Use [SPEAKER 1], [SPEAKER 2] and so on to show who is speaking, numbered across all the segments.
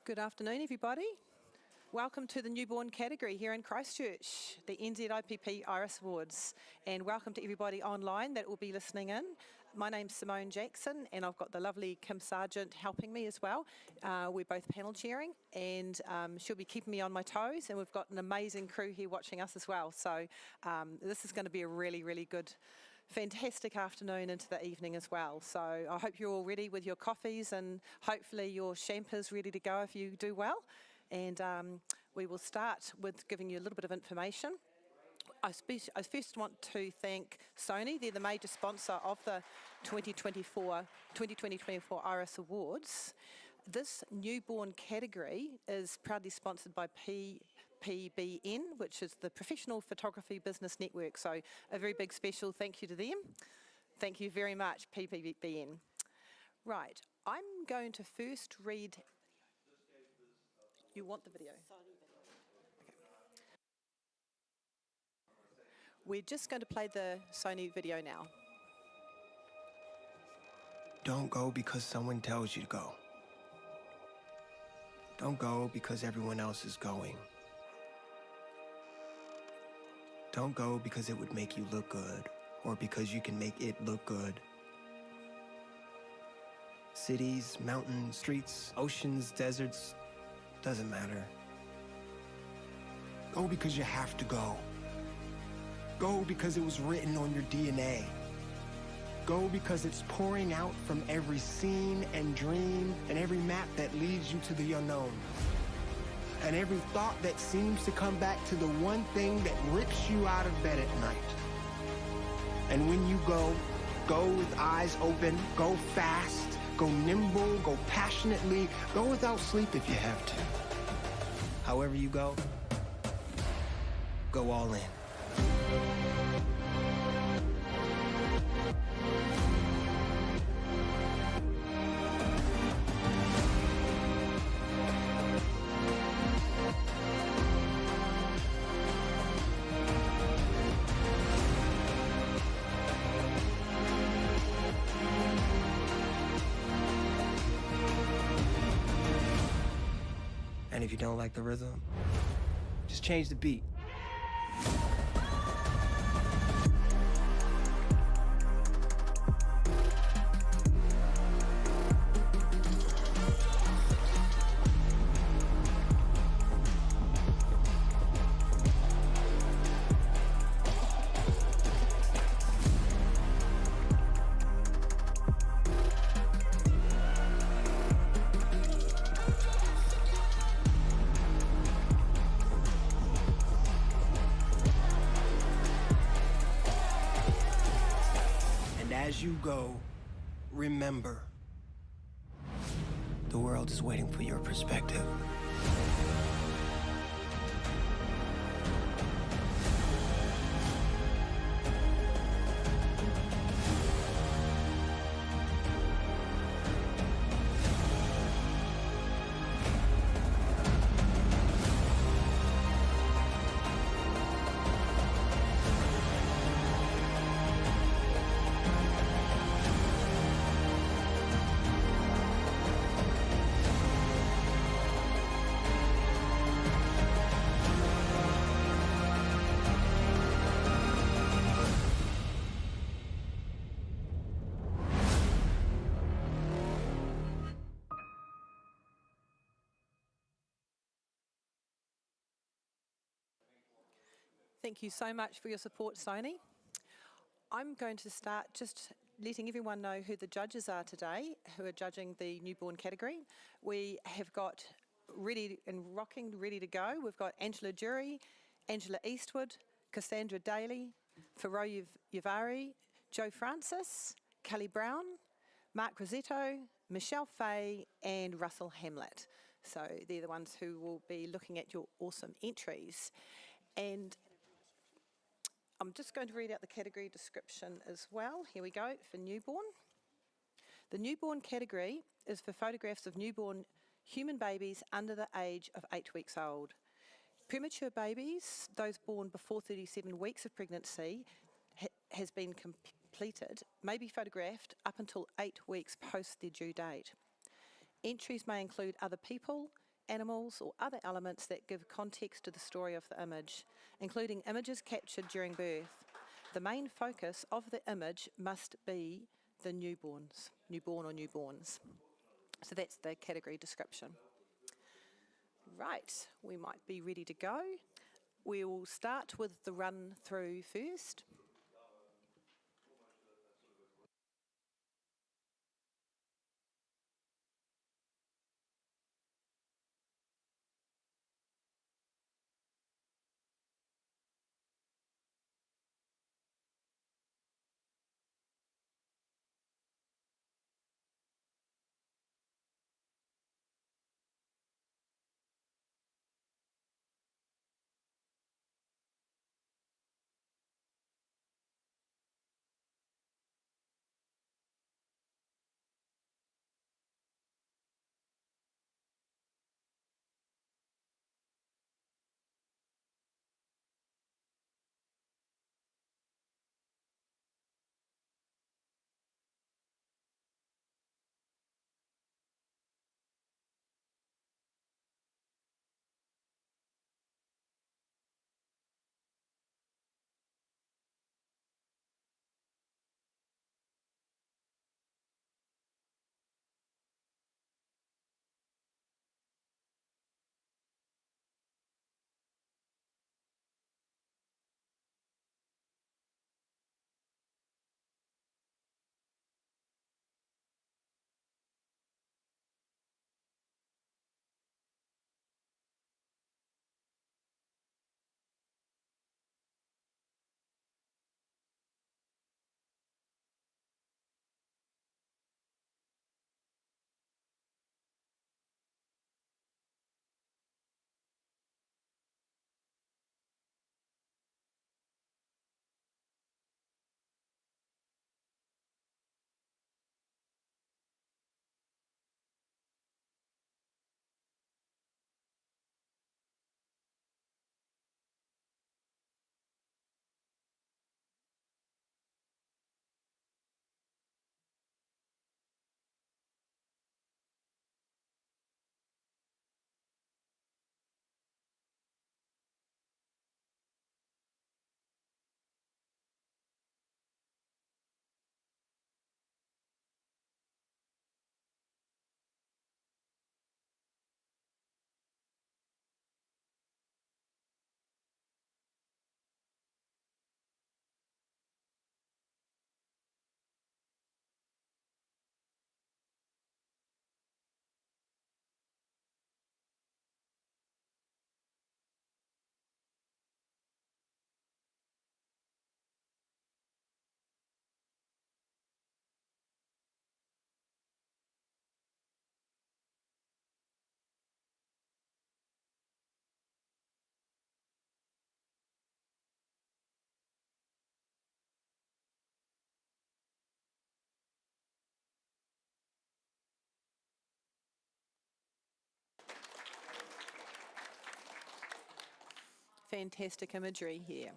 [SPEAKER 1] Good afternoon, everybody. Welcome to the newborn category here in Christchurch, the NZIPP Iris Awards, and welcome to everybody online that will be listening in. My name's Simone Jackson, and I've got the lovely Kim Sargent helping me as well. We're both panel chairing, and she'll be keeping me on my toes, and we've got an amazing crew here watching us as well. So this is going to be a really, really good, fantastic afternoon into the evening as well. So I hope you're all ready with your coffees and hopefully your champers ready to go if you do well. And we will start with giving you a little bit of information. I first want to thank Sony. They're the major sponsor of the 2024 Iris Awards. This newborn category is proudly sponsored by PBN, which is the Professional Photography Business Network. So a very big special thank you to them. Thank you very much, PBN. Right, I'm going to first read. You want the video? Okay. We're just going to play the Sony video now.
[SPEAKER 2] Don't go because someone tells you to go. Don't go because everyone else is going. Don't go because it would make you look good, or because you can make it look good. Cities, mountains, streets, oceans, deserts, doesn't matter. Go because you have to go. Go because it was written on your DNA. Go because it's pouring out from every scene and dream and every map that leads you to the unknown. And every thought that seems to come back to the one thing that rips you out of bed at night. And when you go, go with eyes open, go fast, go nimble, go passionately, go without sleep if you have to. However you go all in. And if you don't like the rhythm, just change the beat. As you go, remember, the world is waiting for your perspective.
[SPEAKER 1] Thank you so much for your support, Sony. I'm going to start just letting everyone know who the judges are today, who are judging the newborn category. We have got ready and rocking, ready to go. We've got Angela Jury, Angela Eastwood, Cassandra Daly, Faro Yavari, Joe Francis, Kelly Brown, Mark Rosetto, Michelle Fay, and Russell Hamlet. So they're the ones who will be looking at your awesome entries. And I'm just going to read out the category description as well. Here we go, for newborn. The newborn category is for photographs of newborn human babies under the age of 8 weeks old. Premature babies, those born before 37 weeks of pregnancy, has been completed, may be photographed up until 8 weeks post their due date. Entries may include other people, animals, or other elements that give context to the story of the image, including images captured during birth. The main focus of the image must be the newborn or newborns. So that's the category description. Right, we might be ready to go. We will start with the run through first. Fantastic imagery here.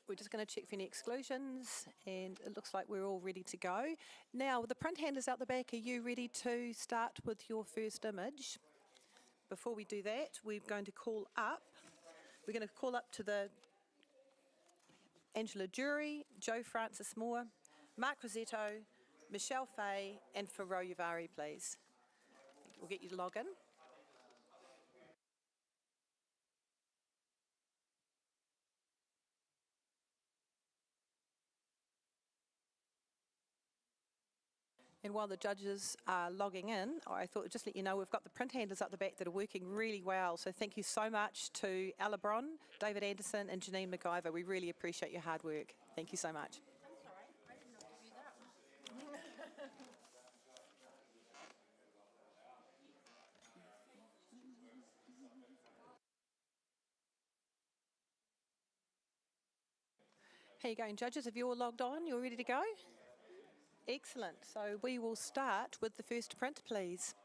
[SPEAKER 1] We're just going to check for any exclusions, and it looks like we're all ready to go. Now, the print handlers out the back, are you ready to start with your first image? Before we do that, we're going to call up. We're going to call up to the Angela Jury, Joe Francis Moore, Mark Rosetto, Michelle Fay, and Faro Yuvari, please. We'll get you to log in. And while the judges are logging in, I thought I'd just let you know we've got the print handlers up the back that are working really well. So thank you so much to Ella Bron, David Anderson and Janine McIver. We really appreciate your hard work. Thank you so much.
[SPEAKER 3] That's all right. I didn't know to do that.
[SPEAKER 1] How you going, judges? Have you all logged on? You're ready to go? Excellent. So we will start with the first print, please.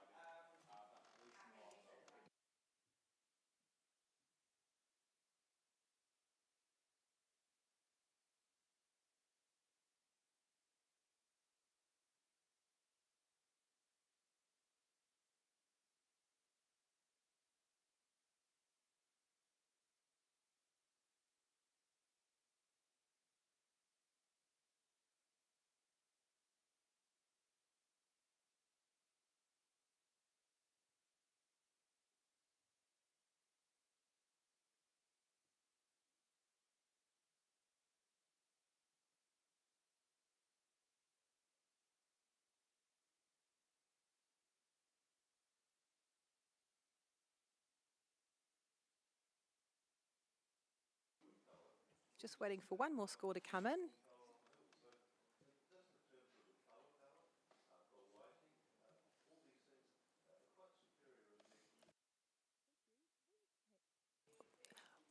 [SPEAKER 1] Just waiting for one more score to come in.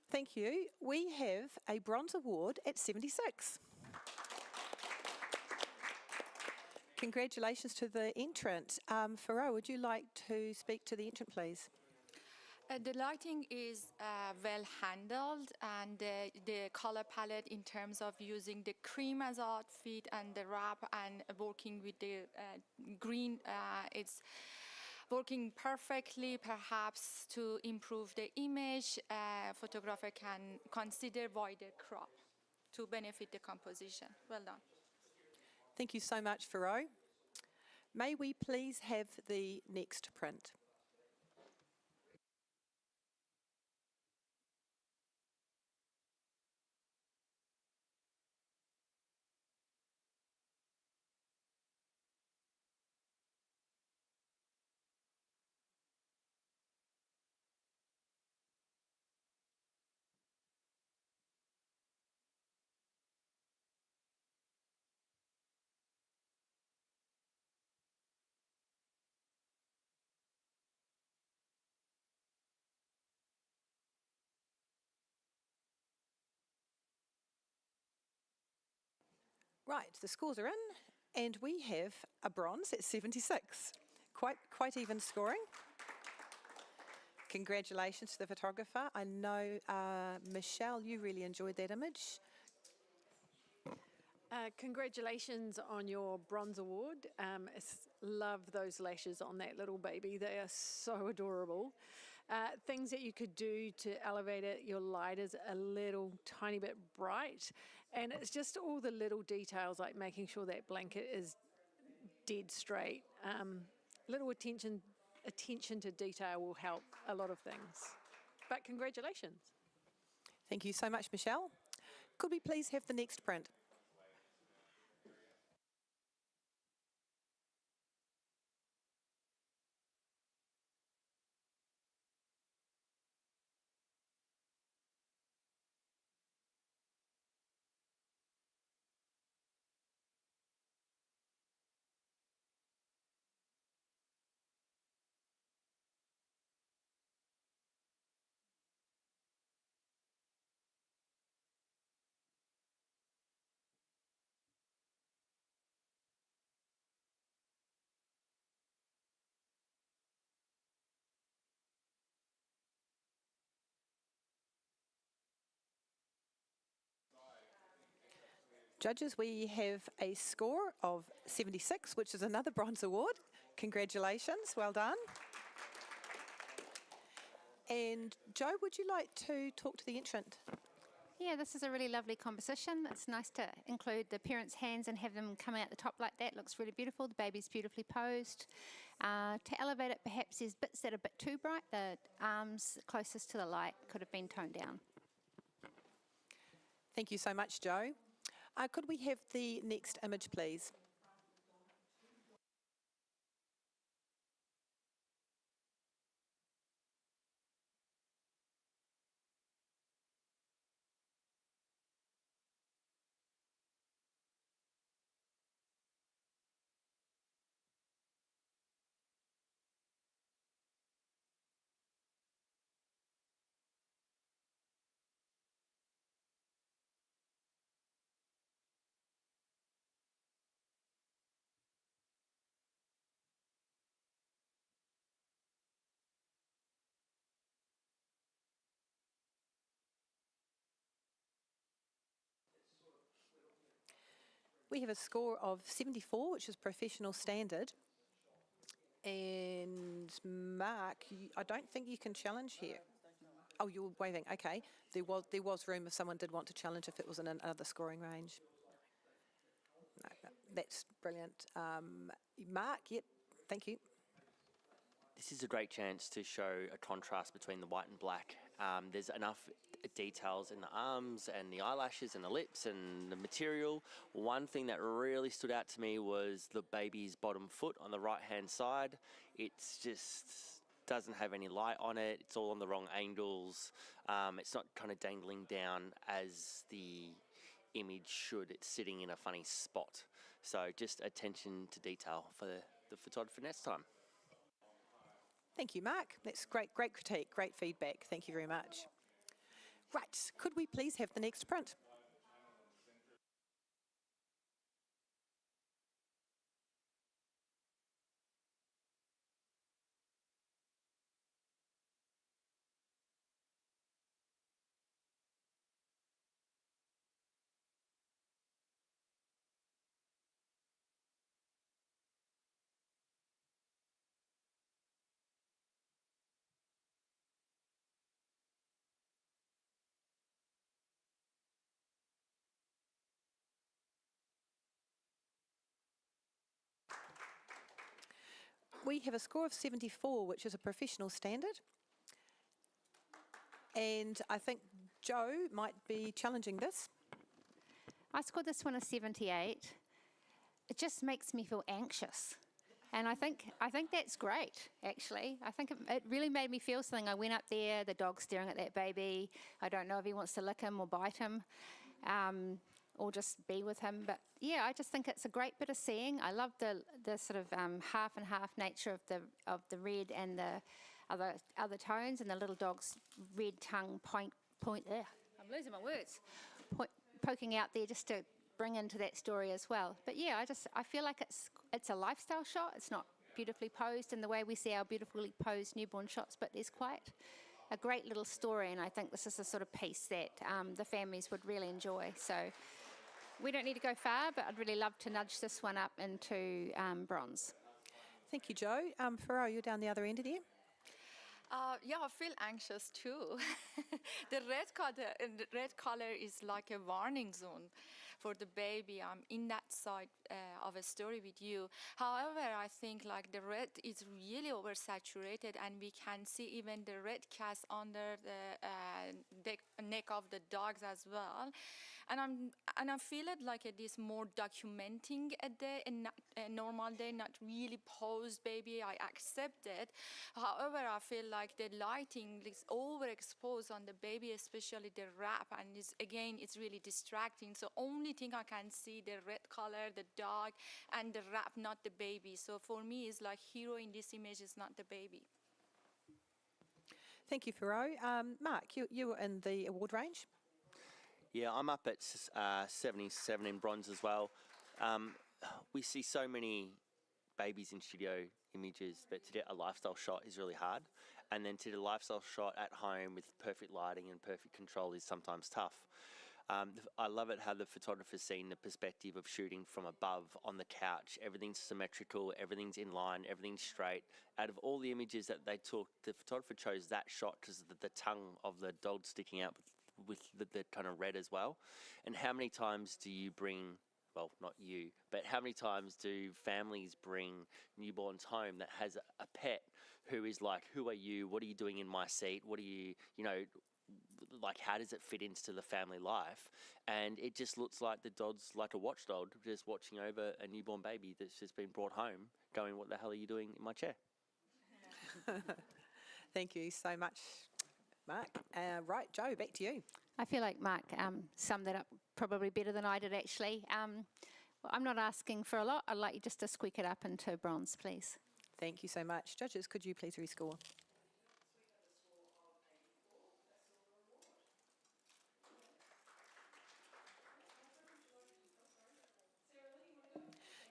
[SPEAKER 1] Thank you. We have a bronze award at 76. Congratulations to the entrant. Farah, would you like to speak to the entrant, please?
[SPEAKER 3] The lighting is well handled, and the color palette in terms of using the cream as outfit and the wrap and working with the green, it's working perfectly. Perhaps to improve the image, photographer can consider wider crop to benefit the composition. Well done.
[SPEAKER 1] Thank you so much, Farah. May we please have the next print? Right, the scores are in, and we have a bronze at 76. Quite even scoring. Congratulations to the photographer. I know, Michelle, you really enjoyed that image.
[SPEAKER 4] Congratulations on your bronze award. Love those lashes on that little baby. They are so adorable. Things that you could do to elevate it, your light is a little tiny bit bright, and it's just all the little details like making sure that blanket is dead straight. Little attention to detail will help a lot of things. But congratulations.
[SPEAKER 1] Thank you so much, Michelle. Could we please have the next print? Judges, we have a score of 76, which is another bronze award. Congratulations, well done. And Jo, would you like to talk to the entrant?
[SPEAKER 5] Yeah, this is a really lovely composition. It's nice to include the parents' hands and have them come out the top like that. Looks really beautiful. The baby's beautifully posed. To elevate it, perhaps there's bits that are a bit too bright. The arms closest to the light could have been toned down.
[SPEAKER 1] Thank you so much, Jo. Could we have the next image, please? We have a score of 74, which is professional standard. And Mark, I don't think you can challenge here. Oh, you're waving. Okay. There was room if someone did want to challenge if it was in another scoring range. No, that's brilliant. Mark, yep. Thank you.
[SPEAKER 6] This is a great chance to show a contrast between the white and black. There's enough details in the arms and the eyelashes and the lips and the material. One thing that really stood out to me was the baby's bottom foot on the right hand side. It's just doesn't have any light on it. It's all on the wrong angles. It's not kind of dangling down as the image should. It's sitting in a funny spot. So just attention to detail for the photographer next time.
[SPEAKER 1] Thank you, Mark. That's great critique, great feedback. Thank you very much. Right, could we please have the next print? We have a score of 74, which is a professional standard. And I think Joe might be challenging this.
[SPEAKER 5] I scored this one a 78. It just makes me feel anxious. And I think that's great, actually. I think it really made me feel something. I went up there, the dog's staring at that baby. I don't know if he wants to lick him or bite him, or just be with him. But yeah, I just think it's a great bit of seeing. I love the sort of half and half nature of the red and the other tones, and the little dog's red tongue point. I'm losing my words. Poking out there just to bring into that story as well. But yeah, I feel like it's a lifestyle shot. It's not beautifully posed in the way we see our beautifully posed newborn shots, but there's quite a great little story, and I think this is the sort of piece that the families would really enjoy. So we don't need to go far, but I'd really love to nudge this one up into bronze.
[SPEAKER 1] Thank you, Joe. Farrell, you're down the other end of there.
[SPEAKER 3] Yeah, I feel anxious too. The red color is like a warning zone for the baby. I'm in that side of a story with you. However, I think like the red is really oversaturated, and we can see even the red cast under the neck of the dogs as well. And I feel it like it is more documenting a day, a normal day, not really posed baby. I accept it. However, I feel like the lighting is overexposed on the baby, especially the wrap, and it's really distracting. So only thing I can see the red color, the dog, and the wrap, not the baby. So for me, it's like hero in this image is not the baby.
[SPEAKER 1] Thank you, Farrell. Mark, you were in the award range.
[SPEAKER 6] Yeah, I'm up at 77 in bronze as well. We see so many babies in studio images, but to get a lifestyle shot is really hard. And then to do a lifestyle shot at home with perfect lighting and perfect control is sometimes tough. I love it how the photographer's seen the perspective of shooting from above on the couch. Everything's symmetrical, everything's in line, everything's straight. Out of all the images that they took, the photographer chose that shot because of the tongue of the dog sticking out with the kind of red as well. And how many times do you bring, well, not you, but how many times do families bring newborns home that has a pet who is like, who are you? What are you doing in my seat? What are you, like, how does it fit into the family life? And it just looks like the dog's like a watchdog just watching over a newborn baby that's just been brought home going, what the hell are you doing in my chair?
[SPEAKER 1] Thank you so much, Mark. Right, Joe, back to you.
[SPEAKER 5] I feel like Mark summed that up probably better than I did, actually. Well, I'm not asking for a lot. I'd like you just to squeak it up into bronze, please.
[SPEAKER 1] Thank you so much. Judges, could you please rescore?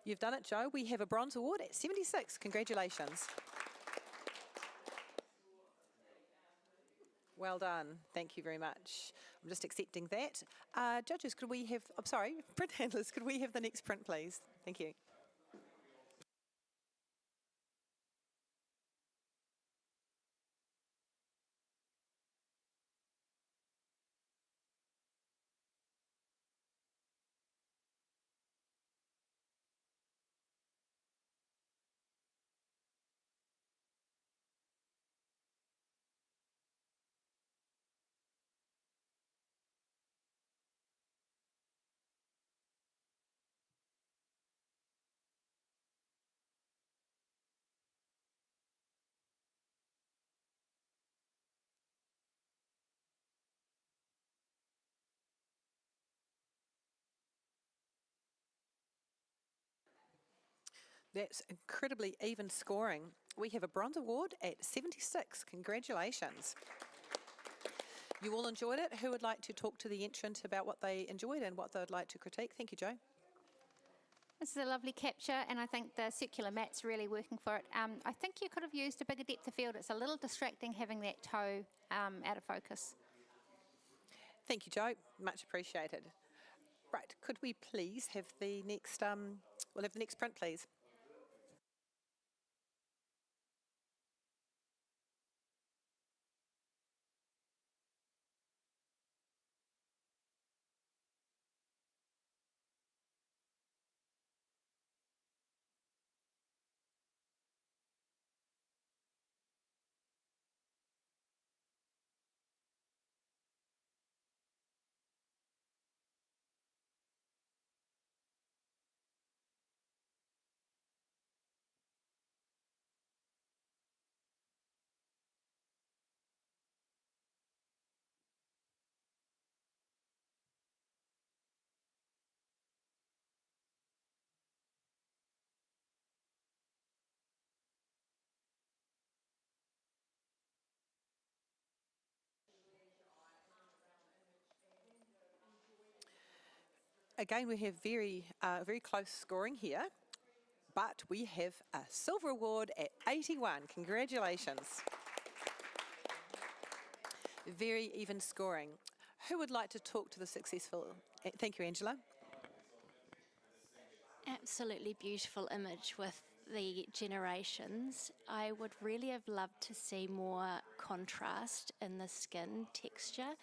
[SPEAKER 1] You've done it, Joe. We have a bronze award at 76. Congratulations. Well done. Thank you very much. I'm just accepting that. Judges, could we have, I'm sorry, print handlers, could we have the next print, please? Thank you. That's incredibly even scoring. We have a bronze award at 76. Congratulations. You all enjoyed it. Who would like to talk to the entrant about what they enjoyed and what they'd like to critique? Thank you, Joe.
[SPEAKER 5] This is a lovely capture, and I think the circular mat's really working for it. I think you could have used a bigger depth of field. It's a little distracting having that toe out of focus.
[SPEAKER 1] Thank you, Joe. Much appreciated. Right, could we please have the next, we'll have the next print, please. Again, we have very close scoring here, but we have a silver award at 81. Congratulations. Very even scoring. Who would like to talk to the successful? Thank you, Angela.
[SPEAKER 7] Absolutely beautiful image with the generations. I would really have loved to see more contrast in the skin texture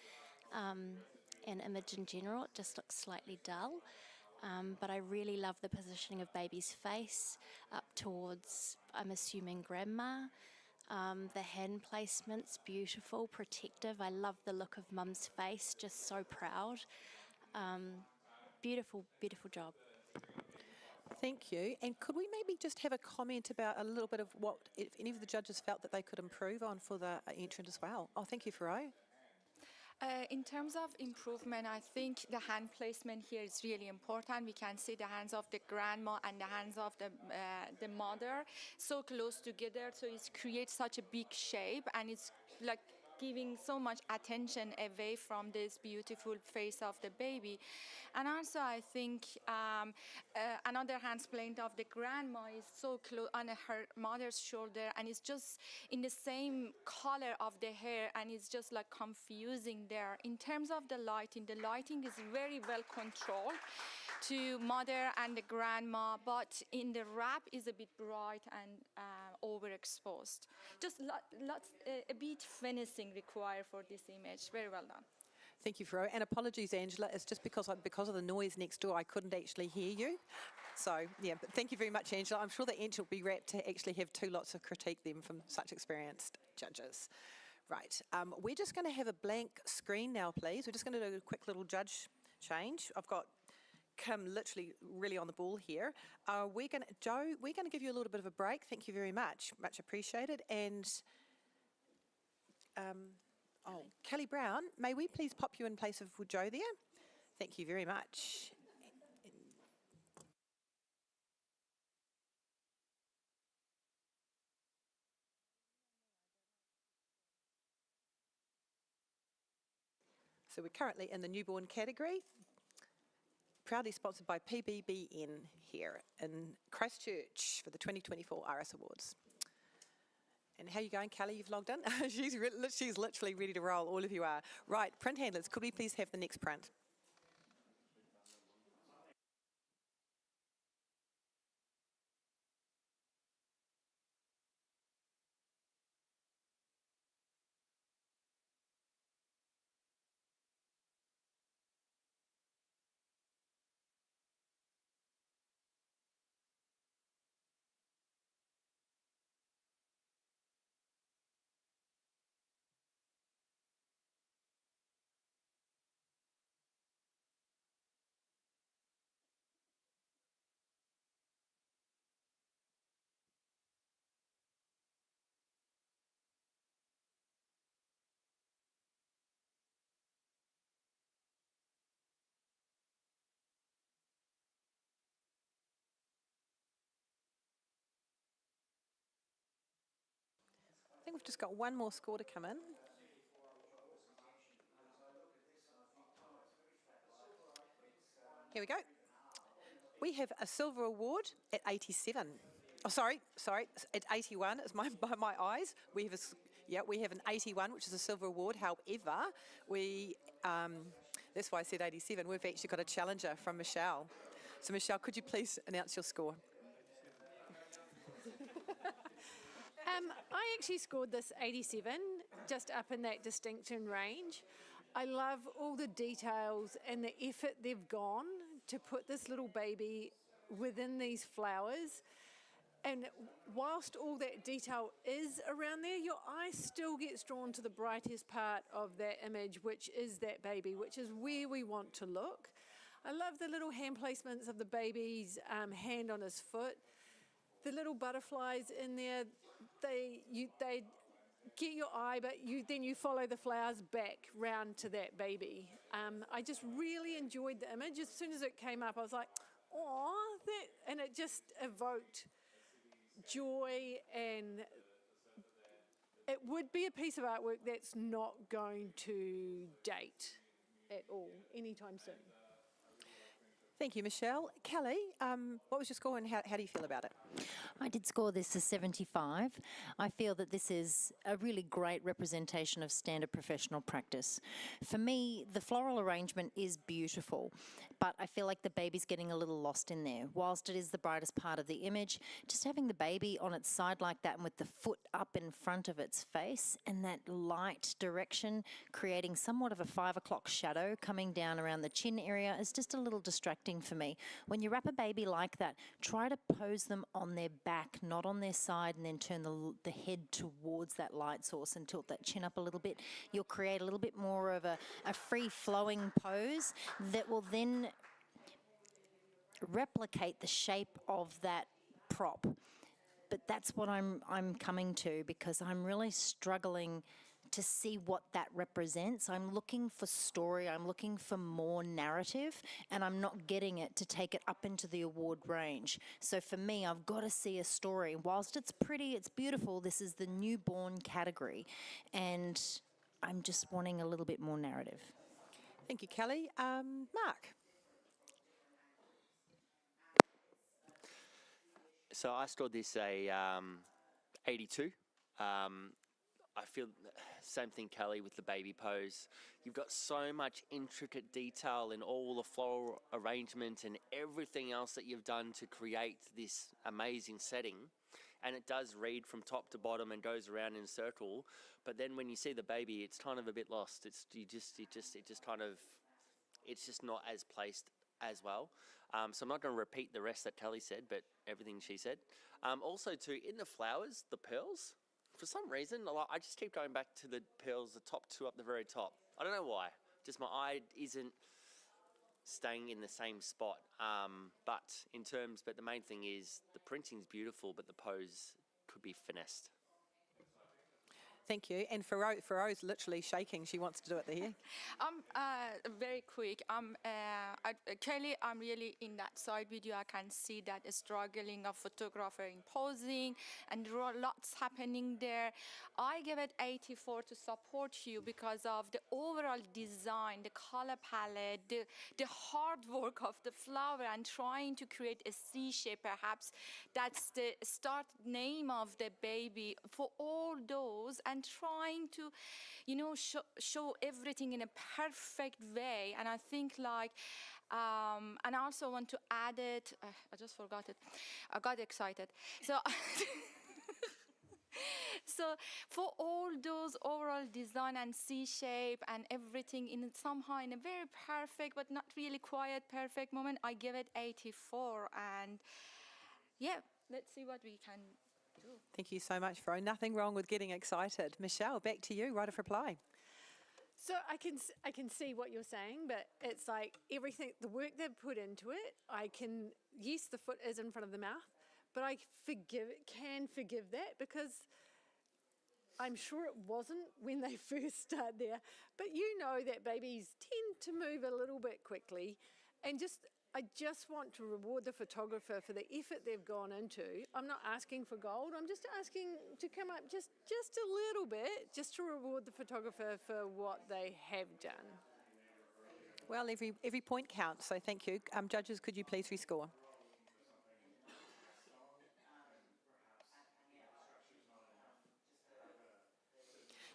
[SPEAKER 7] and image in general. It just looks slightly dull. But I really love the positioning of baby's face up towards, I'm assuming, grandma. The hand placement's beautiful, protective. I love the look of mum's face, just so proud. Beautiful, beautiful job.
[SPEAKER 1] Thank you. And could we maybe just have a comment about a little bit of what, if any of the judges felt that they could improve on for the entrant as well? Oh, thank you, Faro.
[SPEAKER 3] In terms of improvement, I think the hand placement here is really important. We can see the hands of the grandma and the hands of the mother so close together, so it creates such a big shape, and it's like giving so much attention away from this beautiful face of the baby. And also I think another hand placement of the grandma is so close on her mother's shoulder, and it's just in the same color of the hair, and it's just like confusing there. In terms of the lighting is very well controlled to mother and the grandma, but in the wrap is a bit bright and overexposed. Just a bit finishing required for this image. Very well done.
[SPEAKER 1] Thank you, Faro. And apologies, Angela. It's just because of the noise next door, I couldn't actually hear you. So, yeah, but thank you very much, Angela. I'm sure the Angela will be rapt to actually have two lots of critique them from such experienced judges. Right, we're just going to have a blank screen now, please. We're just going to do a quick little judge change. I've got Kim literally really on the ball here. Joe, we're going to give you a little bit of a break. Thank you very much. Much appreciated. And Kelly Brown, may we please pop you in place of Joe there? Thank you very much. So we're currently in the newborn category, proudly sponsored by PBBN here in Christchurch for the 2024 RS Awards. And how are you going, Kelly? You've logged in? She's literally ready to roll, all of you are. Right, print handlers, could we please have the next print? we've just got one more score to come in. Here we go. We have a silver award at 87. Oh, sorry, at 81. It's by my eyes. We have an 81, which is a silver award. However, that's why I said 87. We've actually got a challenger from Michelle. So Michelle, could you please announce your score?
[SPEAKER 4] I actually scored this 87, just up in that distinction range. I love all the details and the effort they've gone to put this little baby within these flowers. And whilst all that detail is around there, your eye still gets drawn to the brightest part of that image, which is that baby, which is where we want to look. I love the little hand placements of the baby's hand on his foot. The little butterflies in there, they get your eye, but then you follow the flowers back round to that baby. I just really enjoyed the image. As soon as it came up, I was like, "Aw," and it just evoked joy, and it would be a piece of artwork that's not going to date at all anytime soon.
[SPEAKER 1] Thank you, Michelle. Kelly, what was your score and how do you feel about it?
[SPEAKER 8] I did score this as 75. I feel that this is a really great representation of standard professional practice. For me, the floral arrangement is beautiful, but I feel like the baby's getting a little lost in there. Whilst it is the brightest part of the image, just having the baby on its side like that and with the foot up in front of its face and that light direction creating somewhat of a 5 o'clock shadow coming down around the chin area is just a little distracting for me. When you wrap a baby like that, try to pose them on their back, not on their side, and then turn the head towards that light source and tilt that chin up a little bit. You'll create a little bit more of a free-flowing pose that will then replicate the shape of that prop. But that's what I'm coming to, because I'm really struggling to see what that represents. I'm looking for story, I'm looking for more narrative, and I'm not getting it to take it up into the award range. So for me, I've got to see a story. Whilst it's pretty, it's beautiful, this is the newborn category, and I'm just wanting a little bit more narrative.
[SPEAKER 1] Thank you, Kelly. Mark?
[SPEAKER 6] So I scored this a 82. I feel same thing, Kelly, with the baby pose. You've got so much intricate detail in all the floral arrangement and everything else that you've done to create this amazing setting. And it does read from top to bottom and goes around in a circle. But then when you see the baby, it's kind of a bit lost. It's just not as placed as well. So I'm not going to repeat the rest that Kelly said, but everything she said. Also too, in the flowers, the pearls, for some reason, I just keep going back to the pearls, the top two up the very top. I don't know why. Just my eye isn't staying in the same spot. But the main thing is the printing's beautiful, but the pose could be finessed.
[SPEAKER 1] Thank you. And Faro's literally shaking. She wants to do it there.
[SPEAKER 3] Very quick. Kelly, I'm really in that side video. I can see that struggling of photographer in posing, and there are lots happening there. I give it 84 to support you because of the overall design, the color palette, the hard work of the flower, and trying to create a C shape. Perhaps that's the start name of the baby. For all those, and trying to, show everything in a perfect way. And I think and I also want to add it. I just forgot it. I got excited. So for all those overall design and C shape and everything somehow in a very perfect but not really quite perfect moment, I give it 84. And yeah, let's see what we can do.
[SPEAKER 1] Thank you so much, Faro. Nothing wrong with getting excited. Michelle, back to you. Right of reply.
[SPEAKER 4] So I can see what you're saying, but it's like everything, the work they've put into it, yes, the foot is in front of the mouth, but I can forgive that, because I'm sure it wasn't when they first started there. But that babies tend to move a little bit quickly, and just I just want to reward the photographer for the effort they've gone into. I'm not asking for gold. I'm just asking to come up just a little bit, just to reward the photographer for what they have done.
[SPEAKER 1] Well, every point counts, so thank you. Judges, could you please rescore?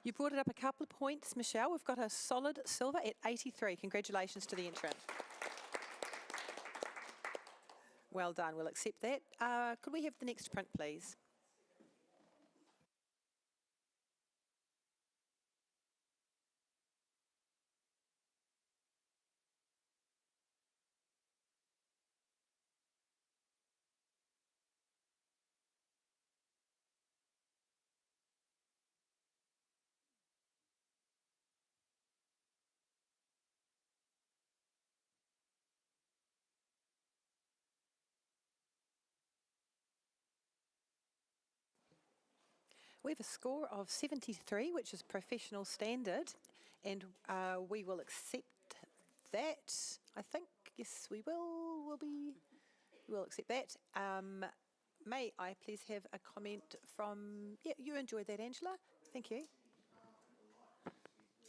[SPEAKER 1] You brought it up a couple of points, Michelle. We've got a solid silver at 83. Congratulations to the entrant. Well done, we'll accept that. Could we have the next print, please? We have a score of 73, which is professional standard, and we will accept that. I think, yes, we will. We'll accept that. May I please have a comment from, yeah, you enjoyed that, Angela. Thank you.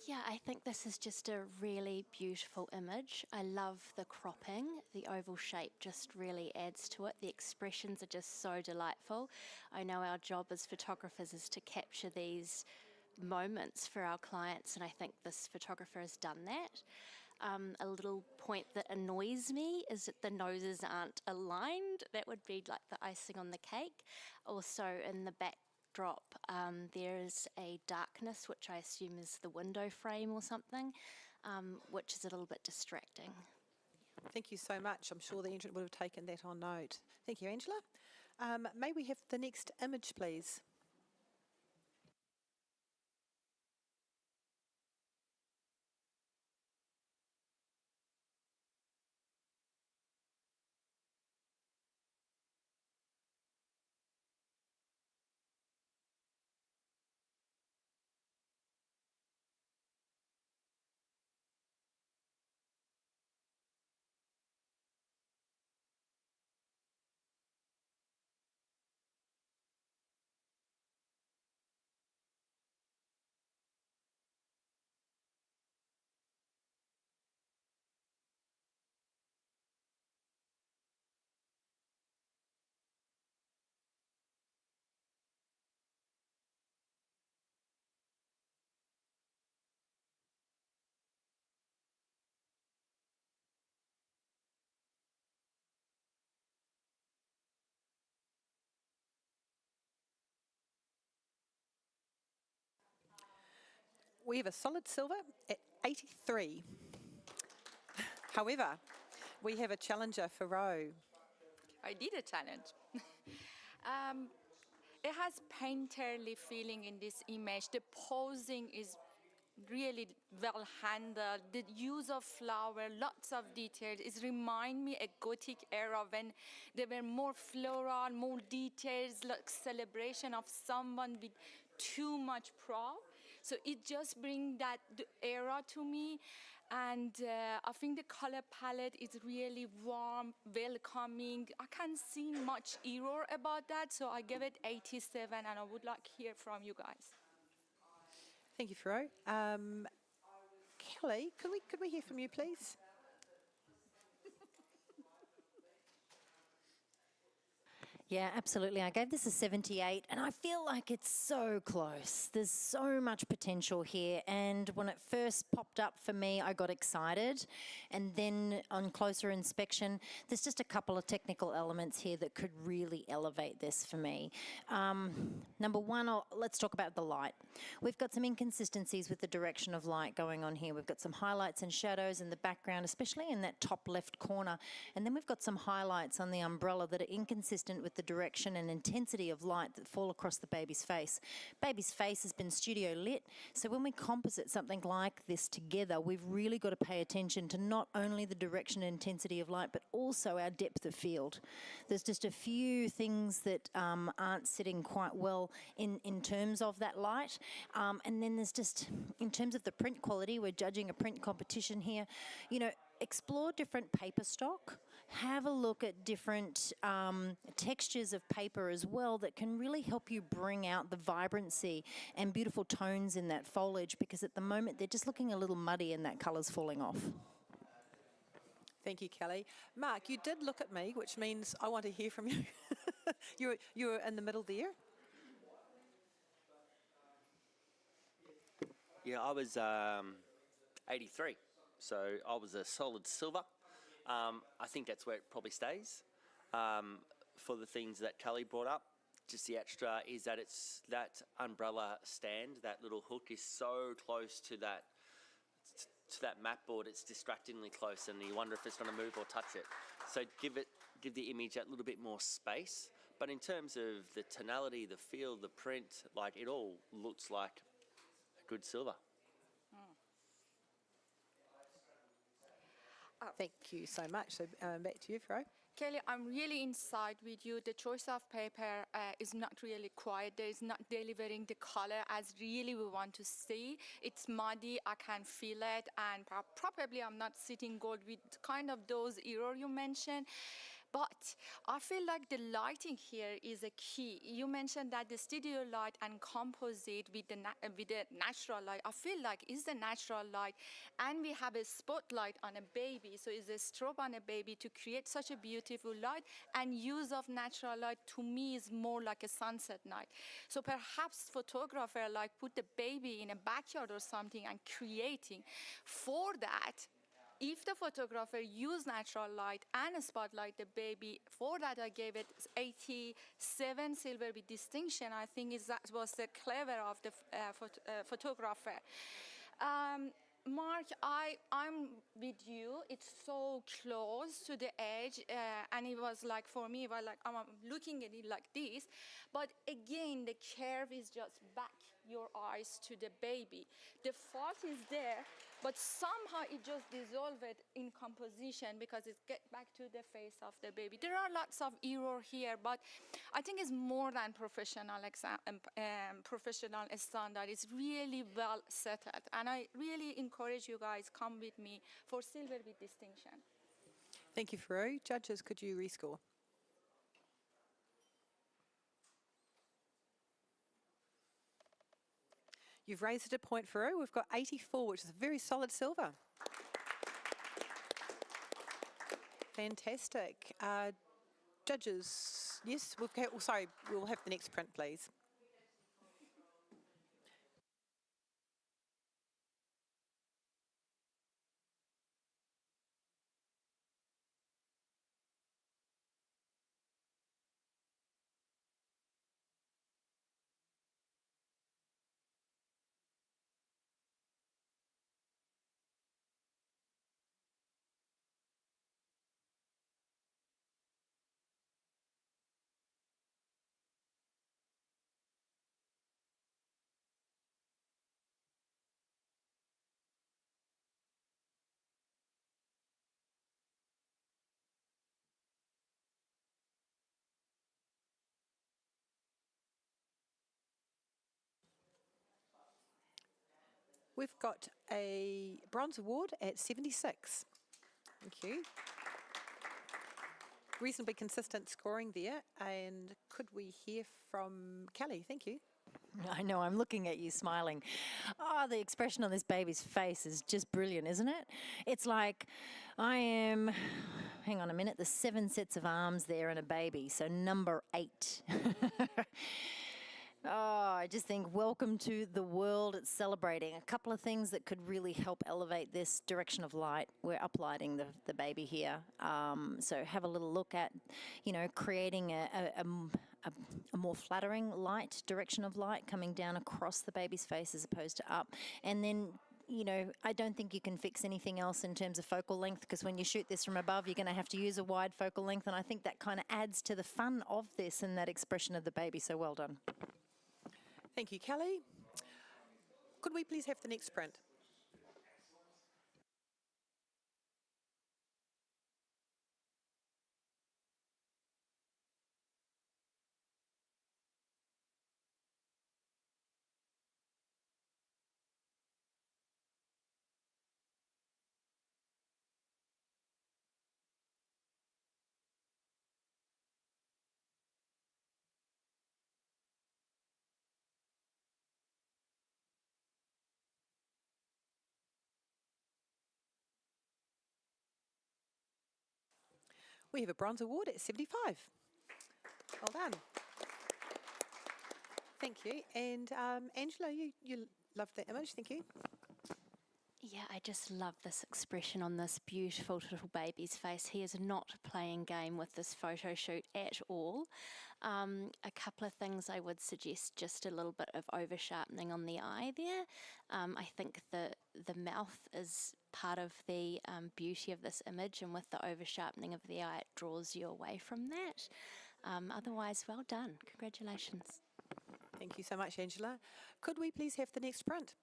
[SPEAKER 7] Yeah, I think this is just a really beautiful image. I love the cropping. The oval shape just really adds to it. The expressions are just so delightful. I know our job as photographers is to capture these moments for our clients, and I think this photographer has done that. A little point that annoys me is that the noses aren't aligned. That would be like the icing on the cake. Also, in the backdrop, there is a darkness, which I assume is the window frame or something, which is a little bit distracting.
[SPEAKER 1] Thank you so much. I'm sure the entrant would have taken that on note. Thank you, Angela. May we have the next image, please? We have a solid silver at 83. However, we have a challenger for Roe.
[SPEAKER 3] I did a challenge. It has painterly feeling in this image. The posing is really well handled. The use of flower, lots of details. It remind me a Gothic era when there were more floral, more details, like celebration of someone with too much prop. So it just brings that era to me. And I think the color palette is really warm, welcoming. I can't see much error about that, so I give it 87, and I would like to hear from you guys.
[SPEAKER 1] Thank you, Faro. Kelly, could we hear from you, please?
[SPEAKER 8] Yeah, absolutely. I gave this a 78 and I feel like it's so close. There's so much potential here. And when it first popped up for me, I got excited. And then on closer inspection, there's just a couple of technical elements here that could really elevate this for me. Number one, let's talk about the light. We've got some inconsistencies with the direction of light going on here. We've got some highlights and shadows in the background, especially in that top left corner. And then we've got some highlights on the umbrella that are inconsistent with the direction and intensity of light that fall across the baby's face. Baby's face has been studio lit, so when we composite something like this together, we've really got to pay attention to not only the direction and intensity of light, but also our depth of field. There's just a few things that aren't sitting quite well in terms of that light. And then there's just, in terms of the print quality, we're judging a print competition here, you know, explore different paper stock have a look at different textures of paper as well that can really help you bring out the vibrancy and beautiful tones in that foliage, because at the moment they're just looking a little muddy and that colour's falling off.
[SPEAKER 1] Thank you, Kelly. Mark, you did look at me, which means I want to hear from you. You're in the middle there.
[SPEAKER 6] Yeah, I was 83, so I was a solid silver. I think that's where it probably stays. For the things that Kelly brought up, just the extra is that it's that umbrella stand, that little hook is so close to that mat board, it's distractingly close, and you wonder if it's going to move or touch it. So give the image that little bit more space. But in terms of the tonality, the feel, the print, like it all looks like a good silver.
[SPEAKER 1] Thank you so much. So back to you, Fro.
[SPEAKER 3] Kelly, I'm really inside with you. The choice of paper is not really quiet. There is not delivering the color as really we want to see. It's muddy, I can feel it, and probably I'm not sitting good with kind of those error you mentioned. But I feel like the lighting here is a key. You mentioned that the studio light and composite with the natural light. I feel like it's the natural light, and we have a spotlight on a baby. So it's a strobe on a baby to create such a beautiful light. And use of natural light to me is more like a sunset night. So perhaps photographer like put the baby in a backyard or something and creating. For that, if the photographer used natural light and spotlight the baby, for that I gave it 87 silver with distinction. I think that was the clever of the photographer. Mark, I'm with you. It's so close to the edge, and it was like, for me, it was like, I'm looking at it like this. But again, the curve is just back your eyes to the baby. The fault is there, but somehow it just dissolved in composition because it get back to the face of the baby. There are lots of error here, but I think it's more than professional professional standard. It's really well settled, and I really encourage you guys come with me for silver with distinction.
[SPEAKER 1] Thank you, Fro. Judges, could you rescore? You've raised it a point, Fro. We've got 84, which is a very solid silver. Fantastic. Judges, yes, we'll have the next print, please. We've got a bronze award at 76. Thank you. Reasonably consistent scoring there. And could we hear from Kelly? Thank you.
[SPEAKER 8] I know, I'm looking at you smiling. Oh, the expression on this baby's face is just brilliant, isn't it? It's like I am, hang on a minute, there's 7 sets of arms there and a baby, so number 8. Oh, I just think welcome to the world. It's celebrating. A couple of things that could really help elevate this direction of light. We're uplighting the baby here. So have a little look at, creating a more flattering light, direction of light coming down across the baby's face as opposed to up. And then, I don't think you can fix anything else in terms of focal length, because when you shoot this from above, you're going to have to use a wide focal length. And I think that kind of adds to the fun of this and that expression of the baby. So well done.
[SPEAKER 1] Thank you, Kelly. Could we please have the next print? we have a bronze award at 75. Well done. Thank you. And Angela, you loved that image. Thank you.
[SPEAKER 7] Yeah, I just love this expression on this beautiful little baby's face. He is not playing game with this photo shoot at all. A couple of things I would suggest, just a little bit of over sharpening on the eye there. I think the mouth is part of the beauty of this image, and with the over sharpening of the eye, it draws you away from that. Otherwise, well done. Congratulations.
[SPEAKER 1] Thank you so much, Angela. Could we please have the next print?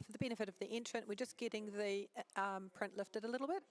[SPEAKER 1] For the benefit of the entrant, we're just getting the print lifted a little bit.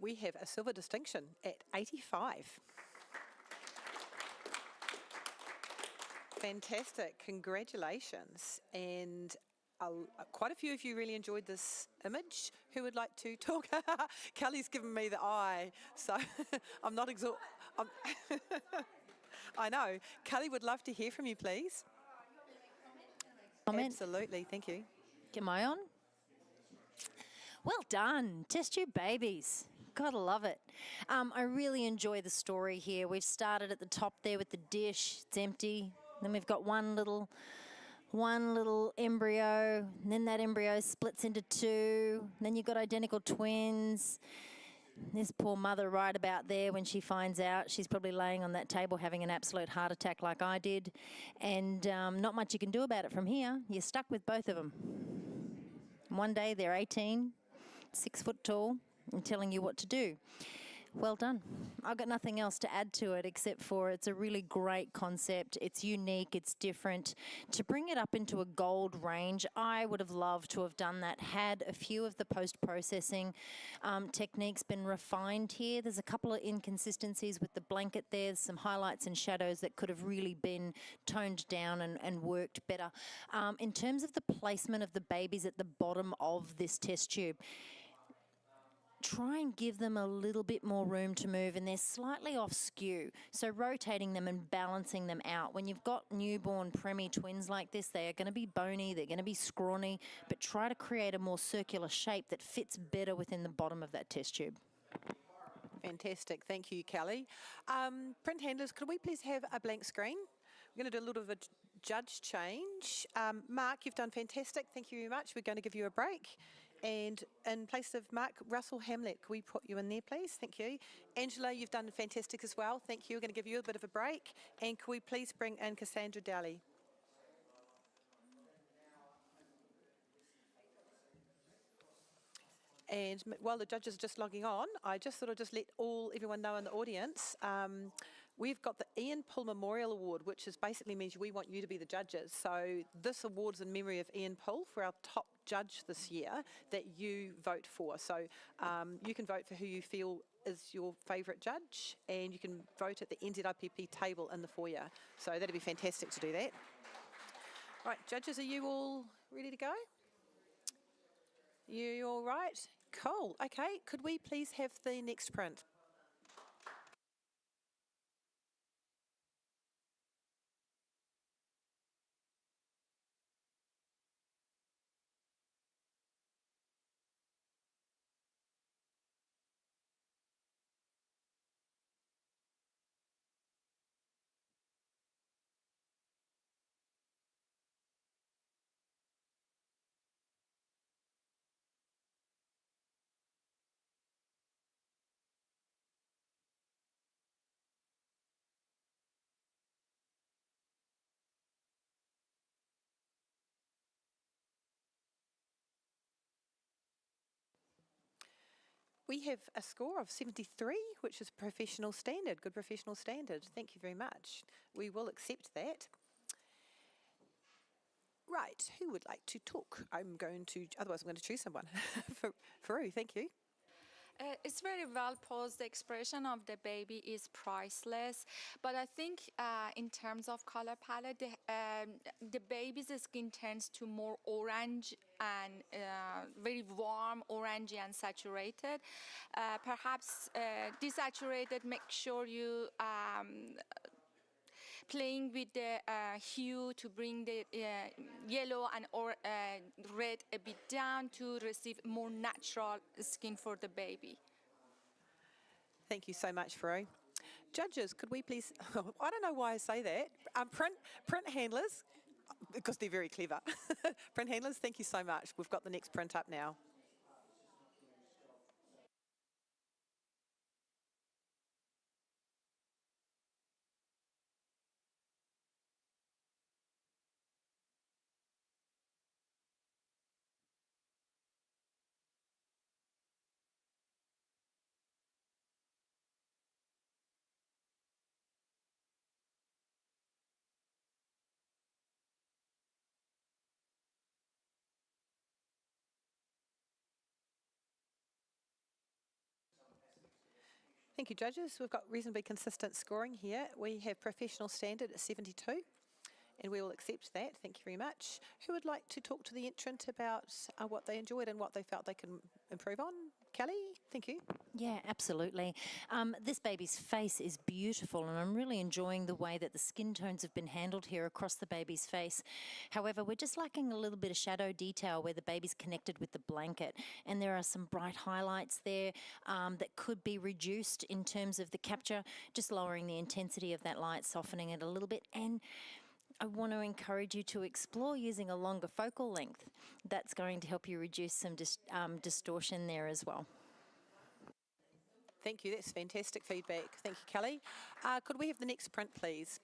[SPEAKER 1] We have a silver distinction at 85. Fantastic, congratulations. And quite a few of you really enjoyed this image. Who would like to talk? Kelly's given me the eye, so I'm not exhausted. I know. Kelly would love to hear from you, please.
[SPEAKER 8] Comment?
[SPEAKER 1] Absolutely, thank you.
[SPEAKER 8] Am I on? Well done. Test tube babies. Gotta love it. I really enjoy the story here. We've started at the top there with the dish. It's empty. Then we've got one little embryo. And then that embryo splits into two. And then you've got identical twins. This poor mother right about there, when she finds out, she's probably laying on that table having an absolute heart attack like I did. And not much you can do about it from here. You're stuck with both of them. One day they're 18, 6 foot tall, and telling you what to do. Well done. I've got nothing else to add to it except for it's a really great concept. It's unique, it's different. To bring it up into a gold range, I would have loved to have done that had a few of the post-processing techniques been refined here. There's a couple of inconsistencies with the blanket there. There's some highlights and shadows that could have really been toned down and worked better. In terms of the placement of the babies at the bottom of this test tube, try and give them a little bit more room to move, and they're slightly off skew. So rotating them and balancing them out. When you've got newborn preemie twins like this, they are going to be bony, they're going to be scrawny, but try to create a more circular shape that fits better within the bottom of that test tube.
[SPEAKER 1] Fantastic, thank you, Kelly. Print handlers, could we please have a blank screen? We're going to do a little bit of a judge change. Mark, you've done fantastic, thank you very much. We're going to give you a break. And in place of Mark, Russell Hamlet, can we put you in there, please? Thank you. Angela, you've done fantastic as well. Thank you. We're going to give you a bit of a break. And can we please bring in Cassandra Daly? And while the judges are just logging on, I just thought I'd just let everyone know in the audience, we've got the Ian Pull Memorial Award, which basically means we want you to be the judges. So this award's in memory of Ian Pull for our top judge this year that you vote for. So you can vote for who you feel is your favourite judge, and you can vote at the NZIPP table in the foyer. So that'd be fantastic to do that. Right, judges, are you all ready to go? You all right? Cool. Okay, could we please have the next print? We have a score of 73, which is professional standard, good professional standard. Thank you very much. We will accept that. Right, who would like to talk? Otherwise I'm going to choose someone. Faru, thank you.
[SPEAKER 3] It's very well posed. The expression of the baby is priceless. But I think in terms of color palette, the baby's skin turns to more orange and very warm, orangey and saturated. Perhaps desaturated, make sure you playing with the hue to bring the yellow and red a bit down to receive more natural skin for the baby.
[SPEAKER 1] Thank you so much, Faru. Judges, could we please, I don't know why I say that, print handlers, because they're very clever. Print handlers, thank you so much. We've got the next print up now. Thank you, judges. We've got reasonably consistent scoring here. We have professional standard at 72, and we will accept that. Thank you very much. Who would like to talk to the entrant about what they enjoyed and what they felt they can improve on? Kelly, thank you.
[SPEAKER 8] Yeah, absolutely. This baby's face is beautiful, and I'm really enjoying the way that the skin tones have been handled here across the baby's face. However, we're just lacking a little bit of shadow detail where the baby's connected with the blanket, and there are some bright highlights there that could be reduced in terms of the capture, just lowering the intensity of that light, softening it a little bit. And I want to encourage you to explore using a longer focal length. That's going to help you reduce some distortion there as well.
[SPEAKER 1] Thank you, that's fantastic feedback. Thank you, Kelly. Could we have the next print, please?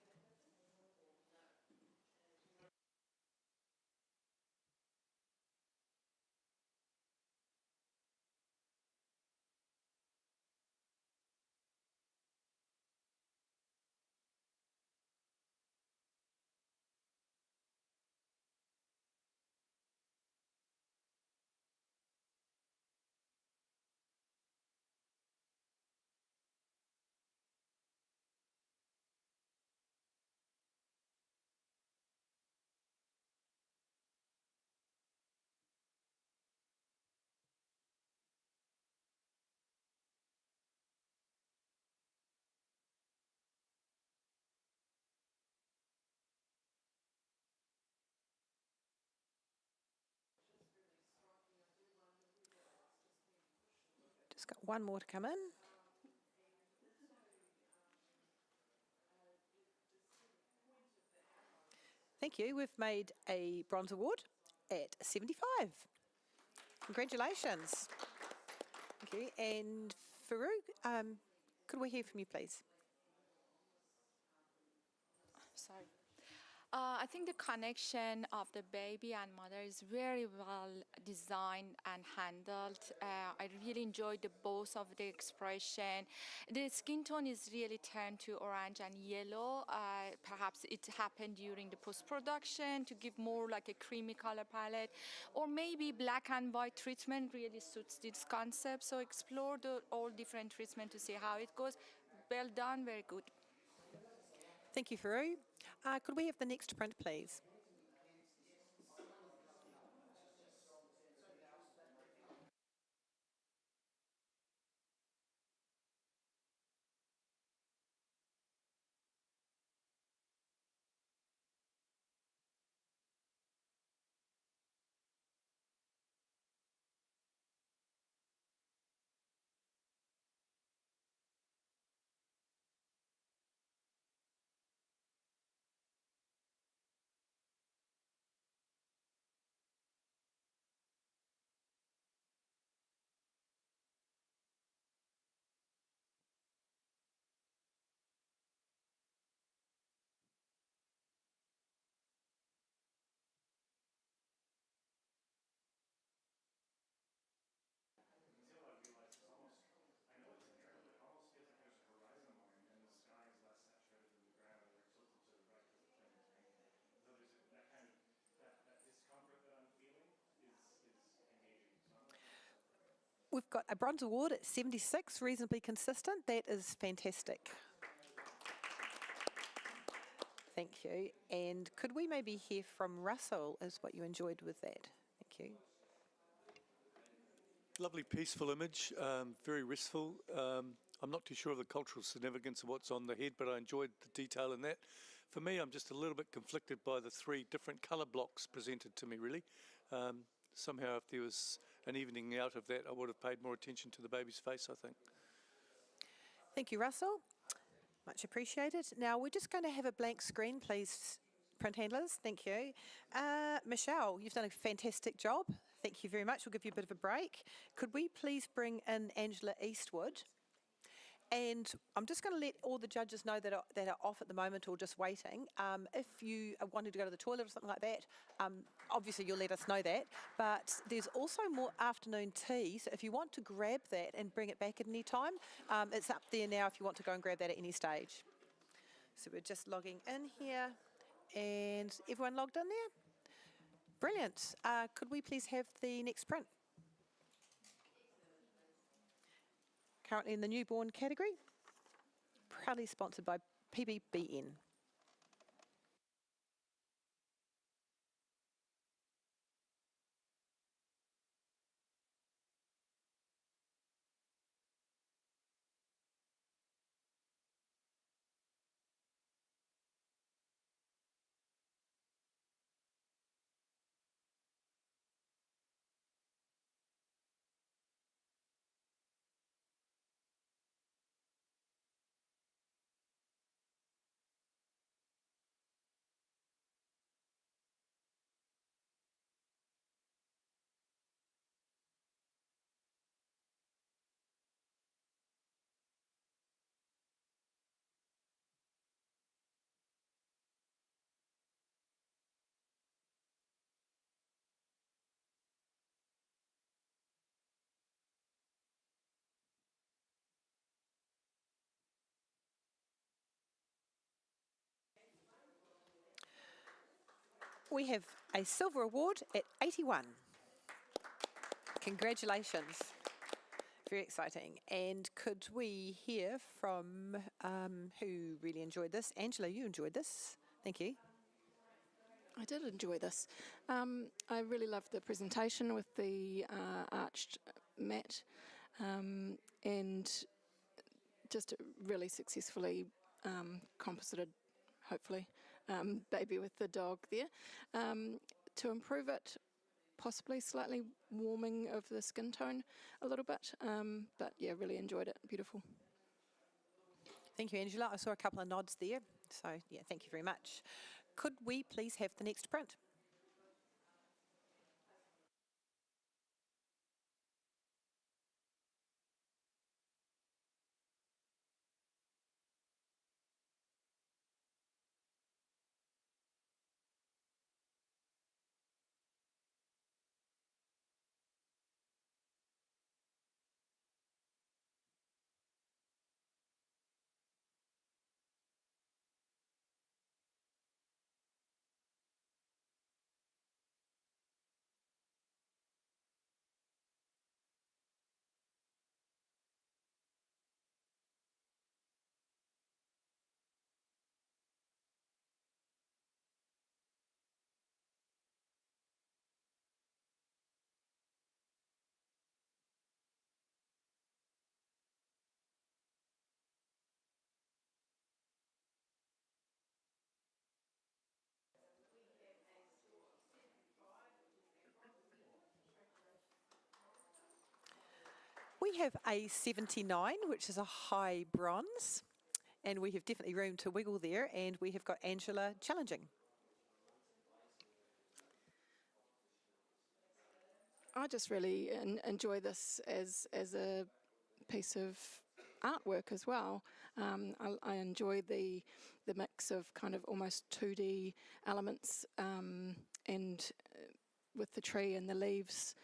[SPEAKER 1] Just got one more to come in. Thank you. We've made a bronze award at 75. Congratulations. Thank you. And Faru, could we hear from you, please?
[SPEAKER 3] Sorry. I think the connection of the baby and mother is very well designed and handled. I really enjoyed both of the expression. The skin tone is really turned to orange and yellow. Perhaps it happened during the post-production to give more like a creamy color palette, or maybe black and white treatment really suits this concept. So explore all different treatment to see how it goes. Well done, very good.
[SPEAKER 1] Thank you, Faru. Could we have the next print, please? we've got a bronze award at 76, reasonably consistent. That is fantastic. Thank you. And could we maybe hear from Russell as what you enjoyed with that? Thank you.
[SPEAKER 9] Lovely, peaceful image, very restful. I'm not too sure of the cultural significance of what's on the head, but I enjoyed the detail in that. For me, I'm just a little bit conflicted by the 3 different colour blocks presented to me, really. Somehow, if there was an evening out of that, I would have paid more attention to the baby's face, I think.
[SPEAKER 1] Thank you, Russell. Much appreciated. Now, we're just going to have a blank screen, please, print handlers. Thank you. Michelle, you've done a fantastic job. Thank you very much. We'll give you a bit of a break. Could we please bring in Angela Eastwood? And I'm just going to let all the judges know that are off at the moment or just waiting. If you wanted to go to the toilet or something like that, obviously you'll let us know that. But there's also more afternoon tea, so if you want to grab that and bring it back at any time, it's up there now if you want to go and grab that at any stage. So we're just logging in here. And everyone logged in there? Brilliant. Could we please have the next print? Currently in the newborn category, proudly sponsored by PBBN. We have a silver award at 81. Congratulations. Very exciting. And could we hear from who really enjoyed this? Angela, you enjoyed this. Thank you.
[SPEAKER 10] I did enjoy this. I really loved the presentation with the arched mat and just really successfully composited, hopefully, baby with the dog there. To improve it, possibly slightly warming of the skin tone a little bit, but yeah, really enjoyed it. Beautiful.
[SPEAKER 1] Thank you, Angela. I saw a couple of nods there. So, yeah, thank you very much. Could we please have the next print? We have a 79, which is a high bronze, and we have definitely room to wiggle there, and we have got Angela challenging.
[SPEAKER 10] I just really enjoy this as a piece of artwork as well. I enjoy the mix of kind of almost 2D elements and with the tree and the leaves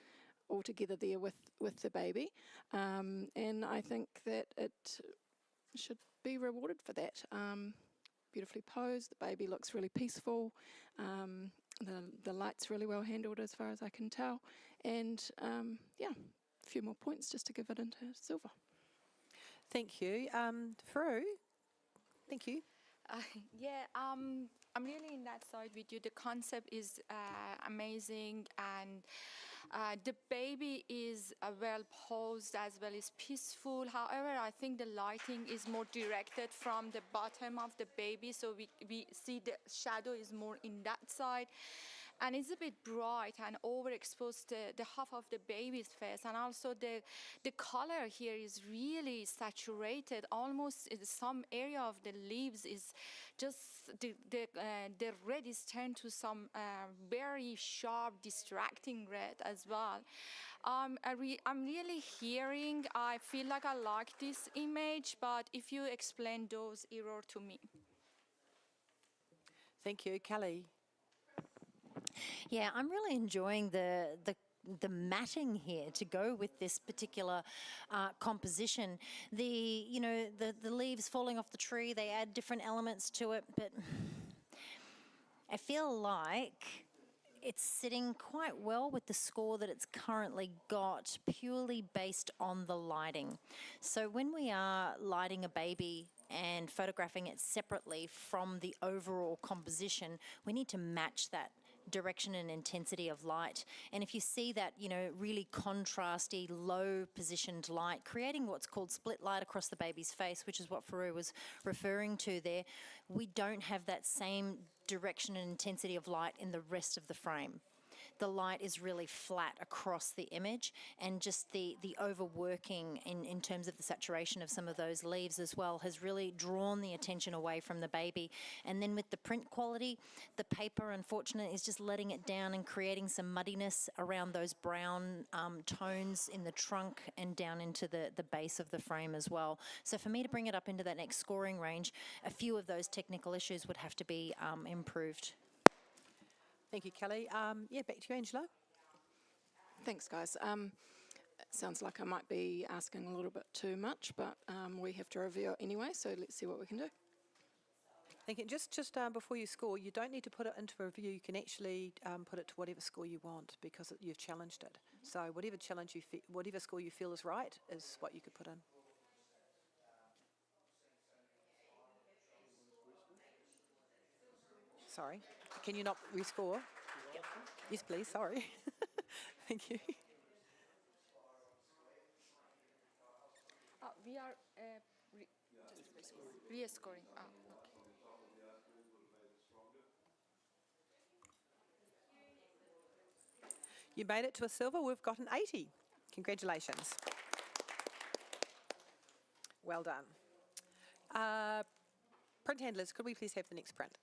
[SPEAKER 10] all together there with the baby. And I think that it should be rewarded for that. Beautifully posed, the baby looks really peaceful. The light's really well handled as far as I can tell. And yeah, few more points just to give it into silver.
[SPEAKER 1] Thank you. Fru, thank you.
[SPEAKER 3] Yeah, I'm really in that side with you. The concept is amazing, and the baby is well posed as well as peaceful. However, I think the lighting is more directed from the bottom of the baby, so we see the shadow is more in that side. And it's a bit bright and overexposed the half of the baby's face, and also the color here is really saturated. Almost in some area of the leaves is just the red is turned to some very sharp, distracting red as well. I'm really hearing. I feel like I like this image, but if you explain those errors to me.
[SPEAKER 1] Thank you. Kelly.
[SPEAKER 8] Yeah, I'm really enjoying the matting here to go with this particular composition. The leaves falling off the tree, they add different elements to it, but I feel like it's sitting quite well with the score that it's currently got, purely based on the lighting. So when we are lighting a baby and photographing it separately from the overall composition, we need to match that direction and intensity of light. And if you see that, really contrasty, low positioned light, creating what's called split light across the baby's face, which is what Faru was referring to there, we don't have that same direction and intensity of light in the rest of the frame. The light is really flat across the image, and just the overworking in terms of the saturation of some of those leaves as well has really drawn the attention away from the baby. And then with the print quality, the paper, unfortunately, is just letting it down and creating some muddiness around those brown tones in the trunk and down into the base of the frame as well. So for me to bring it up into that next scoring range, a few of those technical issues would have to be improved.
[SPEAKER 1] Thank you, Kelly. Yeah, back to you, Angela.
[SPEAKER 10] Thanks, guys. It sounds like I might be asking a little bit too much, but we have to review it anyway, so let's see what we can do.
[SPEAKER 1] Thank you. Just before you score, you don't need to put it into a review. You can actually put it to whatever score you want because you've challenged it. So whatever whatever score you feel is right is what you could put in. Sorry, can you not rescore? Yes, please. Sorry. Thank you.
[SPEAKER 3] We are just re-scoring. Okay.
[SPEAKER 1] You made it to a silver. We've got an 80. Congratulations. Well done. Print handlers, could we please have the next print?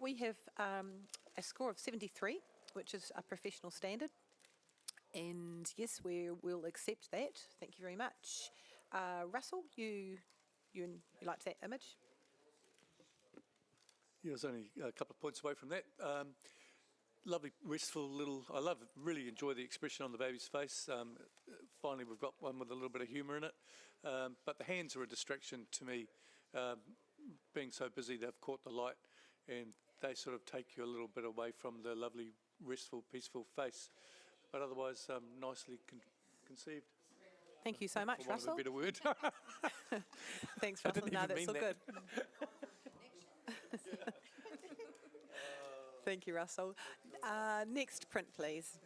[SPEAKER 1] We have a score of 73, which is a professional standard. And yes, we will accept that. Thank you very much. Russell, you liked that image?
[SPEAKER 9] Yeah, I was only a couple of points away from that. Lovely, restful little. Really enjoy the expression on the baby's face. Finally, we've got one with a little bit of humour in it. But the hands are a distraction to me. Being so busy, they've caught the light, and they sort of take you a little bit away from the lovely, restful, peaceful face. But otherwise, nicely conceived.
[SPEAKER 1] Thank you so much,
[SPEAKER 9] For want
[SPEAKER 1] Russell.
[SPEAKER 9] of a better word.
[SPEAKER 1] Thanks,
[SPEAKER 9] I
[SPEAKER 1] Russell.
[SPEAKER 9] didn't
[SPEAKER 1] No,
[SPEAKER 9] even
[SPEAKER 1] that's
[SPEAKER 9] mean
[SPEAKER 1] all
[SPEAKER 9] that.
[SPEAKER 1] good. Thank you, Russell. Next print, please.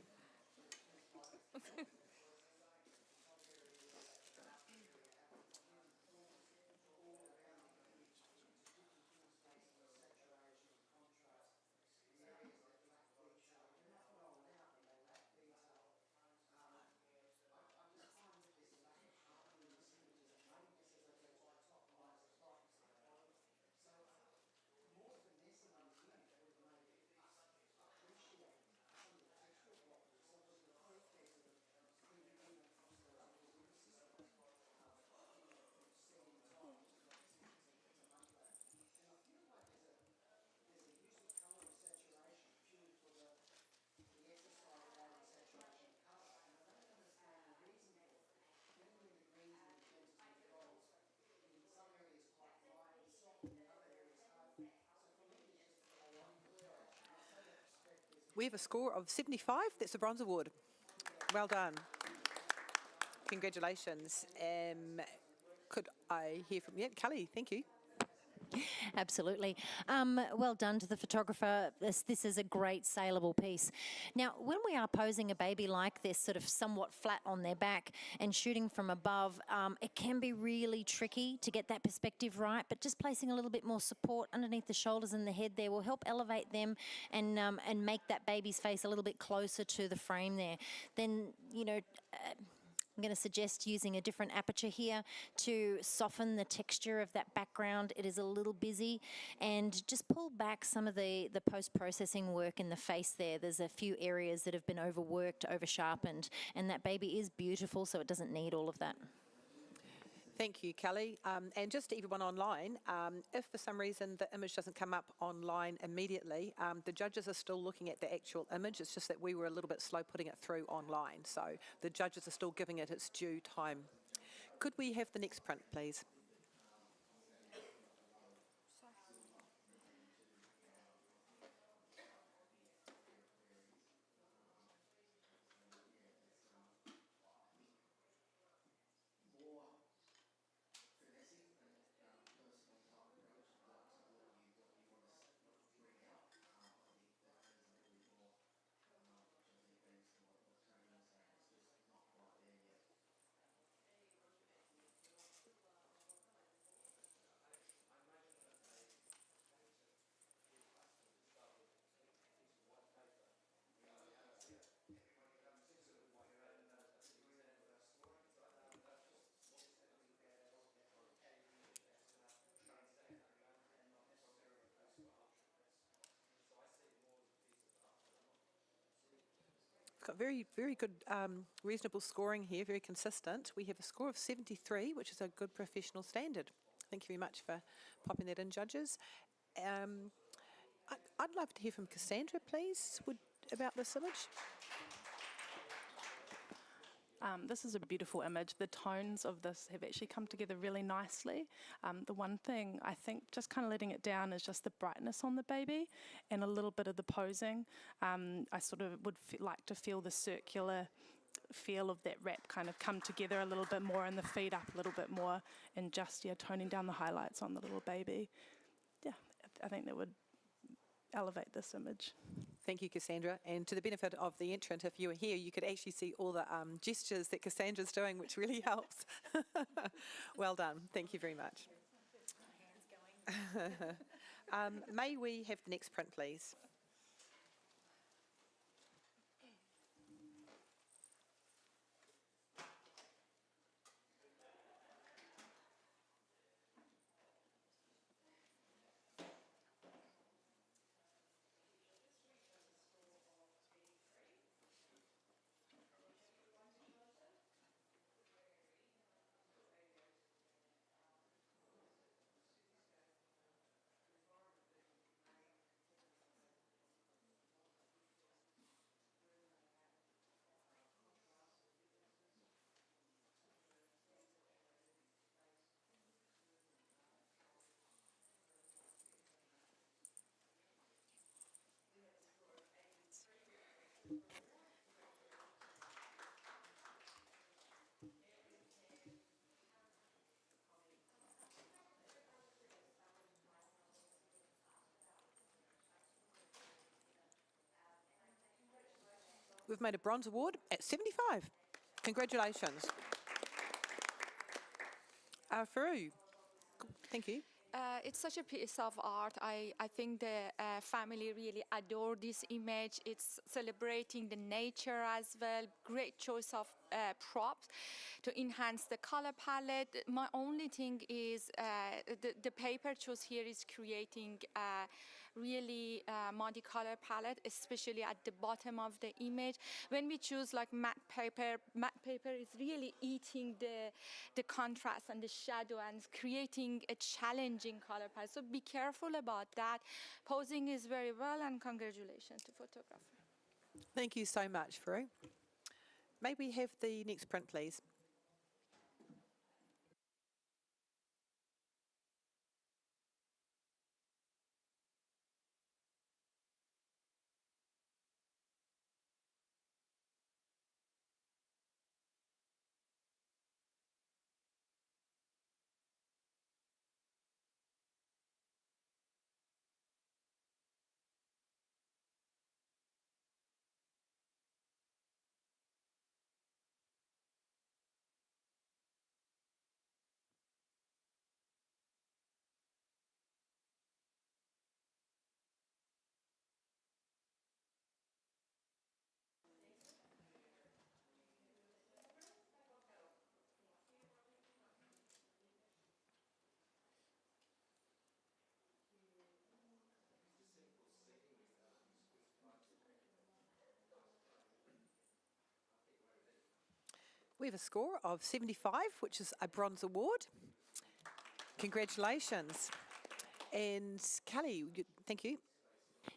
[SPEAKER 1] We have a score of 75. That's a bronze award. Well done. Congratulations. Could I hear from you? Kelly, thank you.
[SPEAKER 8] Absolutely. Well done to the photographer. This is a great saleable piece. Now, when we are posing a baby like this, sort of somewhat flat on their back and shooting from above, it can be really tricky to get that perspective right, but just placing a little bit more support underneath the shoulders and the head there will help elevate them and make that baby's face a little bit closer to the frame there. Then, you know, I'm going to suggest using a different aperture here to soften the texture of that background. It is a little busy, and just pull back some of the post-processing work in the face there. There's a few areas that have been overworked, over-sharpened, and that baby is beautiful, so it doesn't need all of that.
[SPEAKER 1] Thank you, Kelly. And just to everyone online, if for some reason the image doesn't come up online immediately, the judges are still looking at the actual image. It's just that we were a little bit slow putting it through online. So the judges are still giving it its due time. Could we have the next print, please? Got very, very good, reasonable scoring here, very consistent. We have a score of 73, which is a good professional standard. Thank you very much for popping that in, judges. I'd love to hear from Cassandra, please, about this image.
[SPEAKER 11] This is a beautiful image. The tones of this have actually come together really nicely. The one thing I think just kind of letting it down is just the brightness on the baby and a little bit of the posing. I sort of would like to feel the circular feel of that wrap kind of come together a little bit more and the feet up a little bit more and just, yeah, toning down the highlights on the little baby. Yeah, I think that would elevate this image.
[SPEAKER 1] Thank you, Cassandra. And to the benefit of the entrant, if you were here, you could actually see all the gestures that Cassandra's doing, which really helps. Well done. Thank you very much. May we have the next print, please? We've made a bronze award at 75. Congratulations. Faru, thank you.
[SPEAKER 3] It's such a piece of art. I think the family really adore this image. It's celebrating the nature as well. Great choice of props to enhance the color palette. My only thing is the paper choice here is creating really muddy color palette, especially at the bottom of the image. When we choose like matte paper is really eating the contrast and the shadow and creating a challenging color palette. So be careful about that. Posing is very well, and congratulations to photographer.
[SPEAKER 1] Thank you so much, Faru. May we have the next print, please? We have a score of 75, which is a bronze award. Congratulations. And Kelly, thank you.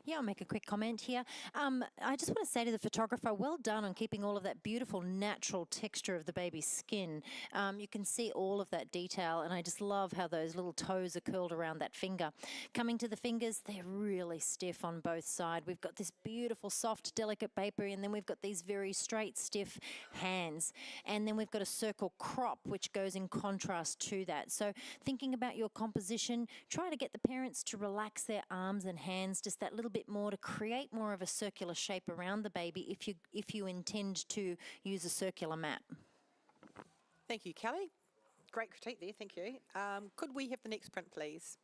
[SPEAKER 8] Yeah, I'll make a quick comment here. I just want to say to the photographer, well done on keeping all of that beautiful natural texture of the baby's skin. You can see all of that detail, and I just love how those little toes are curled around that finger. Coming to the fingers, they're really stiff on both sides. We've got this beautiful, soft, delicate paper, and then we've got these very straight, stiff hands. And then we've got a circle crop, which goes in contrast to that. So thinking about your composition, try to get the parents to relax their arms and hands just that little bit more to create more of a circular shape around the baby if you intend to use a circular mat.
[SPEAKER 1] Thank you, Kelly. Great critique there, thank you. Could we have the next print, please?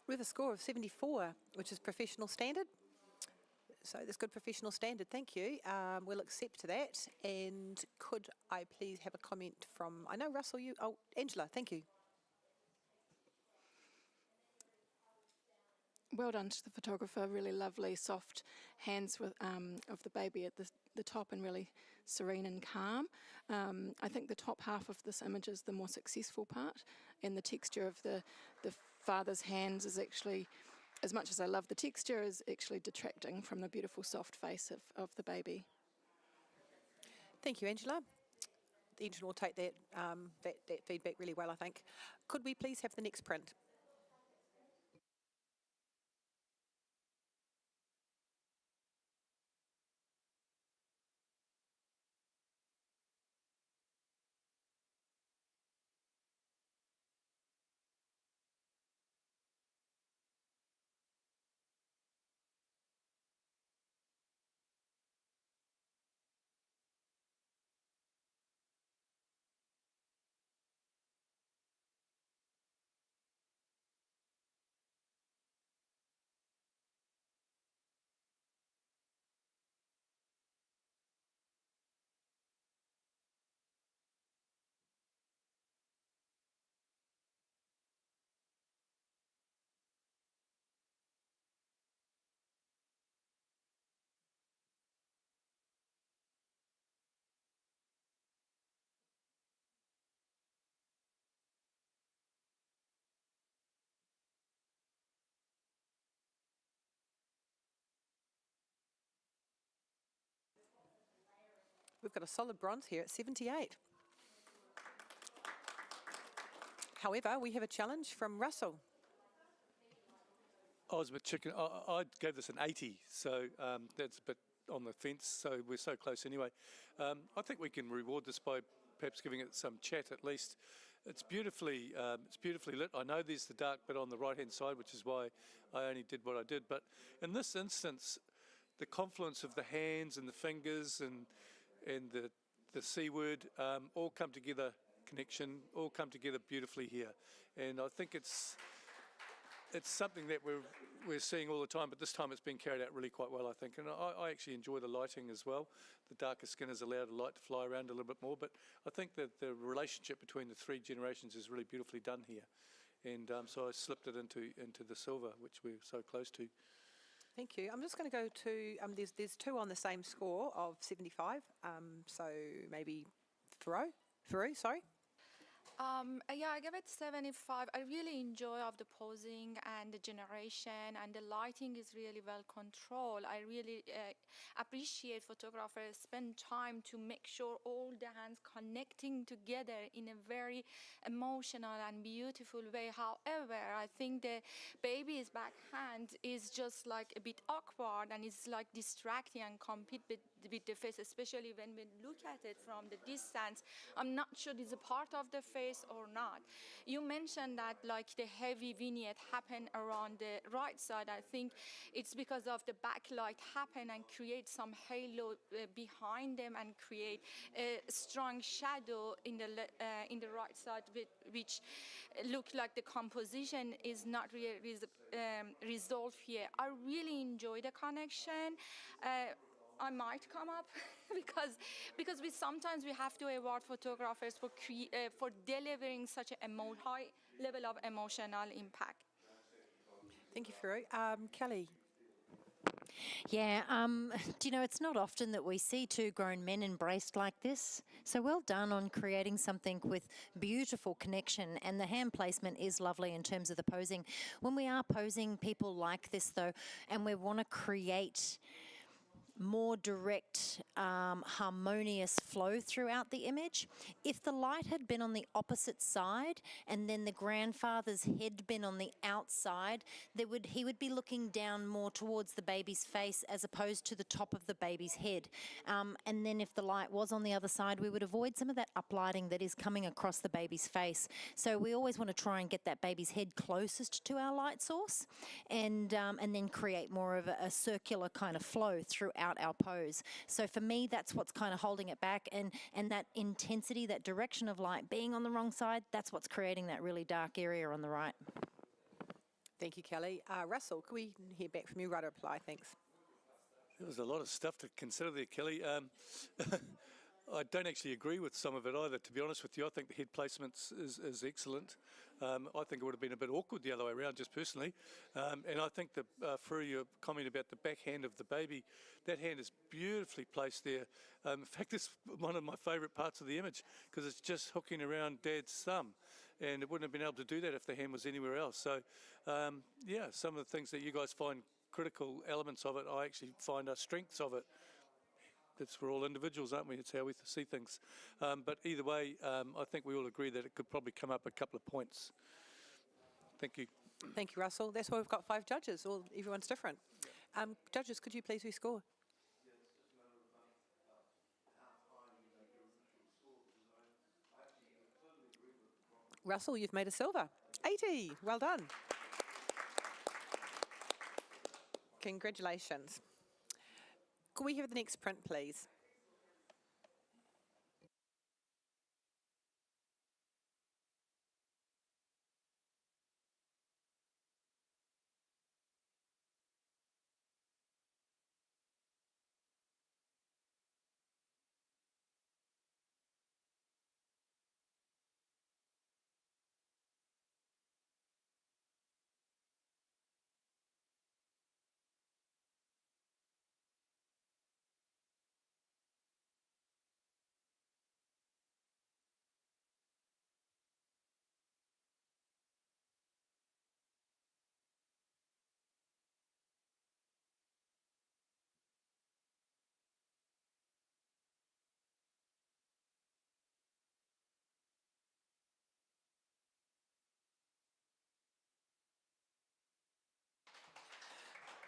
[SPEAKER 1] We have a score of 74, which is professional standard. So that's good professional standard, thank you. We'll accept that. And could I please have a comment from, I know Russell, Angela, thank you.
[SPEAKER 10] Well done to the photographer, really lovely soft hands with, of the baby at the top and really serene and calm. I think the top half of this image is the more successful part, and the texture of the father's hands is actually, as much as I love the texture, is actually detracting from the beautiful soft face of the baby.
[SPEAKER 1] Thank you, Angela. The engine will take that, that feedback really well, I think. Could we please have the next print? We've got a solid bronze here at 78. However, we have a challenge from Russell.
[SPEAKER 9] I was a bit chicken. I gave this an 80, so that's a bit on the fence, so we're so close anyway. I think we can reward this by perhaps giving it some chat at least. It's beautifully lit. I know there's the dark bit on the right-hand side, which is why I only did what I did. But in this instance, the confluence of the hands and the fingers and the C word all come together, connection, all come together beautifully here. And I think it's something that we're seeing all the time, but this time it's been carried out really quite well, I think. And I actually enjoy the lighting as well. The darker skin has allowed the light to fly around a little bit more, but I think that the relationship between the three generations is really beautifully done here. And so I slipped it into the silver, which we're so close to.
[SPEAKER 1] Thank you. I'm just going to go to, there's two on the same score of 75, so maybe Farouk, sorry.
[SPEAKER 3] Yeah, I give it 75. I really enjoy of the posing and the generation, and the lighting is really well controlled. I really appreciate photographers spend time to make sure all the hands connecting together in a very emotional and beautiful way. However, I think the baby's back hand is just like a bit awkward and it's like distracting and compete with the face, especially when we look at it from the distance. I'm not sure it's a part of the face or not. You mentioned that like the heavy vignette happened around the right side. I think it's because of the backlight happen and create some halo behind them and create a strong shadow in the right side, which look like the composition is not really resolved here. I really enjoy the connection. I might come up because sometimes we have to award photographers for delivering such a high level of emotional impact.
[SPEAKER 1] Thank you, Farouk. Kelly.
[SPEAKER 8] Yeah, do you know, it's not often that we see two grown men embraced like this. So well done on creating something with beautiful connection, and the hand placement is lovely in terms of the posing. When we are posing people like this, though, and we want to create more direct, harmonious flow throughout the image. If the light had been on the opposite side and then the grandfather's head been on the outside, he would be looking down more towards the baby's face as opposed to the top of the baby's head. And then if the light was on the other side, we would avoid some of that uplighting that is coming across the baby's face. So we always want to try and get that baby's head closest to our light source, and then create more of a circular kind of flow throughout our pose. So for me, that's what's kind of holding it back, and that intensity, that direction of light being on the wrong side, that's what's creating that really dark area on the right.
[SPEAKER 1] Thank you, Kelly. Russell, can we hear back from you? Right reply, thanks.
[SPEAKER 9] There was a lot of stuff to consider there, Kelly. I don't actually agree with some of it either, to be honest with you. I think the head placement is excellent. I think it would have been a bit awkward the other way around, just personally. And I think that through your comment about the backhand of the baby, that hand is beautifully placed there. In fact, it's one of my favourite parts of the image because it's just hooking around Dad's thumb. And it wouldn't have been able to do that if the hand was anywhere else. So, yeah, some of the things that you guys find critical elements of it, I actually find are strengths of it. That's we're all individuals, aren't we? It's how we see things. But either way, I think we all agree that it could probably come up a couple of points. Thank you.
[SPEAKER 1] Thank you, Russell. That's why we've got 5 judges. Everyone's different. Judges, could you please rescore? Russell, you've made a silver. 80. Well done. Congratulations. Could we have the next print, please?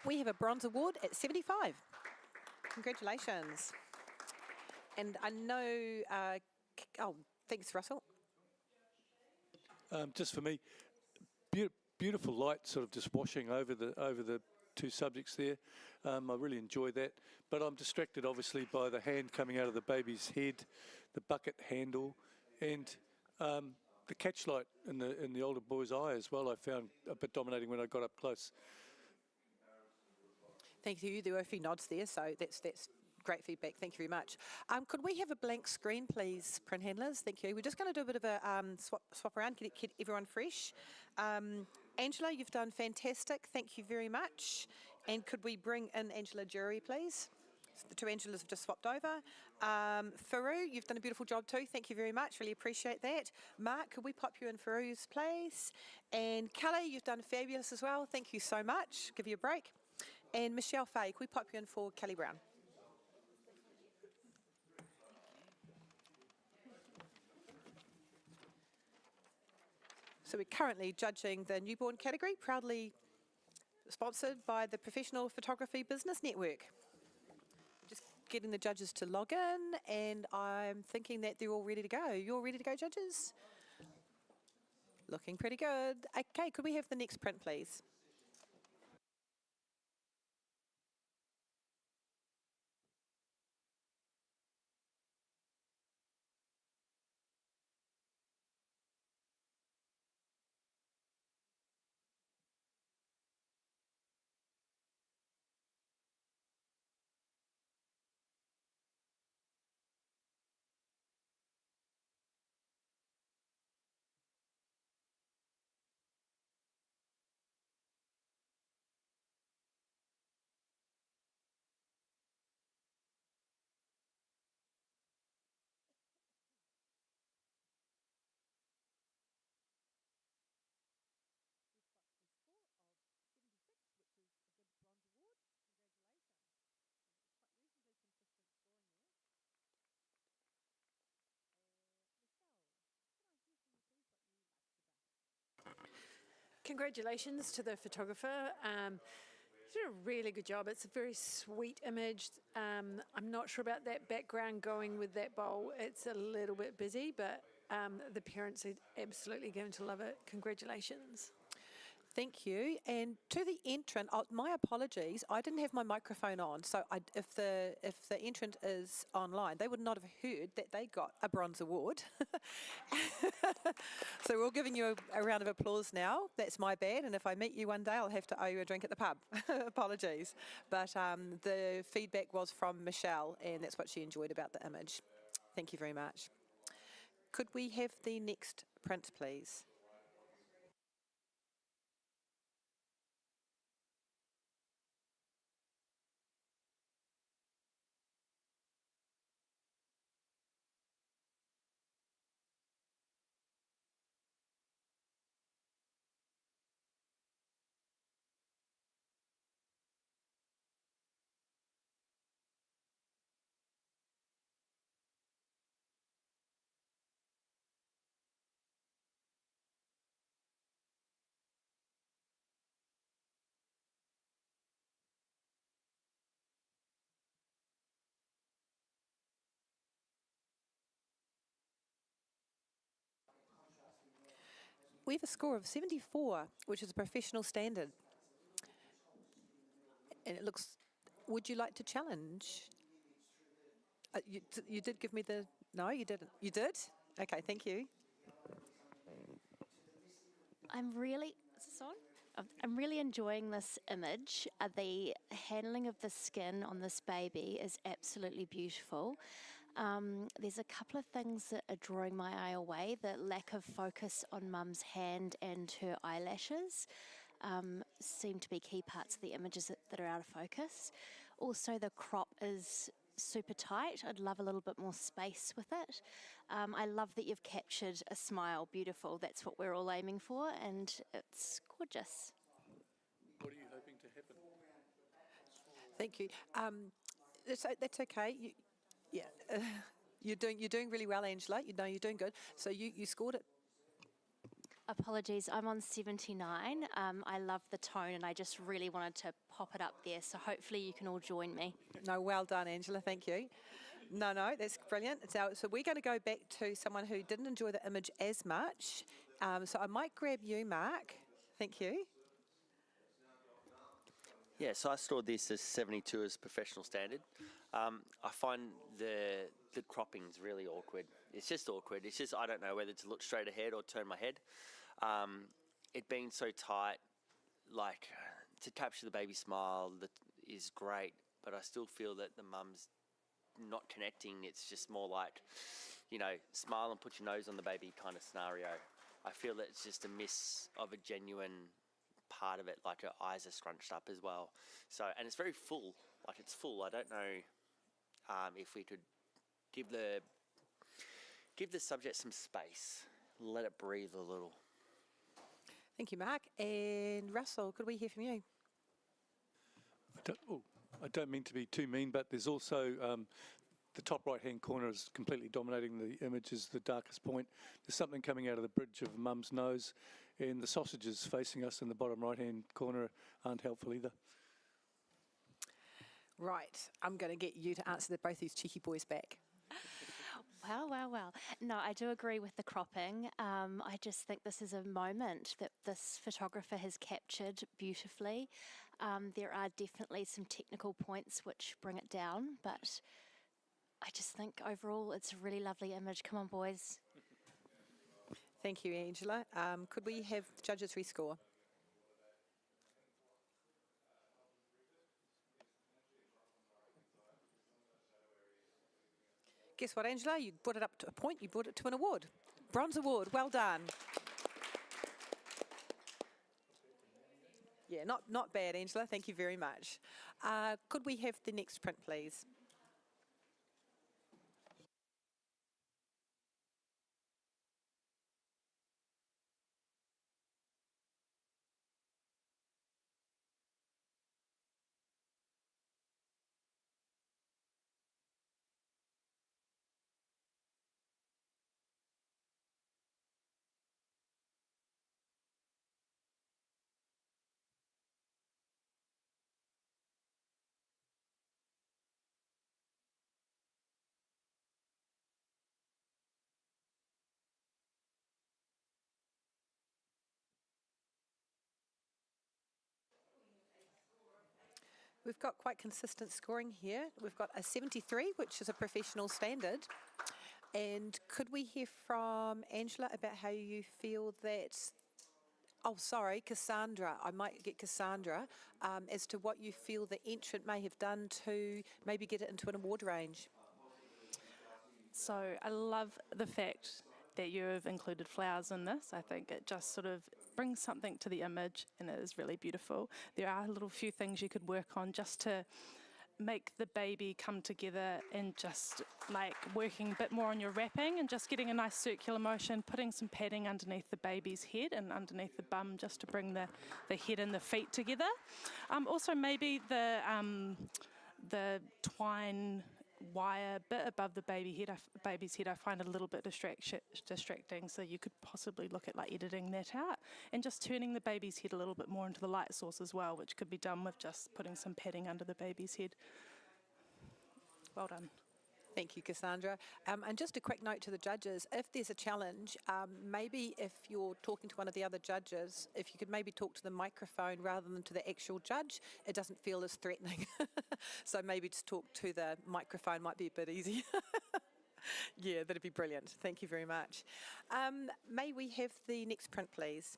[SPEAKER 1] We have a bronze award at 75. Congratulations. And I know, thanks, Russell.
[SPEAKER 9] Just for me, beautiful light sort of just washing over the two subjects there. I really enjoy that. But I'm distracted, obviously, by the hand coming out of the baby's head, the bucket handle, and the catch light in the older boy's eye as well. I found a bit dominating when I got up close.
[SPEAKER 1] Thank you. There were a few nods there, so that's great feedback. Thank you very much. Could we have a blank screen, please, print handlers? Thank you. We're just going to do a bit of a swap around, get everyone fresh. Angela, you've done fantastic. Thank you very much. And could we bring in Angela Jury, please? The two Angelas have just swapped over. Faru, you've done a beautiful job too. Thank you very much. Really appreciate that. Mark, could we pop you in Faru's place? And Kelly, you've done fabulous as well. Thank you so much. Give you a break. And Michelle Fay, could we pop you in for Kelly Brown? So we're currently judging the newborn category, proudly sponsored by the Professional Photography Business Network. Just getting the judges to log in, and I'm thinking that they're all ready to go. You're ready to go, judges? Looking pretty good. Okay, could we have the next print, please?
[SPEAKER 4] Congratulations to the photographer. Did a really good job. It's a very sweet image. I'm not sure about that background going with that bowl. It's a little bit busy, but the parents are absolutely going to love it. Congratulations.
[SPEAKER 1] Thank you. And to the entrant, my apologies. I didn't have my microphone on, so if the entrant is online, they would not have heard that they got a bronze award. So we're all giving you a round of applause now. That's my bad. And if I meet you one day, I'll have to owe you a drink at the pub. Apologies. But the feedback was from Michelle, and that's what she enjoyed about the image. Thank you very much. Could we have the next print, please? We have a score of 74, which is a professional standard. And it looks, would you like to challenge? You did give me the, no, you didn't. You did? Okay, thank you.
[SPEAKER 7] I'm really, is this on? I'm really enjoying this image. The handling of the skin on this baby is absolutely beautiful. There's a couple of things that are drawing my eye away. The lack of focus on mum's hand and her eyelashes seem to be key parts of the images that are out of focus. Also, the crop is super tight. I'd love a little bit more space with it. I love that you've captured a smile. Beautiful. That's what we're all aiming for, and it's gorgeous.
[SPEAKER 9] What are you hoping to happen?
[SPEAKER 1] Thank you. That's okay. You're doing really well, Angela. You're doing good. So you scored it.
[SPEAKER 7] Apologies, I'm on 79. I love the tone and I just really wanted to pop it up there, so hopefully you can all join me.
[SPEAKER 1] No, well done, Angela. Thank you. No, that's brilliant. So we're going to go back to someone who didn't enjoy the image as much. So I might grab you, Mark. Thank you.
[SPEAKER 6] Yeah, so I scored this as 72 as professional standard. I find the cropping's really awkward. It's just awkward. It's just, I don't know whether to look straight ahead or turn my head. It being so tight, like to capture the baby smile is great, but I still feel that the mum's not connecting. It's just more like, smile and put your nose on the baby kind of scenario. I feel that it's just a miss of a genuine part of it, like her eyes are scrunched up as well. So, and it's very full, like it's full. I don't know if we could give the subject some space, let it breathe a little.
[SPEAKER 1] Thank you, Mark. And Russell, could we hear from you?
[SPEAKER 9] I don't mean to be too mean, but there's also the top right-hand corner is completely dominating the image, is the darkest point. There's something coming out of the bridge of Mum's nose, and the sausages facing us in the bottom right-hand corner aren't helpful either.
[SPEAKER 1] Right, I'm going to get you to answer both these cheeky boys back.
[SPEAKER 7] Well. No, I do agree with the cropping. I just think this is a moment that this photographer has captured beautifully. There are definitely some technical points which bring it down, but I just think overall it's a really lovely image. Come on, boys.
[SPEAKER 1] Thank you, Angela. Could we have the judges rescore? Guess what, Angela? You brought it up to a point, you brought it to an award. Bronze award, well done. Yeah, not bad, Angela. Thank you very much. Could we have the next print, please? We've got quite consistent scoring here. We've got a 73, which is a professional standard. And could we hear from Angela about how you feel that, oh, sorry, Cassandra, I might get Cassandra, as to what you feel the entrant may have done to maybe get it into an award range?
[SPEAKER 11] So I love the fact that you've included flowers in this. I think it just sort of brings something to the image and it is really beautiful. There are a little few things you could work on just to make the baby come together, and just like working a bit more on your wrapping and just getting a nice circular motion, putting some padding underneath the baby's head and underneath the bum just to bring the head and the feet together. Also maybe the twine wire bit above the baby's head I find a little bit distracting, so you could possibly look at like editing that out and just turning the baby's head a little bit more into the light source as well, which could be done with just putting some padding under the baby's head. Well done.
[SPEAKER 1] Thank you, Cassandra. And just a quick note to the judges, if there's a challenge, maybe if you're talking to one of the other judges, if you could maybe talk to the microphone rather than to the actual judge, it doesn't feel as threatening. So maybe just talk to the microphone might be a bit easier. Yeah, that'd be brilliant. Thank you very much. May we have the next print, please?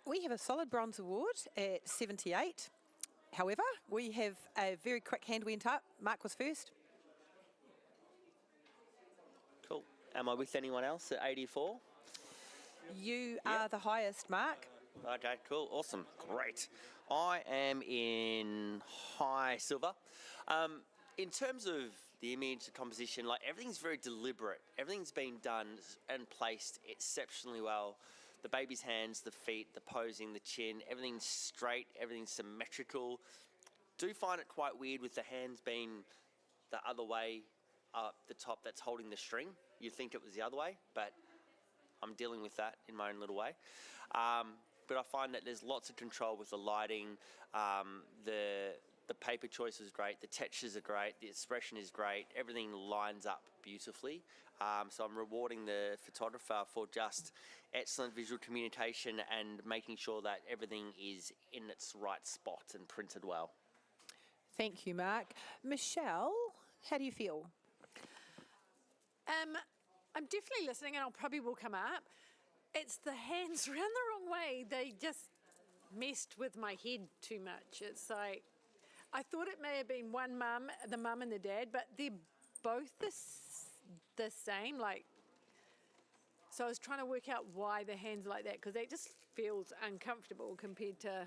[SPEAKER 1] We have a solid bronze award at 78. However, we have a very quick hand went up. Mark was first.
[SPEAKER 6] Cool. Am I with anyone else at 84?
[SPEAKER 1] You are the highest, Mark.
[SPEAKER 6] Okay, cool, awesome, great. I am in high silver. In terms of the image, the composition, like everything's very deliberate. Everything's been done and placed exceptionally well. The baby's hands, the feet, the posing, the chin, everything's straight, everything's symmetrical. Do find it quite weird with the hands being the other way up the top that's holding the string. You'd think it was the other way, but I'm dealing with that in my own little way. But I find that there's lots of control with the lighting. The paper choice is great. The textures are great. The expression is great. Everything lines up beautifully. So I'm rewarding the photographer for just excellent visual communication and making sure that everything is in its right spot and printed well.
[SPEAKER 1] Thank you, Mark. Michelle, how do you feel?
[SPEAKER 4] I'm definitely listening, and I'll probably will come up. It's the hands ran the wrong way. They just messed with my head too much. It's like, I thought it may have been one mum, the mum and the dad, but they're both the same. Like, so I was trying to work out why the hands are like that, because that just feels uncomfortable compared to,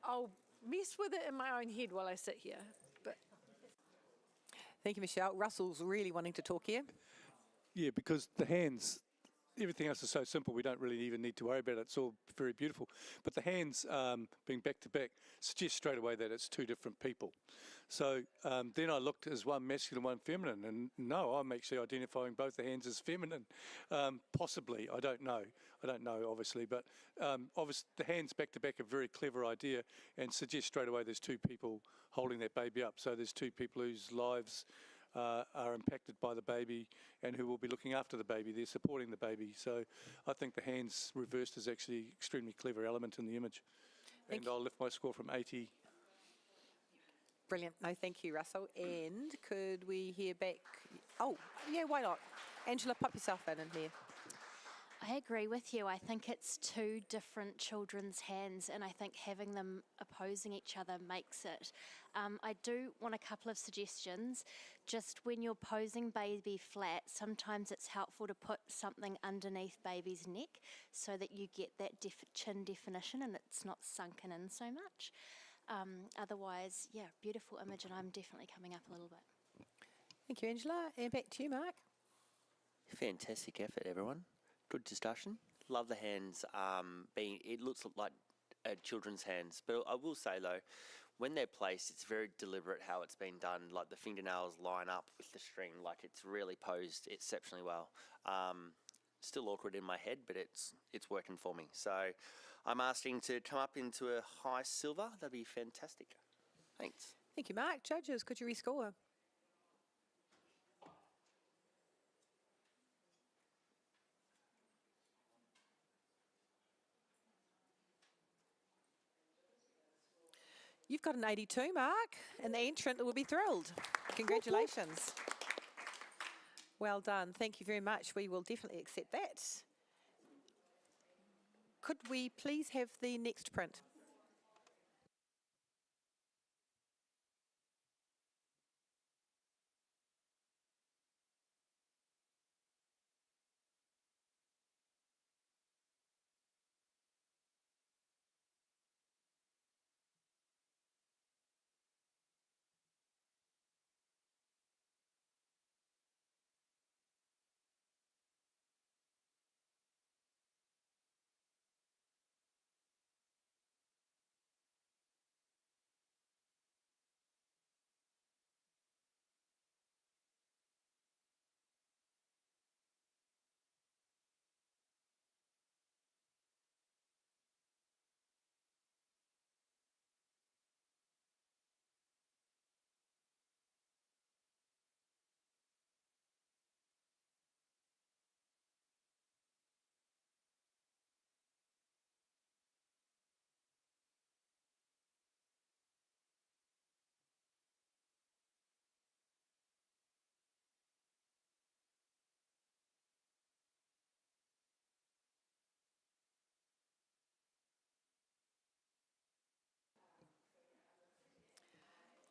[SPEAKER 4] I'll mess with it in my own head while I sit here. But
[SPEAKER 1] Thank you, Michelle. Russell's really wanting to talk here.
[SPEAKER 9] Yeah, because the hands, everything else is so simple, we don't really even need to worry about it. It's all very beautiful. But the hands being back to back suggests straight away that it's two different people. So then I looked as one masculine, one feminine, and no, I'm actually identifying both the hands as feminine. Possibly, I don't know. I don't know, obviously, but obviously the hands back to back are a very clever idea and suggest straight away there's two people holding that baby up. So there's two people whose lives are impacted by the baby and who will be looking after the baby. They're supporting the baby. So I think the hands reversed is actually an extremely clever element in the image. And I'll lift my score from 80.
[SPEAKER 1] Brilliant. No, thank you, Russell. And could we hear back? Oh, yeah, why not? Angela, pop yourself in here.
[SPEAKER 7] I agree with you. I think it's two different children's hands, and I think having them opposing each other makes it. I do want a couple of suggestions. Just when you're posing baby flat, sometimes it's helpful to put something underneath baby's neck so that you get that chin definition and it's not sunken in so much. Otherwise, yeah, beautiful image, and I'm definitely coming up a little bit.
[SPEAKER 1] Thank you, Angela. And back to you, Mark.
[SPEAKER 6] Fantastic effort, everyone. Good discussion. Love the hands it looks like children's hands. But I will say though, when they're placed, it's very deliberate how it's been done. Like the fingernails line up with the string, like it's really posed exceptionally well. Still awkward in my head, but it's working for me. So I'm asking to come up into a high silver. That'd be fantastic. Thanks.
[SPEAKER 1] Thank you, Mark. Judges, could you rescore? You've got an 82, Mark, and the entrant will be thrilled. Congratulations. Well done. Thank you very much. We will definitely accept that. Could we please have the next print?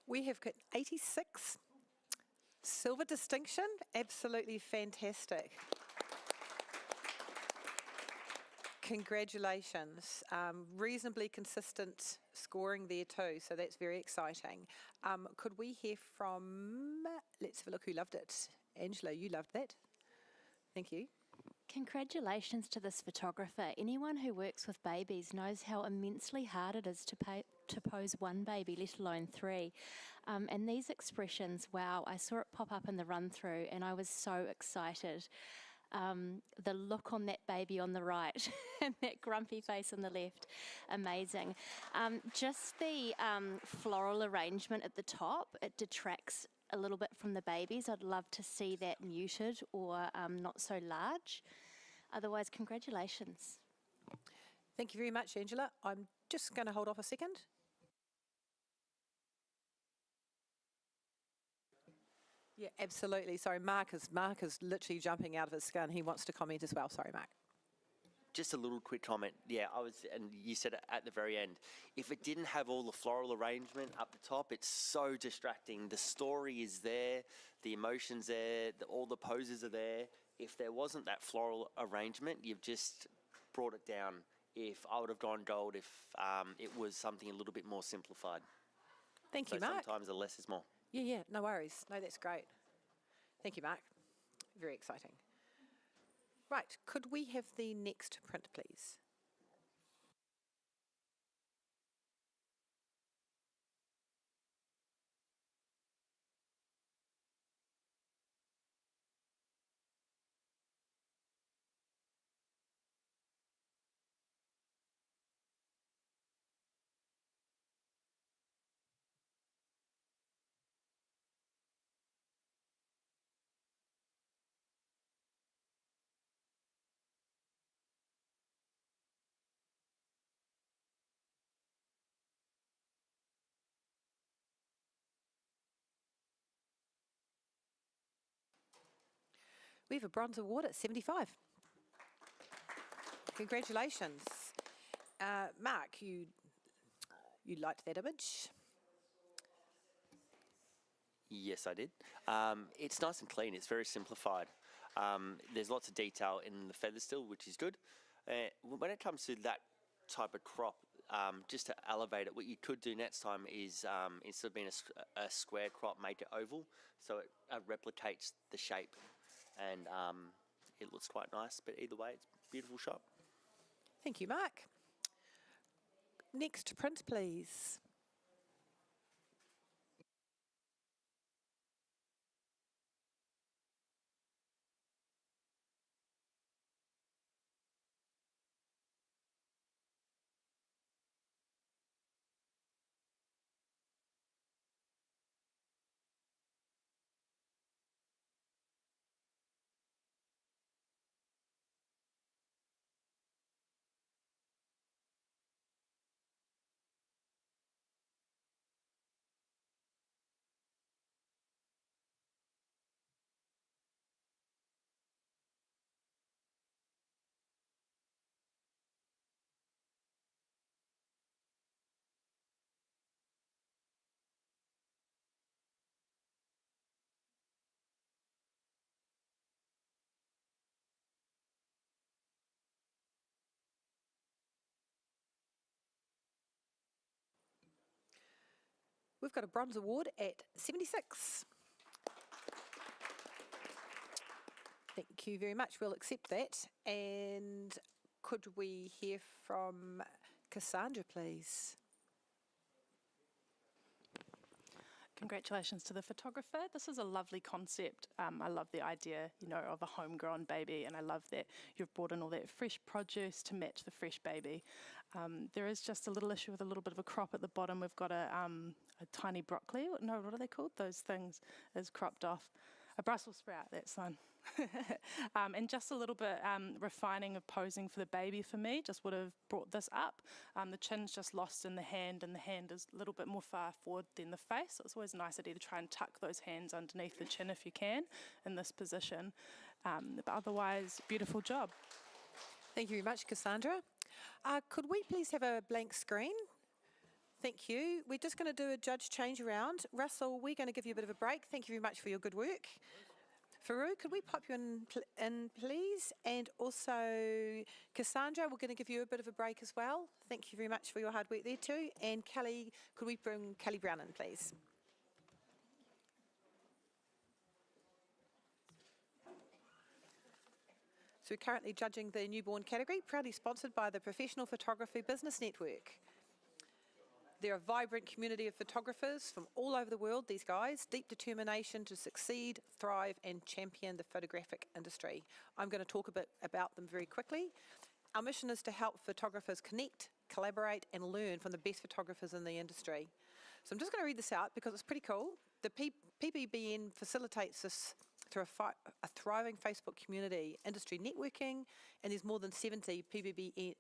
[SPEAKER 1] We have got 86. Silver distinction, absolutely fantastic. Congratulations. Reasonably consistent scoring there too, so that's very exciting. Could we hear from, let's have a look who loved it. Angela, you loved that. Thank you.
[SPEAKER 7] Congratulations to this photographer. Anyone who works with babies knows how immensely hard it is to pose one baby, let alone three. And these expressions, wow, I saw it pop up in the run-through and I was so excited. The look on that baby on the right and that grumpy face on the left, amazing. Just the floral arrangement at the top, it detracts a little bit from the babies. I'd love to see that muted or not so large. Otherwise, congratulations.
[SPEAKER 1] Thank you very much, Angela. I'm just going to hold off a second. Yeah, absolutely. Sorry, Mark is literally jumping out of his skin. He wants to comment as well. Sorry, Mark.
[SPEAKER 6] Just a little quick comment. Yeah, and you said it at the very end. If it didn't have all the floral arrangement up the top, it's so distracting. The story is there, the emotion's there, all the poses are there. If there wasn't that floral arrangement, you've just brought it down. If I would have gone gold, if it was something a little bit more simplified.
[SPEAKER 1] Thank you, Mark.
[SPEAKER 6] Sometimes the less is more.
[SPEAKER 1] Yeah, no worries. No, that's great. Thank you, Mark. Very exciting. Right, could we have the next print, please? We have a bronze award at 75. Congratulations. Mark, you liked that image?
[SPEAKER 6] Yes, I did. It's nice and clean. It's very simplified. There's lots of detail in the feather still, which is good. When it comes to that type of crop, just to elevate it, what you could do next time is instead of being a square crop, make it oval, so it replicates the shape, and it looks quite nice. But either way, it's a beautiful shot.
[SPEAKER 1] Thank you, Mark. Next print, please. We've got a bronze award at 76. Thank you very much. We'll accept that. And could we hear from Cassandra, please?
[SPEAKER 11] Congratulations to the photographer. This is a lovely concept. I love the idea, of a homegrown baby, and I love that you've brought in all that fresh produce to match the fresh baby. There is just a little issue with a little bit of a crop at the bottom. We've got a tiny broccoli. No, what are they called? Those things is cropped off. A Brussels sprout, that's one. And just a little bit refining of posing for the baby for me just would have brought this up. The chin's just lost in the hand, and the hand is a little bit more far forward than the face. So it's always a nice idea to try and tuck those hands underneath the chin if you can in this position. But otherwise, beautiful job.
[SPEAKER 1] Thank you very much, Cassandra. Could we please have a blank screen? Thank you. We're just going to do a judge change around. Russell, we're going to give you a bit of a break. Thank you very much for your good work. Farouk, could we pop you in, please? And also, Cassandra, we're going to give you a bit of a break as well. Thank you very much for your hard work there too. And Kelly, could we bring Kelly Brown in, please? So we're currently judging the newborn category, proudly sponsored by the Professional Photography Business Network. They're a vibrant community of photographers from all over the world, these guys, deep determination to succeed, thrive and champion the photographic industry. I'm going to talk a bit about them very quickly. Our mission is to help photographers connect, collaborate and learn from the best photographers in the industry. So I'm just going to read this out because it's pretty cool. The PBBN facilitates this through a thriving Facebook community, industry networking, and there's more than 70 PBN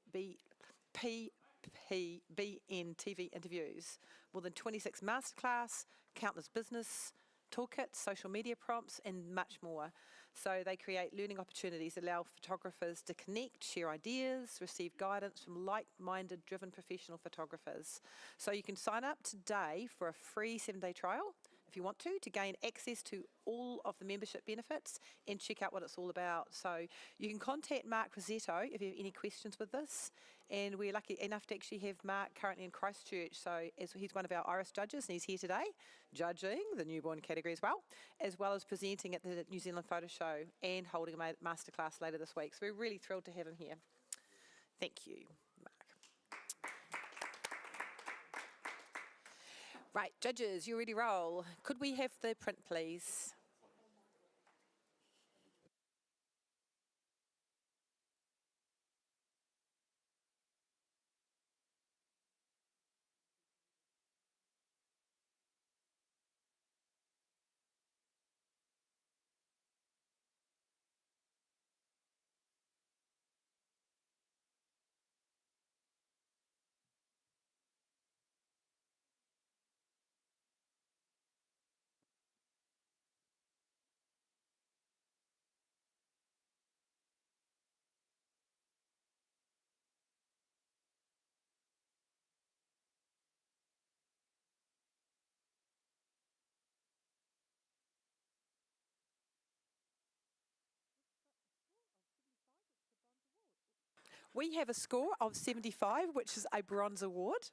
[SPEAKER 1] TV interviews, more than 26 masterclass, countless business toolkits, social media prompts, and much more. So they create learning opportunities that allow photographers to connect, share ideas, receive guidance from like-minded, driven professional photographers. So you can sign up today for a free 7-day trial if you want to gain access to all of the membership benefits and check out what it's all about. So you can contact Mark Rosetto if you have any questions with this. And we're lucky enough to actually have Mark currently in Christchurch. So he's one of our IRIS judges and he's here today judging the newborn category as well as presenting at the New Zealand Photo Show and holding a masterclass later this week. So we're really thrilled to have him here. Thank you, Mark. Right, judges, you ready to roll? Could we have the print, please? We have a score of 75, which is a bronze award.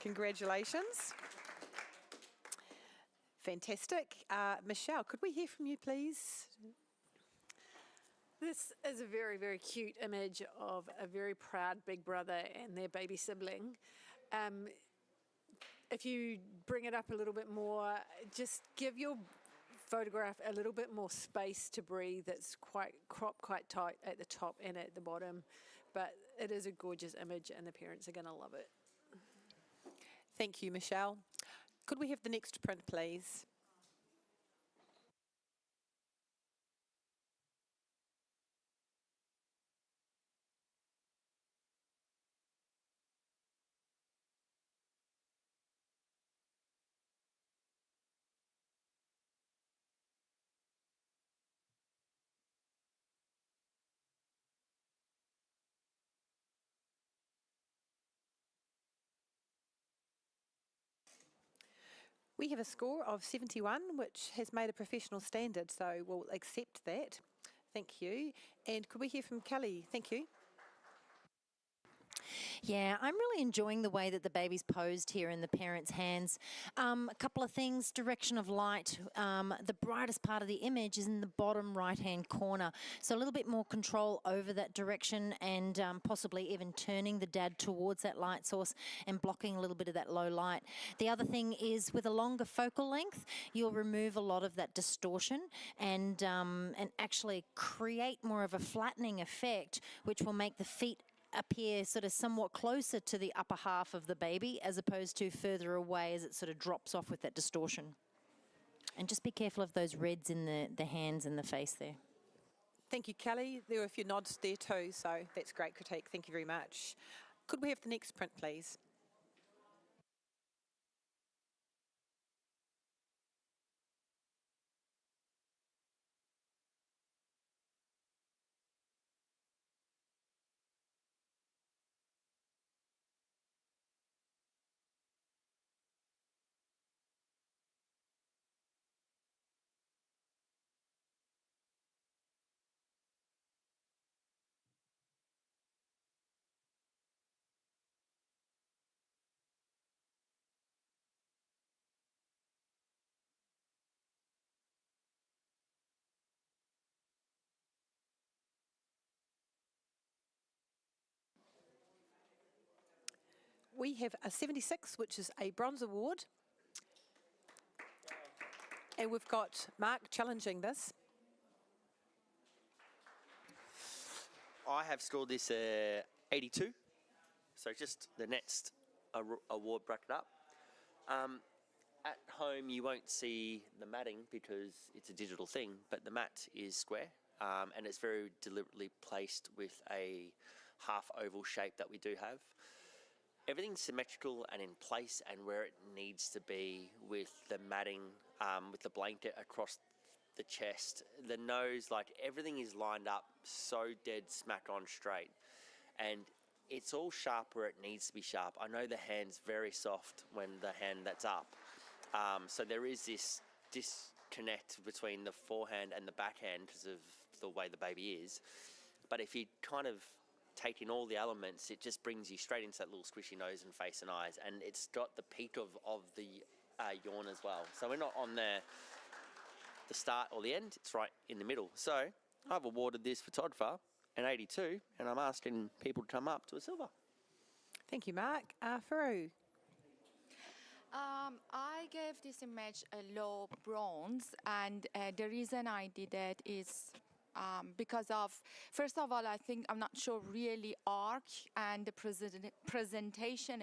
[SPEAKER 1] Congratulations. Fantastic. Michelle, could we hear from you, please?
[SPEAKER 4] This is a very, very cute image of a very proud big brother and their baby sibling. If you bring it up a little bit more, just give your photograph a little bit more space to breathe. It's quite cropped quite tight at the top and at the bottom, but it is a gorgeous image and the parents are going to love it.
[SPEAKER 1] Thank you, Michelle. Could we have the next print, please? We have a score of 71, which has made a professional standard, so we'll accept that. Thank you. And could we hear from Kelly? Thank you.
[SPEAKER 8] Yeah, I'm really enjoying the way that the baby's posed here in the parents' hands. A couple of things, direction of light. The brightest part of the image is in the bottom right-hand corner. So a little bit more control over that direction and possibly even turning the dad towards that light source and blocking a little bit of that low light. The other thing is with a longer focal length, you'll remove a lot of that distortion and actually create more of a flattening effect, which will make the feet appear sort of somewhat closer to the upper half of the baby as opposed to further away as it sort of drops off with that distortion. And just be careful of those reds in the hands and the face there.
[SPEAKER 1] Thank you, Kelly. There were a few nods there too, so that's great critique. Thank you very much. Could we have the next print, please? we have a 76, which is a bronze award. And we've got Mark challenging this.
[SPEAKER 6] I have scored this 82, so just the next award bracket up. At home, you won't see the matting because it's a digital thing, but the mat is square, and it's very deliberately placed with a half oval shape that we do have. Everything's symmetrical and in place and where it needs to be, with the matting, with the blanket across the chest, the nose, like everything is lined up so dead smack on straight, and it's all sharp where it needs to be sharp. I know the hand's very soft when the hand that's up, so there is this disconnect between the forehand and the backhand because of the way the baby is. But if you kind of take in all the elements, it just brings you straight into that little squishy nose and face and eyes, and it's got the peak of the yawn as well. So we're not on the start or the end, it's right in the middle. So I've awarded this photographer an 82, and I'm asking people to come up to a silver.
[SPEAKER 1] Thank you, Mark. Faru.
[SPEAKER 3] I gave this image a low bronze, and the reason I did it is because of, first of all, I think I'm not sure really arc and the presentation